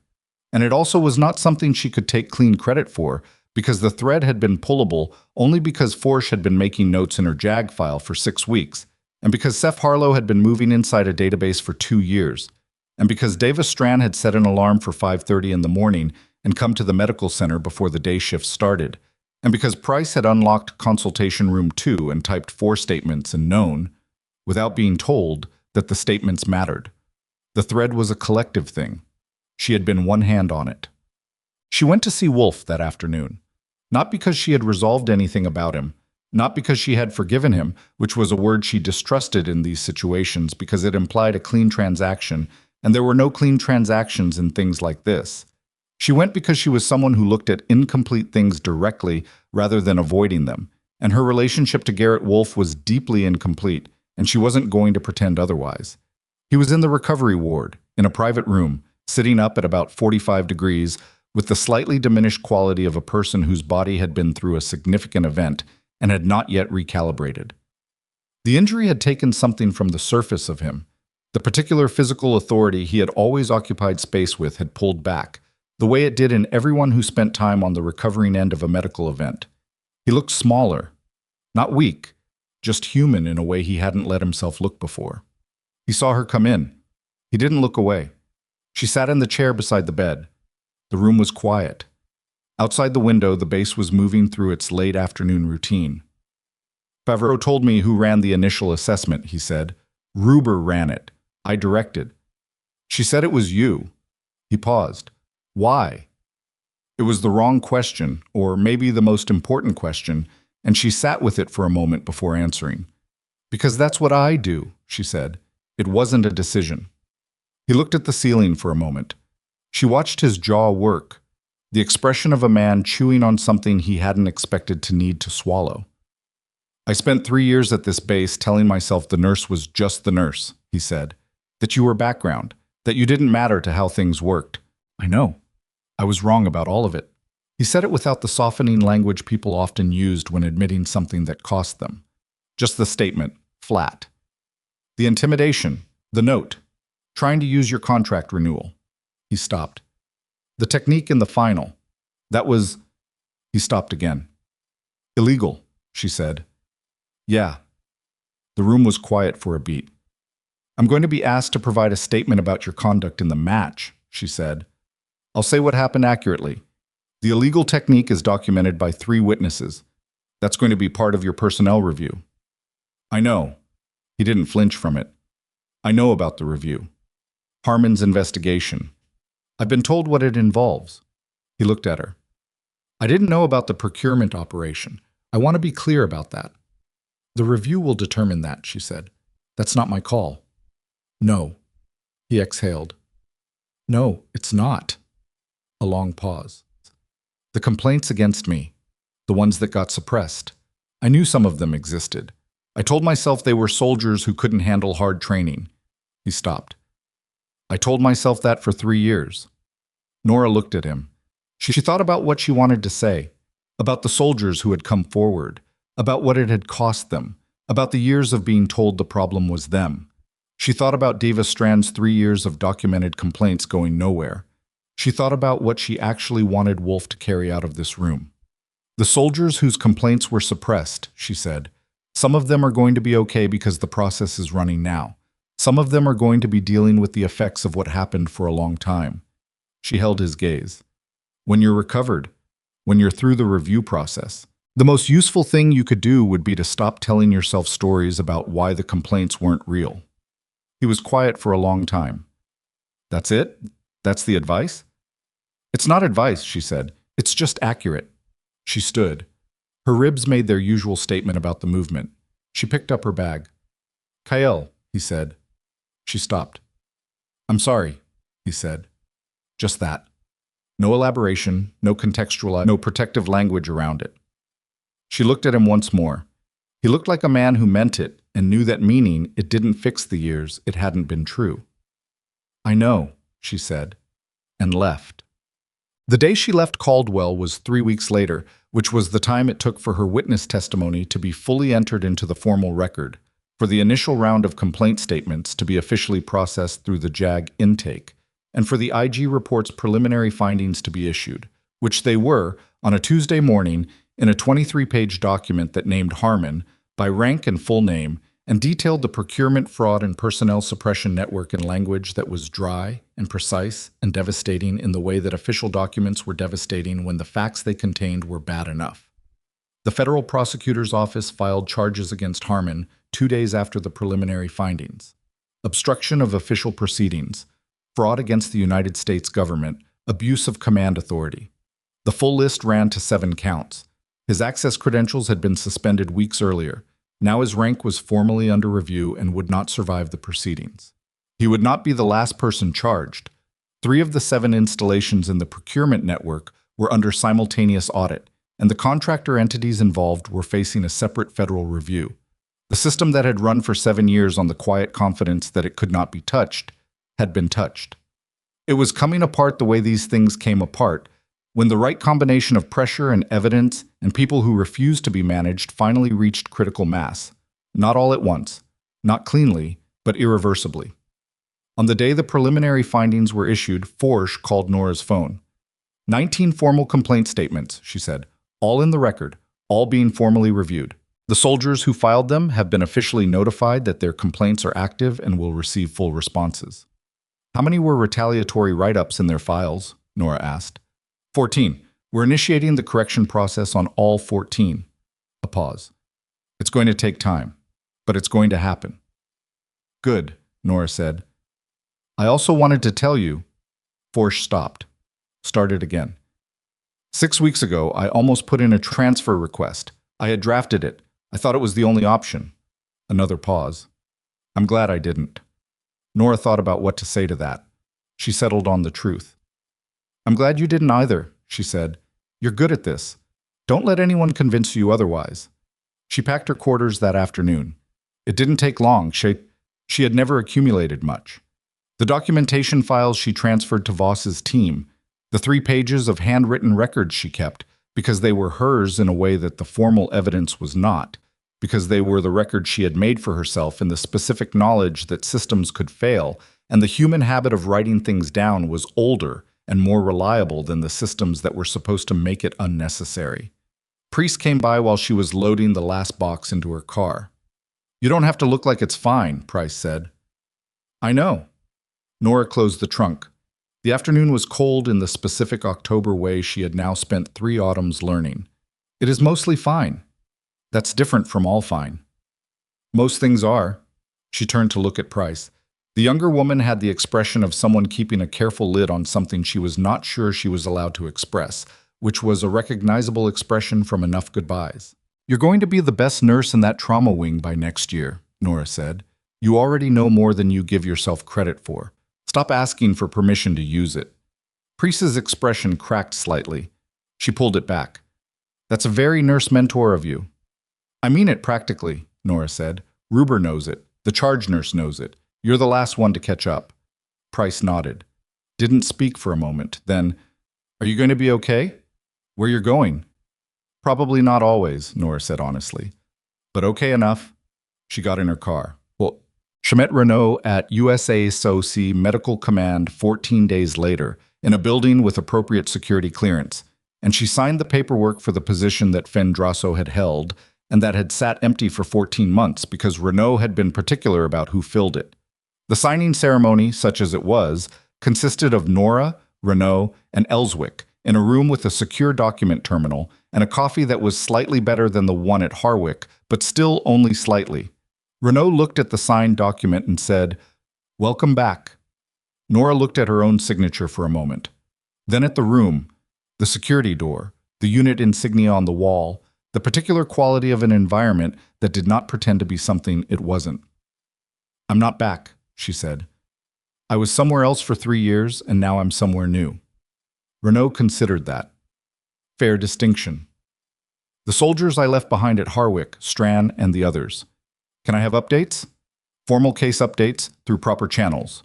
And it also was not something she could take clean credit for, because the thread had been pullable only because Forsch had been making notes in her JAG file for 6 weeks, and because Seth Harlow had been moving inside a database for 2 years, and because Davis Strand had set an alarm for 5:30 in the morning and come to the medical center before the day shift started, and because Price had unlocked consultation room 2 and typed 4 statements and known, without being told, that the statements mattered. The thread was a collective thing. She had been one hand on it. She went to see Wolf that afternoon, not because she had resolved anything about him, not because she had forgiven him, which was a word she distrusted in these situations because it implied a clean transaction, and there were no clean transactions in things like this. She went because she was someone who looked at incomplete things directly rather than avoiding them, and her relationship to Garrett Wolf was deeply incomplete, and she wasn't going to pretend otherwise. He was in the recovery ward, in a private room, sitting up at about 45 degrees, with the slightly diminished quality of a person whose body had been through a significant event and had not yet recalibrated. The injury had taken something from the surface of him, The particular physical authority he had always occupied space with had pulled back, the way it did in everyone who spent time on the recovering end of a medical event. He looked smaller, not weak, just human in a way he hadn't let himself look before. He saw her come in. He didn't look away. She sat in the chair beside the bed. The room was quiet. Outside the window, the base was moving through its late afternoon routine. Favreau told me who ran the initial assessment, he said. Ruber ran it. I directed. She said it was you. He paused. Why? It was the wrong question, or maybe the most important question, and she sat with it for a moment before answering. Because that's what I do, she said. It wasn't a decision. He looked at the ceiling for a moment. She watched his jaw work, the expression of a man chewing on something he hadn't expected to need to swallow. I spent 3 years at this base telling myself the nurse was just the nurse, he said. That you were background, that you didn't matter to how things worked. I know. I was wrong about all of it. He said it without the softening language people often used when admitting something that cost them. Just the statement, flat. The intimidation, the note, trying to use your contract renewal. He stopped. The technique in the final, that was... He stopped again. Illegal, she said. Yeah. The room was quiet for a beat. I'm going to be asked to provide a statement about your conduct in the match, she said. I'll say what happened accurately. The illegal technique is documented by 3 witnesses. That's going to be part of your personnel review. I know. He didn't flinch from it. I know about the review. Harmon's investigation. I've been told what it involves. He looked at her. I didn't know about the procurement operation. I want to be clear about that. The review will determine that, she said. That's not my call. No. He exhaled. No, it's not. A long pause. The complaints against me, the ones that got suppressed, I knew some of them existed. I told myself they were soldiers who couldn't handle hard training. He stopped. I told myself that for 3 years. Nora looked at him. She thought about what she wanted to say, about the soldiers who had come forward, about what it had cost them, about the years of being told the problem was them. She thought about Deva Strand's 3 years of documented complaints going nowhere. She thought about what she actually wanted Wolf to carry out of this room. The soldiers whose complaints were suppressed, she said. Some of them are going to be okay because the process is running now. Some of them are going to be dealing with the effects of what happened for a long time. She held his gaze. When you're recovered, when you're through the review process, the most useful thing you could do would be to stop telling yourself stories about why the complaints weren't real. He was quiet for a long time. That's it? That's the advice? It's not advice, she said. It's just accurate. She stood. Her ribs made their usual statement about the movement. She picked up her bag. Kael, he said. She stopped. I'm sorry, he said. Just that. No elaboration, no contextual, no protective language around it. She looked at him once more. He looked like a man who meant it and knew that meaning it didn't fix the years it hadn't been true. I know, she said, and left. The day she left Caldwell was 3 weeks later, which was the time it took for her witness testimony to be fully entered into the formal record, for the initial round of complaint statements to be officially processed through the JAG intake, and for the IG report's preliminary findings to be issued, which they were, on a Tuesday morning, in a 23-page document that named Harmon, by rank and full name, and detailed the procurement, fraud, and personnel suppression network in language that was dry and precise and devastating in the way that official documents were devastating when the facts they contained were bad enough. The federal prosecutor's office filed charges against Harmon 2 days after the preliminary findings. Obstruction of official proceedings, fraud against the United States government, abuse of command authority. The full list ran to 7 counts. His access credentials had been suspended weeks earlier. Now his rank was formally under review and would not survive the proceedings. He would not be the last person charged. 3 of the 7 installations in the procurement network were under simultaneous audit, and the contractor entities involved were facing a separate federal review. The system that had run for 7 years on the quiet confidence that it could not be touched had been touched. It was coming apart the way these things came apart, when the right combination of pressure and evidence and people who refused to be managed finally reached critical mass. Not all at once, not cleanly, but irreversibly. On the day the preliminary findings were issued, Forsch called Nora's phone. 19 formal complaint statements, she said, all in the record, all being formally reviewed. The soldiers who filed them have been officially notified that their complaints are active and will receive full responses. How many were retaliatory write-ups in their files? Nora asked. 14. We're initiating the correction process on all 14. A pause. It's going to take time, but it's going to happen. Good, Nora said. I also wanted to tell you. Forsch stopped. Started again. 6 weeks ago, I almost put in a transfer request. I had drafted it. I thought it was the only option. Another pause. I'm glad I didn't. Nora thought about what to say to that. She settled on the truth. I'm glad you didn't either, she said. You're good at this. Don't let anyone convince you otherwise. She packed her quarters that afternoon. It didn't take long. She had never accumulated much. The documentation files she transferred to Voss's team, the 3 pages of handwritten records she kept, because they were hers in a way that the formal evidence was not, because they were the records she had made for herself in the specific knowledge that systems could fail, and the human habit of writing things down was older and more reliable than the systems that were supposed to make it unnecessary. Priest came by while she was loading the last box into her car. You don't have to look like it's fine, Price said. I know. Nora closed the trunk. The afternoon was cold in the specific October way she had now spent 3 autumns learning. It is mostly fine. That's different from all fine. Most things are. She turned to look at Price. The younger woman had the expression of someone keeping a careful lid on something she was not sure she was allowed to express, which was a recognizable expression from enough goodbyes. You're going to be the best nurse in that trauma wing by next year, Nora said. You already know more than you give yourself credit for. Stop asking for permission to use it. Priest's expression cracked slightly. She pulled it back. That's a very nurse mentor of you. I mean it practically, Nora said. Ruber knows it. The charge nurse knows it. You're the last one to catch up. Price nodded. Didn't speak for a moment. Then, are you going to be okay? Where you're going? Probably not always, Nora said honestly. But okay enough. She got in her car. Well, she met Renault at USASOC Medical Command 14 days later, in a building with appropriate security clearance, and she signed the paperwork for the position that Fendrasso had held and that had sat empty for 14 months because Renault had been particular about who filled it. The signing ceremony, such as it was, consisted of Nora, Renault, and Ellswick in a room with a secure document terminal and a coffee that was slightly better than the one at Harwick, but still only slightly. Renault looked at the signed document and said, "Welcome back." Nora looked at her own signature for a moment. Then at the room, the security door, the unit insignia on the wall, the particular quality of an environment that did not pretend to be something it wasn't. I'm not back, she said. I was somewhere else for 3 years, and now I'm somewhere new. Renault considered that. Fair distinction. The soldiers I left behind at Harwick, Strand, and the others. Can I have updates? Formal case updates through proper channels.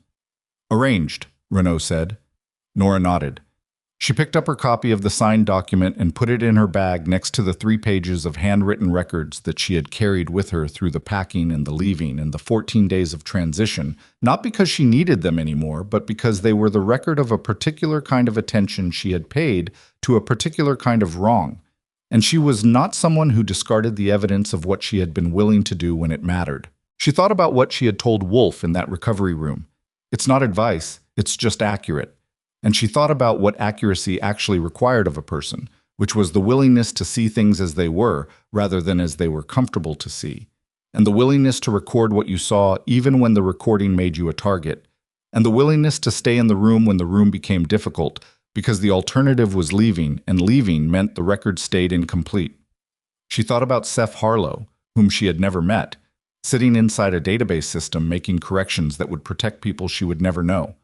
Arranged, Renault said. Nora nodded. She picked up her copy of the signed document and put it in her bag next to the 3 pages of handwritten records that she had carried with her through the packing and the leaving and the 14 days of transition, not because she needed them anymore, but because they were the record of a particular kind of attention she had paid to a particular kind of wrong. And she was not someone who discarded the evidence of what she had been willing to do when it mattered. She thought about what she had told Wolf in that recovery room. It's not advice, it's just accurate. And she thought about what accuracy actually required of a person, which was the willingness to see things as they were rather than as they were comfortable to see, and the willingness to record what you saw even when the recording made you a target, and the willingness to stay in the room when the room became difficult because the alternative was leaving, and leaving meant the record stayed incomplete. She thought about Seth Harlow, whom she had never met, sitting inside a database system making corrections that would protect people she would never know.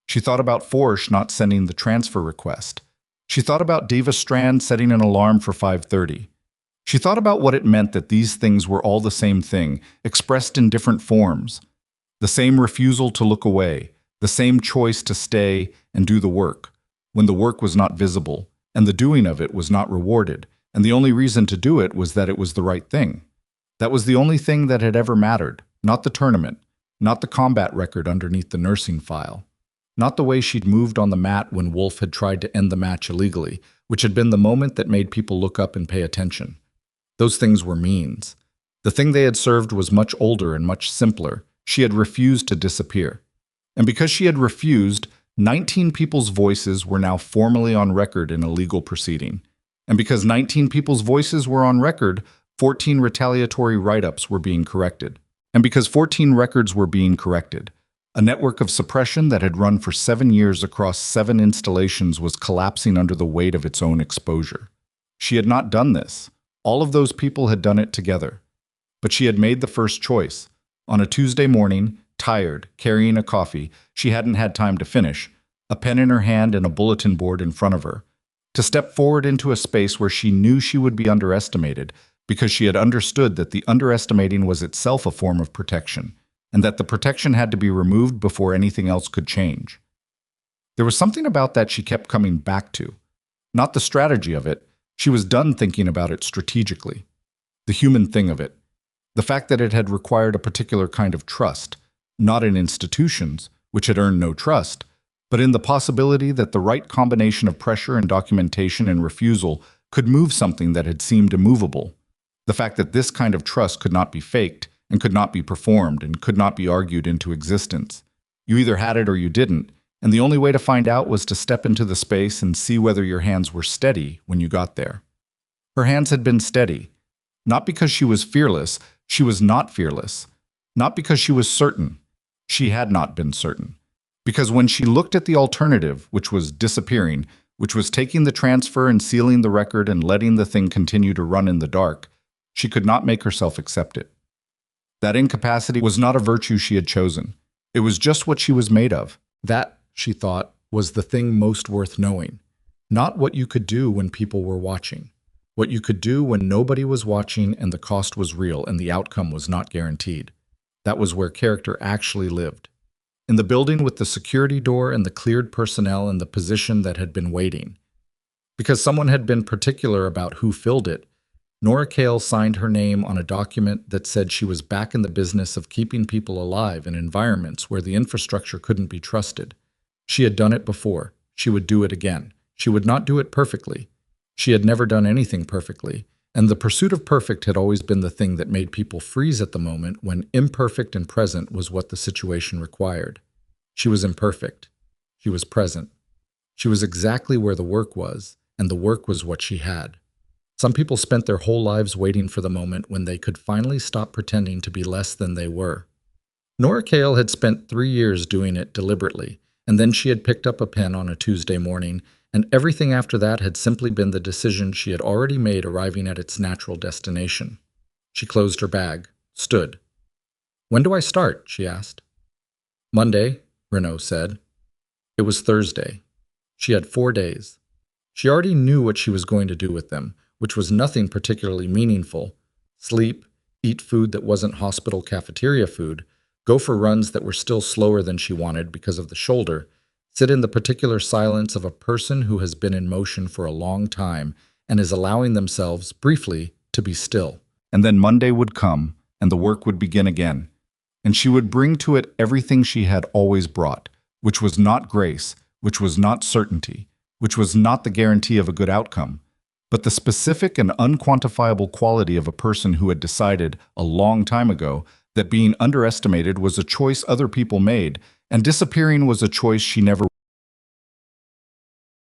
She thought about Forsch not sending the transfer request. She thought about Diva Strand setting an alarm for 5:30. She thought about what it meant that these things were all the same thing, expressed in different forms. The same refusal to look away, the same choice to stay and do the work, when the work was not visible, and the doing of it was not rewarded, and the only reason to do it was that it was the right thing. That was the only thing that had ever mattered, not the tournament, Not the combat record underneath the nursing file. Not the way she'd moved on the mat when Wolf had tried to end the match illegally, which had been the moment that made people look up and pay attention. Those things were means. The thing they had served was much older and much simpler. She had refused to disappear. And because she had refused, 19 people's voices were now formally on record in a legal proceeding. And because 19 people's voices were on record, 14 retaliatory write-ups were being corrected. And because 14 records were being corrected, a network of suppression that had run for 7 years across 7 installations was collapsing under the weight of its own exposure. She had not done this. All of those people had done it together. But she had made the first choice. On a Tuesday morning, tired, carrying a coffee she hadn't had time to finish, a pen in her hand and a bulletin board in front of her, to step forward into a space where she knew she would be underestimated because she had understood that the underestimating was itself a form of protection, and that the protection had to be removed before anything else could change. There was something about that she kept coming back to. Not the strategy of it. She was done thinking about it strategically. The human thing of it. The fact that it had required a particular kind of trust, not in institutions, which had earned no trust, but in the possibility that the right combination of pressure and documentation and refusal could move something that had seemed immovable. The fact that this kind of trust could not be faked, and could not be performed, and could not be argued into existence. You either had it or you didn't, and the only way to find out was to step into the space and see whether your hands were steady when you got there. Her hands had been steady. Not because she was fearless, she was not fearless. Not because she was certain, she had not been certain. Because when she looked at the alternative, which was disappearing, which was taking the transfer and sealing the record and letting the thing continue to run in the dark, she could not make herself accept it. That incapacity was not a virtue she had chosen. It was just what she was made of. That, she thought, was the thing most worth knowing. Not what you could do when people were watching. What you could do when nobody was watching and the cost was real and the outcome was not guaranteed. That was where character actually lived. In the building with the security door and the cleared personnel and the position that had been waiting. Because someone had been particular about who filled it, Nora Cale signed her name on a document that said she was back in the business of keeping people alive in environments where the infrastructure couldn't be trusted. She had done it before. She would do it again. She would not do it perfectly. She had never done anything perfectly, and the pursuit of perfect had always been the thing that made people freeze at the moment when imperfect and present was what the situation required. She was imperfect. She was present. She was exactly where the work was, and the work was what she had. Some people spent their whole lives waiting for the moment when they could finally stop pretending to be less than they were. Nora Cale had spent 3 years doing it deliberately, and then she had picked up a pen on a Tuesday morning, and everything after that had simply been the decision she had already made arriving at its natural destination. She closed her bag, stood. "When do I start?" she asked. "Monday," Renaud said. It was Thursday. She had 4 days. She already knew what she was going to do with them, which was nothing particularly meaningful. Sleep, eat food that wasn't hospital cafeteria food, go for runs that were still slower than she wanted because of the shoulder, sit in the particular silence of a person who has been in motion for a long time and is allowing themselves, briefly, to be still. And then Monday would come, and the work would begin again. And she would bring to it everything she had always brought, which was not grace, which was not certainty, which was not the guarantee of a good outcome, but the specific and unquantifiable quality of a person who had decided, a long time ago, that being underestimated was a choice other people made, and disappearing was a choice she never